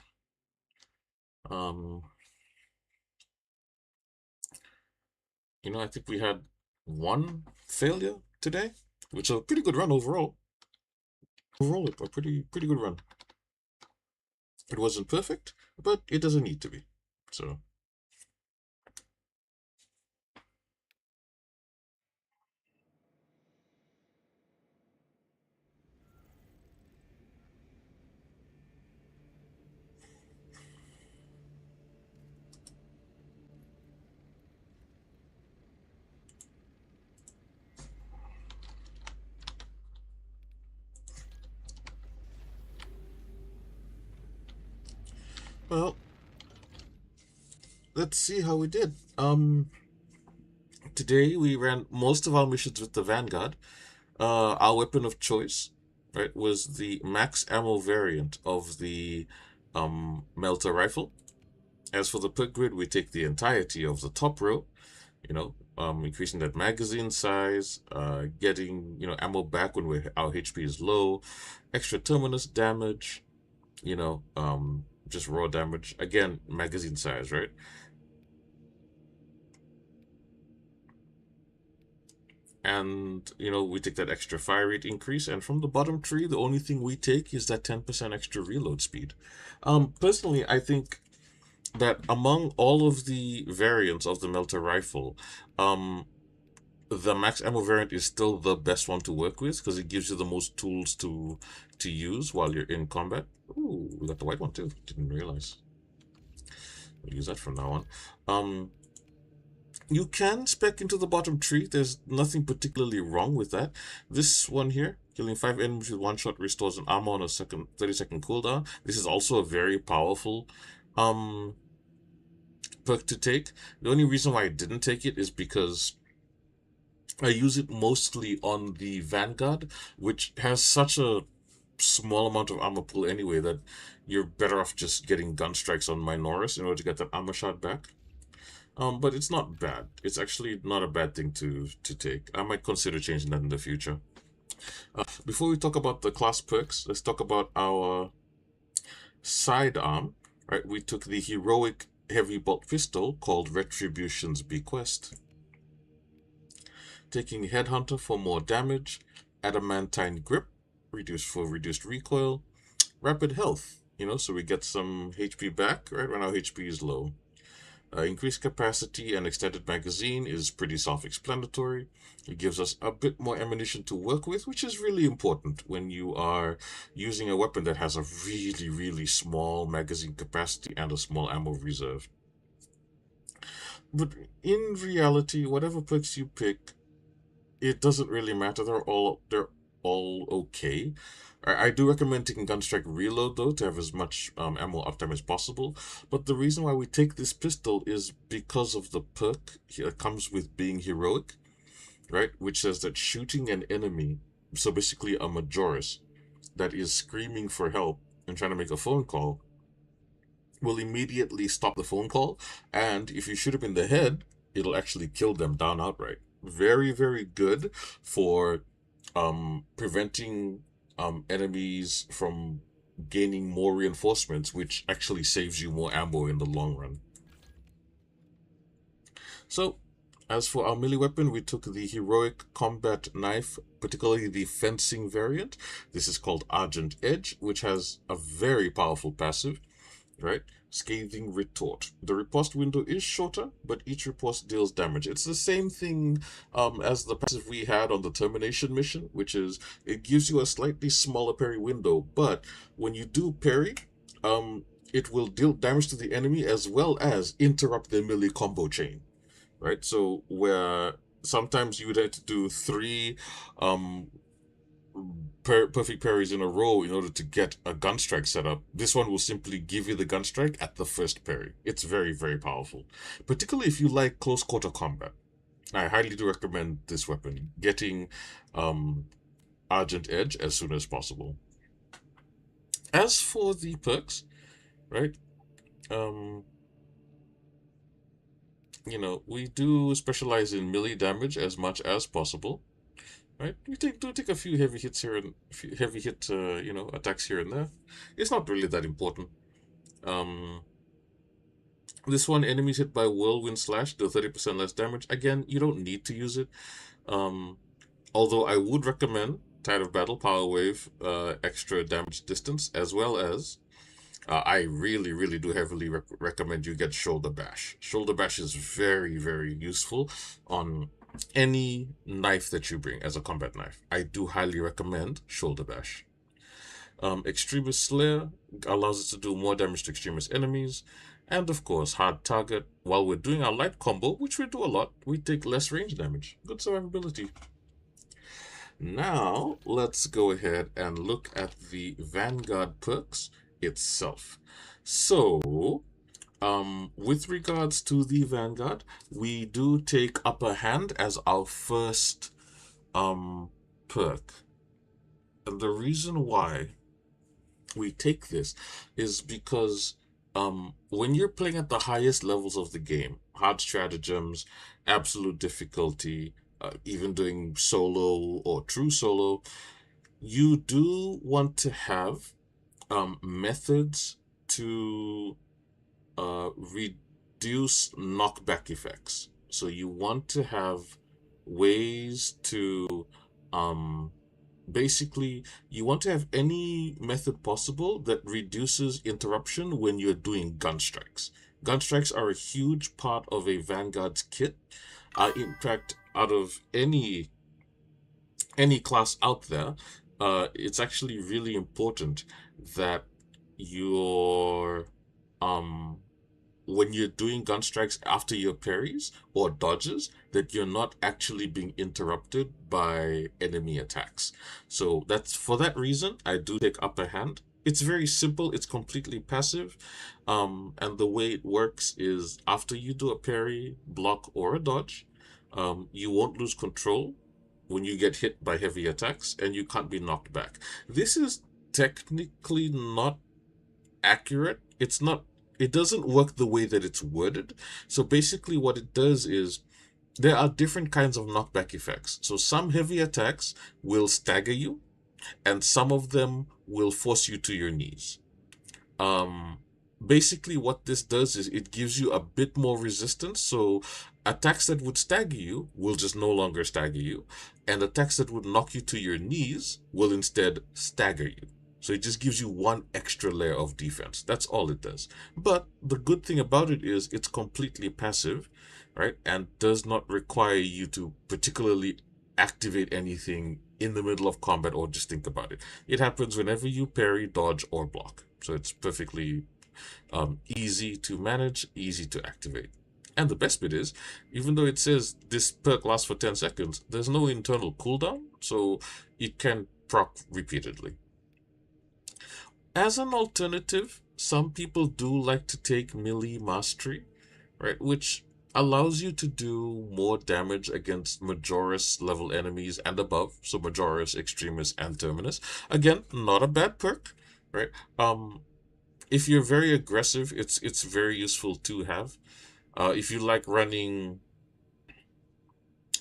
I think we had 1 failure today, which is a pretty good run overall. Overall, a pretty good run. It wasn't perfect, but it doesn't need to be. So. Well, let's see how we did. Today we ran most of our missions with the Vanguard. Our weapon of choice, right, was the max ammo variant of the melter rifle. As for the perk grid, we take the entirety of the top row, increasing that magazine size, getting, ammo back when our HP is low, extra terminus damage, just raw damage. Again, magazine size, right? And, we take that extra fire rate increase. And from the bottom tree, the only thing we take is that 10% extra reload speed. Personally, I think that among all of the variants of the melter rifle, the max ammo variant is still the best one to work with because it gives you the most tools to use while you're in combat. Ooh, we got the white one too. Didn't realize. We'll use that from now on. You can spec into the bottom tree. There's nothing particularly wrong with that. This one here, killing 5 enemies with 1 shot restores an armor on a 30-second cooldown. This is also a very powerful perk to take. The only reason why I didn't take it is because I use it mostly on the Vanguard, which has such a small amount of armor pool anyway that you're better off just getting gun strikes on Minoris in order to get that armor shot back. But it's not bad. It's actually not a bad thing to take. I might consider changing that in the future. Before we talk about the class perks, let's talk about our sidearm. Right, we took the heroic heavy bolt pistol called Retribution's Bequest. Taking Headhunter for more damage, Adamantine Grip, reduced recoil, Rapid Health, so we get some HP back, right, when our HP is low. Increased capacity and extended magazine is pretty self-explanatory. It gives us a bit more ammunition to work with, which is really important when you are using a weapon that has a really, really small magazine capacity and a small ammo reserve. But in reality, whatever perks you pick, it doesn't really matter. They're all okay. I do recommend taking Gunstrike Reload, though, to have as much ammo uptime as possible. But the reason why we take this pistol is because of the perk that comes with being heroic, right? Which says that shooting an enemy, so basically a Majoris, that is screaming for help and trying to make a phone call, will immediately stop the phone call. And if you shoot him in the head, it'll actually kill them down outright. Very, very good for preventing enemies from gaining more reinforcements, which actually saves you more ammo in the long run. So, as for our melee weapon, we took the heroic combat knife, particularly the fencing variant. This is called Argent Edge, which has a very powerful passive, right? Scathing Retort. The riposte window is shorter, but each riposte deals damage. It's the same thing as the passive we had on the Termination mission, which is it gives you a slightly smaller parry window, but when you do parry, it will deal damage to the enemy as well as interrupt their melee combo chain, right? So where sometimes you would have to do 3 perfect parries in a row in order to get a gun strike set up, this one will simply give you the gun strike at the first parry. It's very, very powerful, particularly if you like close quarter combat. I highly do recommend this weapon, getting Argent Edge as soon as possible. As for the perks, right, we do specialize in melee damage as much as possible. right? You take a few heavy hits here and few heavy hit attacks here and there. It's not really that important. This one, enemies hit by whirlwind slash do 30% less damage. Again, you don't need to use it. Although I would recommend Tide of Battle, Power Wave, extra damage distance, as well as I really do heavily recommend you get Shoulder Bash. Shoulder Bash is very useful on any knife that you bring as a combat knife. I do highly recommend Shoulder Bash. Extremist Slayer allows us to do more damage to extremist enemies. And of course, Hard Target. While we're doing our light combo, which we do a lot, we take less range damage. Good survivability. Now, let's go ahead and look at the Vanguard perks itself. So, with regards to the Vanguard, we do take Upper Hand as our first perk. And the reason why we take this is because when you're playing at the highest levels of the game, hard stratagems, absolute difficulty, even doing solo or true solo, you do want to have methods to reduce knockback effects. So you want to have ways to basically, you want to have any method possible that reduces interruption when you're doing gun strikes. Gun strikes are a huge part of a Vanguard's kit. In fact, out of any class out there, it's actually really important that your when you're doing gun strikes after your parries or dodges, that you're not actually being interrupted by enemy attacks. So that's for that reason I do take Upper Hand. It's very simple, it's completely passive, and the way it works is after you do a parry, block, or a dodge, you won't lose control when you get hit by heavy attacks, and you can't be knocked back. This is technically not accurate. It doesn't work the way that it's worded. So basically what it does is there are different kinds of knockback effects. So some heavy attacks will stagger you, and some of them will force you to your knees. Basically what this does is it gives you a bit more resistance. So attacks that would stagger you will just no longer stagger you, and attacks that would knock you to your knees will instead stagger you. So it just gives you one extra layer of defense. That's all it does. But the good thing about it is it's completely passive, right? And does not require you to particularly activate anything in the middle of combat or just think about it. It happens whenever you parry, dodge, or block. So it's perfectly easy to manage, easy to activate. And the best bit is, even though it says this perk lasts for 10 seconds, there's no internal cooldown, so it can proc repeatedly. As an alternative, some people do like to take Melee Mastery, right, which allows you to do more damage against Majoris level enemies and above, so Majoris, Extremis, and Terminus. Again, not a bad perk, right? If you're very aggressive, it's very useful to have. If you like running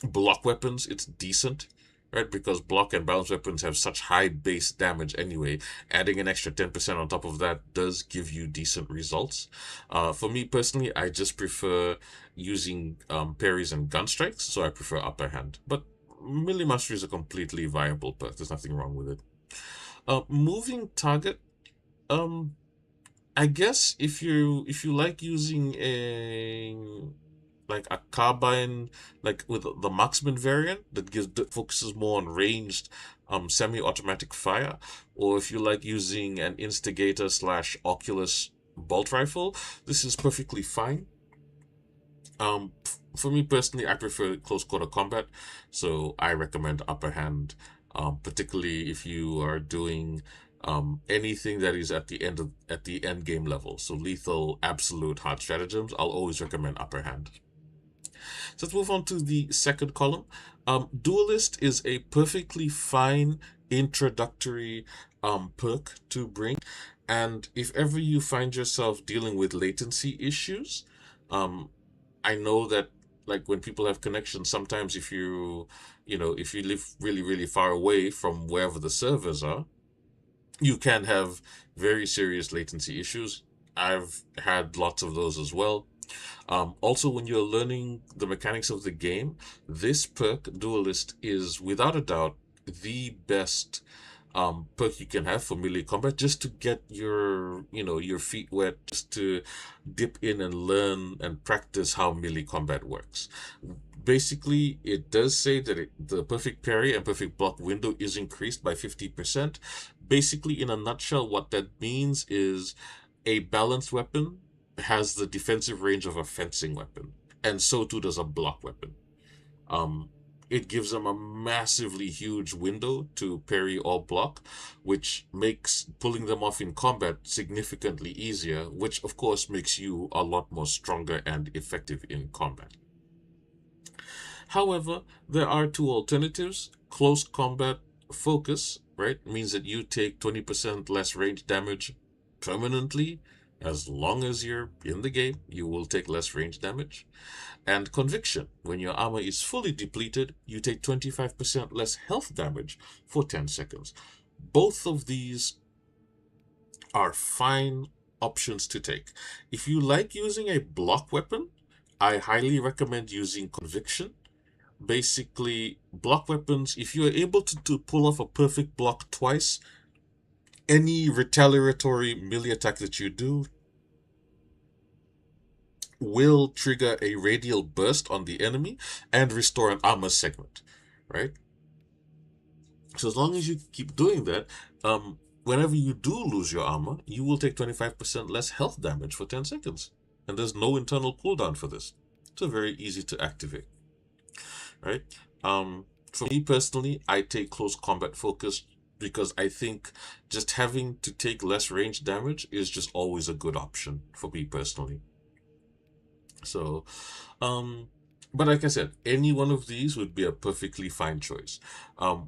block weapons, it's decent, right? Because block and balance weapons have such high base damage anyway. Adding an extra 10% on top of that does give you decent results. For me personally, I just prefer using parries and gun strikes, so I prefer Upper Hand. But Melee Mastery is a completely viable perk. There's nothing wrong with it. Moving Target. I guess if you like using a carbine, like with the marksman variant that focuses more on ranged semi-automatic fire, or if you like using an instigator / Oculus bolt rifle, this is perfectly fine. For me personally, I prefer close quarter combat, so I recommend Upper Hand, particularly if you are doing anything that is at the end game level. So lethal, absolute, hard stratagems, I'll always recommend Upper Hand. So let's move on to the second column. Duelist is a perfectly fine introductory perk to bring, and if ever you find yourself dealing with latency issues, I know that like when people have connections, sometimes if you you know, if you live really, really far away from wherever the servers are, you can have very serious latency issues. I've had lots of those as well. Also, when you're learning the mechanics of the game, this perk, Duelist, is without a doubt the best perk you can have for melee combat, just to get your, you know, your feet wet, just to dip in and learn and practice how melee combat works. Basically, it does say that the perfect parry and perfect block window is increased by 50%. Basically, in a nutshell, what that means is a balanced weapon has the defensive range of a fencing weapon, and so too does a block weapon. It gives them a massively huge window to parry or block, which makes pulling them off in combat significantly easier, which of course makes you a lot more stronger and effective in combat. However, there are two alternatives. Close combat focus, right, means that you take 20% less range damage permanently. As long as you're in the game, you will take less range damage. And conviction, when your armor is fully depleted, you take 25% less health damage for 10 seconds. Both of these are fine options to take. If you like using a block weapon, I highly recommend using conviction. Basically, block weapons, if you are able to pull off a perfect block twice, any retaliatory melee attack that you do will trigger a radial burst on the enemy and restore an armor segment, right? So as long as you keep doing that, whenever you do lose your armor, you will take 25% less health damage for 10 seconds. And there's no internal cooldown for this. So very easy to activate, right? For me personally, I take close combat focus because I think just having to take less range damage is just always a good option for me personally. So, but like I said, any one of these would be a perfectly fine choice.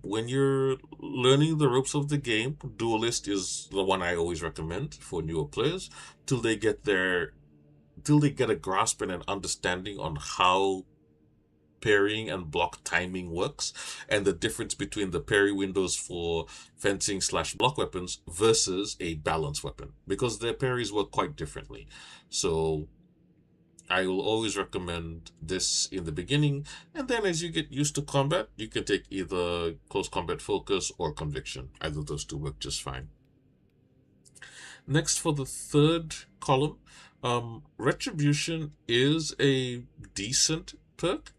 When you're learning the ropes of the game, Duelist is the one I always recommend for newer players till they get a grasp and an understanding on how parrying and block timing works, and the difference between the parry windows for fencing / block weapons versus a balanced weapon, because their parries work quite differently. So I will always recommend this in the beginning, and then as you get used to combat, you can take either close combat focus or conviction. Either of those two work just fine. Next, for the third column, Retribution is a decent perk,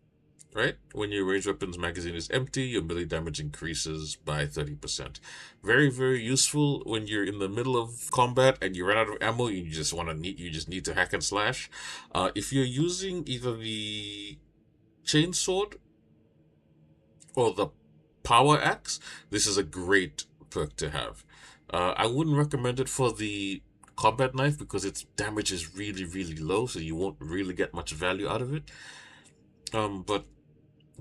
right? When your ranged weapons magazine is empty, your melee damage increases by 30%. Very, very useful when you're in the middle of combat and you run out of ammo. You just need to hack and slash. If you're using either the chainsword or the power axe, this is a great perk to have. I wouldn't recommend it for the combat knife because its damage is really, really low, so you won't really get much value out of it. But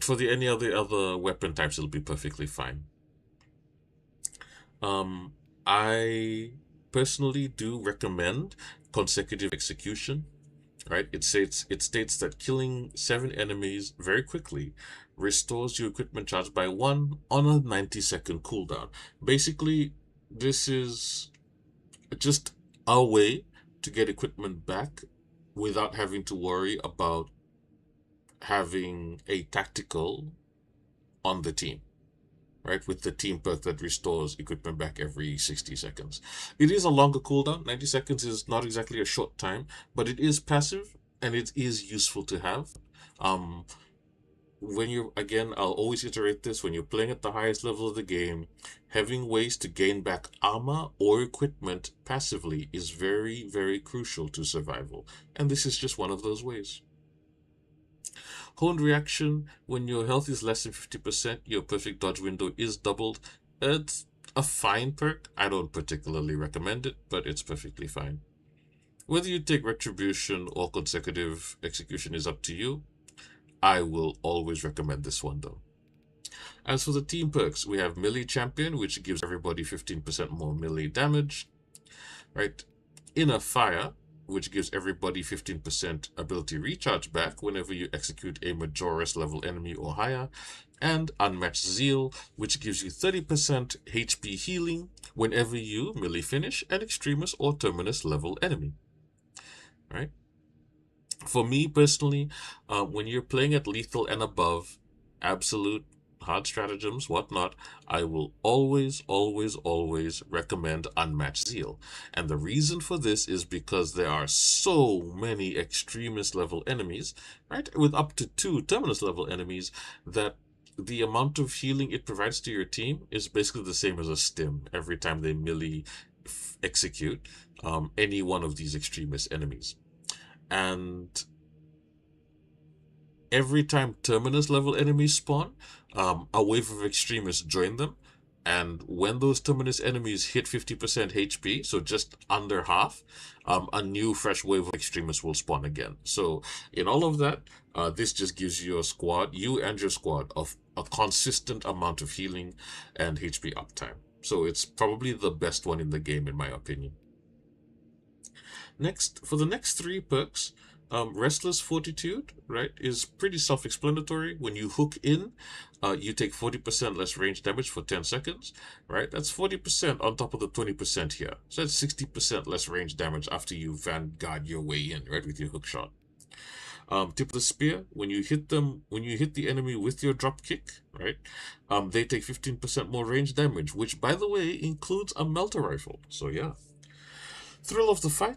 for any other weapon types, it'll be perfectly fine. I personally do recommend consecutive execution, right? It states that killing 7 enemies very quickly restores your equipment charge by 1 on a 90-second cooldown. Basically, this is just a way to get equipment back without having to worry about having a tactical on the team, right? With the team perk that restores equipment back every 60 seconds. It is a longer cooldown. 90 seconds is not exactly a short time, but it is passive and it is useful to have. When you're, again, I'll always iterate this, when you're playing at the highest level of the game, having ways to gain back armor or equipment passively is very, very crucial to survival. And this is just one of those ways. Honed reaction, when your health is less than 50%, your perfect dodge window is doubled. It's a fine perk. I don't particularly recommend it, but it's perfectly fine. Whether you take retribution or consecutive execution is up to you. I will always recommend this one though. As for the team perks, we have Melee Champion, which gives everybody 15% more melee damage. Right? Inner Fire, which gives everybody 15% ability recharge back whenever you execute a Majoris level enemy or higher, and Unmatched Zeal, which gives you 30% HP healing whenever you melee finish an Extremis or Terminus level enemy. Right? For me personally, when you're playing at lethal and above, absolute, hard stratagems, whatnot, I will always recommend Unmatched Zeal. And the reason for this is because there are so many Extremis level enemies, right, with up to 2 Terminus level enemies, that the amount of healing it provides to your team is basically the same as a stim every time they melee execute any one of these Extremis enemies. And every time Terminus level enemies spawn, a wave of Extremists join them, and when those Terminus enemies hit 50% HP, so just under half, a new fresh wave of Extremists will spawn again. So in all of that, this just gives your squad, you and your squad, of a consistent amount of healing and HP uptime. So it's probably the best one in the game, in my opinion. Next, for the next 3 perks, Restless Fortitude, right, is pretty self-explanatory. When you hook in, you take 40% less range damage for 10 seconds, right? That's 40% on top of the 20% here. So that's 60% less range damage after you vanguard your way in, right, with your hook shot. Tip of the spear, when you hit the enemy with your drop kick, right, they take 15% more range damage, which, by the way, includes a melter rifle. So yeah. Thrill of the fight.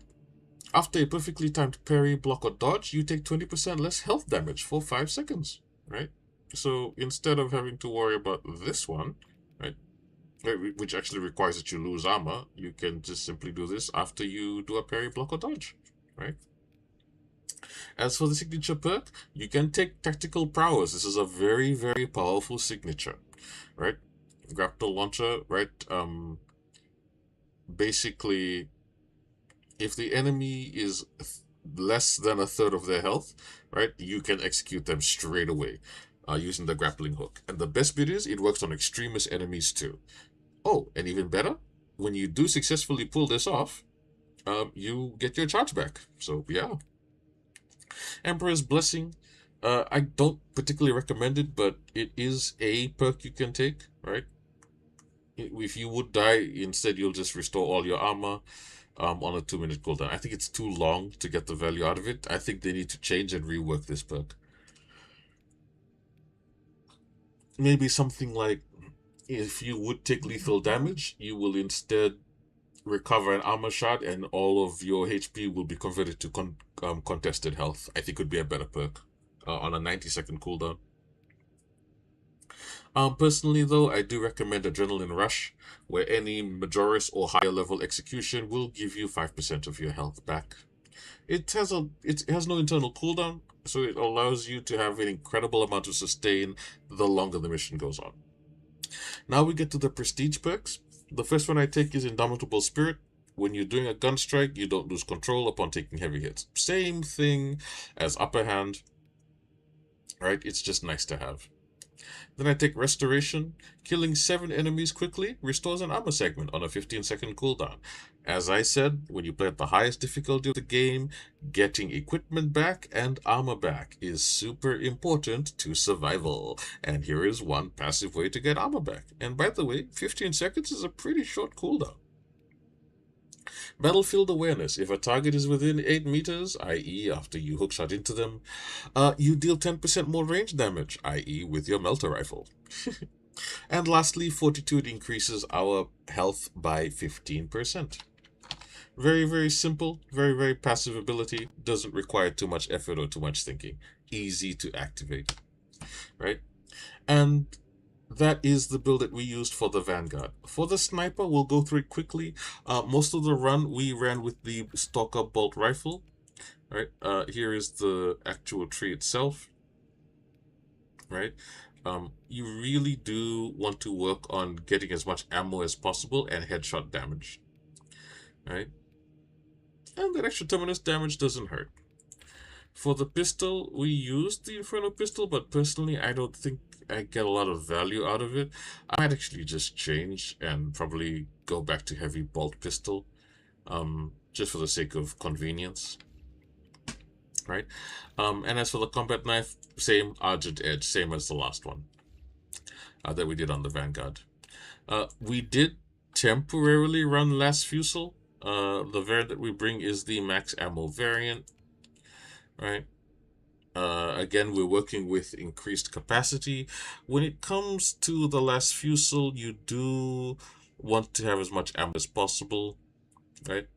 After a perfectly timed parry, block, or dodge, you take 20% less health damage for 5 seconds, right? So instead of having to worry about this one, right, which actually requires that you lose armor, you can just simply do this after you do a parry, block, or dodge, right? As for the signature perk, you can take Tactical Prowess. This is a very, very powerful signature, right? Grapple Launcher, right? Basically, if the enemy is less than a third of their health, right, you can execute them straight away using the grappling hook. And the best bit is it works on Extremis enemies too. Oh, and even better, when you do successfully pull this off, you get your charge back. So yeah. Emperor's Blessing. I don't particularly recommend it, but it is a perk you can take, right? If you would die, instead you'll just restore all your armor on a 2-minute cooldown. I think it's too long to get the value out of it. I think they need to change and rework this perk. Maybe something like, if you would take lethal damage, you will instead recover an armor shot and all of your HP will be converted to contested health. I think would be a better perk on a 90-second cooldown. Personally, though, I do recommend Adrenaline Rush, where any Majoris or higher level execution will give you 5% of your health back. It has no internal cooldown, so it allows you to have an incredible amount of sustain the longer the mission goes on. Now we get to the prestige perks. The first one I take is Indomitable Spirit. When you're doing a gun strike, you don't lose control upon taking heavy hits. Same thing as Upper Hand, right? It's just nice to have. Then I take Restoration. Killing 7 enemies quickly restores an armor segment on a 15-second cooldown. As I said, when you play at the highest difficulty of the game, getting equipment back and armor back is super important to survival. And here is one passive way to get armor back. And by the way, 15 seconds is a pretty short cooldown. Battlefield Awareness. If a target is within 8 meters, i.e. after you hookshot into them, you deal 10% more range damage, i.e. with your melter rifle. And lastly, Fortitude increases our health by 15%. Very, very simple, very, very passive ability. Doesn't require too much effort or too much thinking. Easy to activate, right? And that is the build that we used for the Vanguard. For the Sniper, we'll go through it quickly. Most of the run, we ran with the Stalker Bolt Rifle. Right? Here is the actual tree itself. Right? You really do want to work on getting as much ammo as possible and headshot damage. Right? And that extra terminus damage doesn't hurt. For the pistol, we used the Inferno pistol, but personally, I don't think I get a lot of value out of it. I might actually just change and probably go back to heavy bolt pistol, just for the sake of convenience, right? And as for the combat knife, same Argent Edge, same as the last one that we did on the Vanguard. We did temporarily run Last Fusel. The variant that we bring is the max ammo variant, right? Again, we're working with increased capacity. When it comes to the Last Fusel, you do want to have as much ammo as possible, right?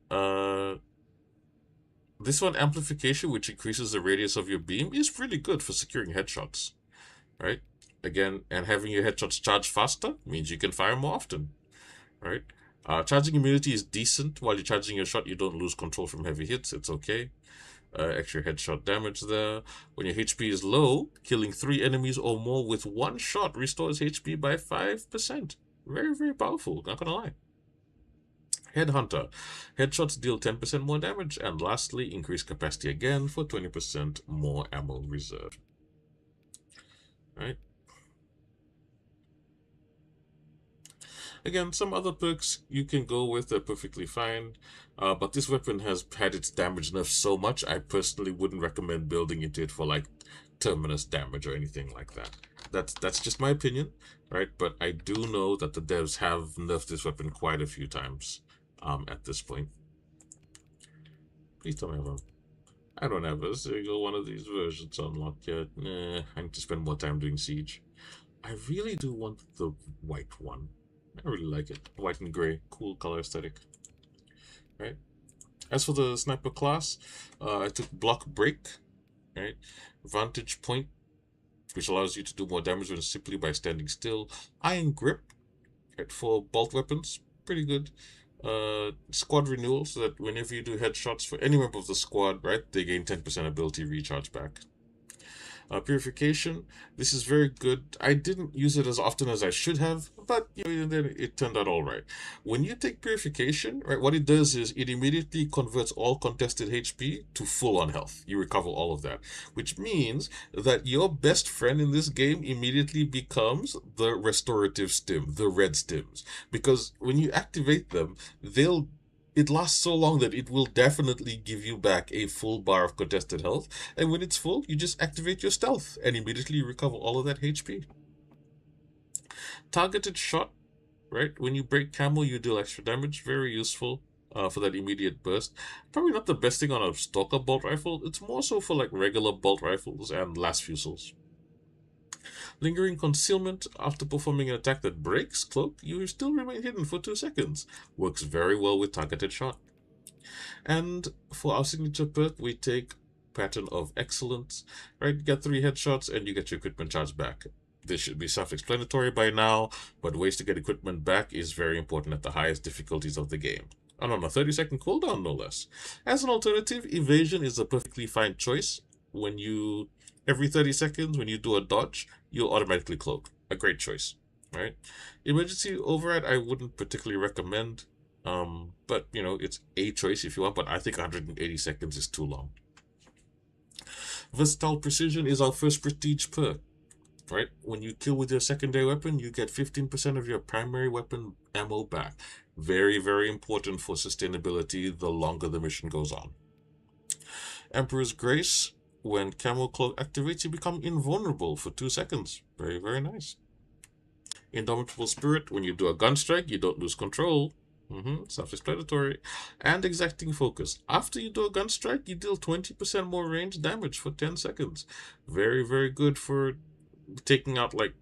This one, amplification, which increases the radius of your beam, is really good for securing headshots, right? Again, and having your headshots charge faster means you can fire more often, right? Charging immunity is decent. While you're charging your shot, you don't lose control from heavy hits. It's okay. Extra headshot damage there. When your HP is low, killing 3 enemies or more with 1 shot restores HP by 5%. Very, very powerful, not gonna lie. Headhunter. Headshots deal 10% more damage. And lastly, increase capacity again for 20% more ammo reserve. Right? Again, some other perks you can go with are perfectly fine, but this weapon has had its damage nerfed so much, I personally wouldn't recommend building into it for like terminus damage or anything like that. That's just my opinion, right? But I do know that the devs have nerfed this weapon quite a few times at this point. Please tell me I don't have a single one of these versions unlocked yet. Nah, I need to spend more time doing Siege. I really do want the white one. I really like it. White and gray. Cool color aesthetic. Right? As for the sniper class, I took Block Break. Right? Vantage Point, which allows you to do more damage when simply by standing still. Iron Grip, right, for bolt weapons. Pretty good. Squad Renewal, so that whenever you do headshots for any member of the squad, right, they gain 10% ability recharge back. Purification, this is very good. I didn't use it as often as I should have, but you know, then it turned out all right. When you take Purification, right, what it does is it immediately converts all contested HP to full on health. You recover all of that, which means that your best friend in this game immediately becomes the restorative stim, the red stims, because when you activate them, it lasts so long that it will definitely give you back a full bar of contested health. And when it's full, you just activate your stealth and immediately recover all of that HP. Targeted shot, right? When you break camo, you deal extra damage. Very useful for that immediate burst. Probably not the best thing on a Stalker bolt rifle. It's more so for like regular bolt rifles and Last Fusels. Lingering Concealment. After performing an attack that breaks Cloak, you still remain hidden for 2 seconds. Works very well with Targeted Shot. And for our signature perk, we take Pattern of Excellence. Right, you get 3 headshots and you get your equipment charge back. This should be self-explanatory by now, but ways to get equipment back is very important at the highest difficulties of the game. And on a 30-second cooldown, no less. As an alternative, Evasion is a perfectly fine choice. Every 30 seconds, when you do a dodge, you'll automatically cloak. A great choice, right? Emergency Override, I wouldn't particularly recommend, but, you know, it's a choice if you want, but I think 180 seconds is too long. Versatile Precision is our first prestige perk, right? When you kill with your secondary weapon, you get 15% of your primary weapon ammo back. Very, very important for sustainability the longer the mission goes on. Emperor's Grace. When Camo Cloak activates, you become invulnerable for 2 seconds. Very, very nice. Indomitable Spirit. When you do a gun strike, you don't lose control. Self-explanatory. And Exacting Focus. After you do a gun strike, you deal 20% more range damage for 10 seconds. Very, very good for taking out, like,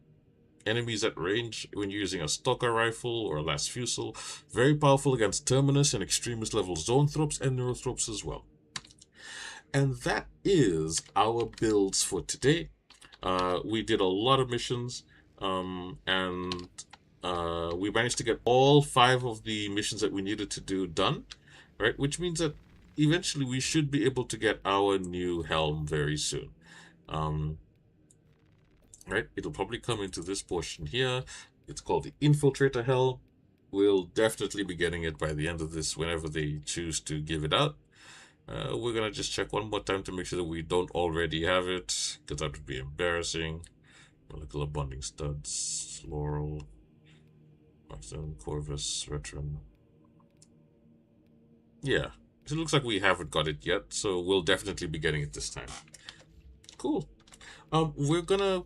enemies at range when you're using a Stalker rifle or a Last Fusel. Very powerful against Terminus and Extremist level Zoanthropes and Neurothropes as well. And that is our builds for today. We did a lot of missions, and we managed to get all 5 of the missions that we needed to do done, right? Which means that eventually we should be able to get our new helm very soon. Right? It'll probably come into this portion here. It's called the Infiltrator Helm. We'll definitely be getting it by the end of this, whenever they choose to give it out. We're gonna just check one more time to make sure that we don't already have it, because that would be embarrassing. Molecular Bonding Studs, Laurel, Martin, Corvus, Veteran. Yeah, it looks like we haven't got it yet, so we'll definitely be getting it this time. Cool. We're gonna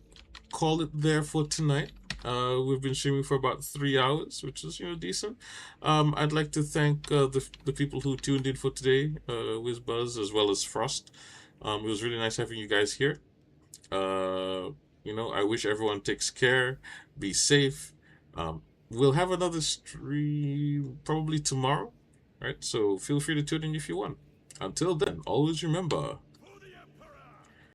call it there for tonight. We've been streaming for about 3 hours, which is decent. I'd like to thank the people who tuned in for today, WizBuzz as well as Frost. It was really nice having you guys here. I wish everyone takes care, be safe. We'll have another stream probably tomorrow, right? So feel free to tune in if you want. Until then, always remember,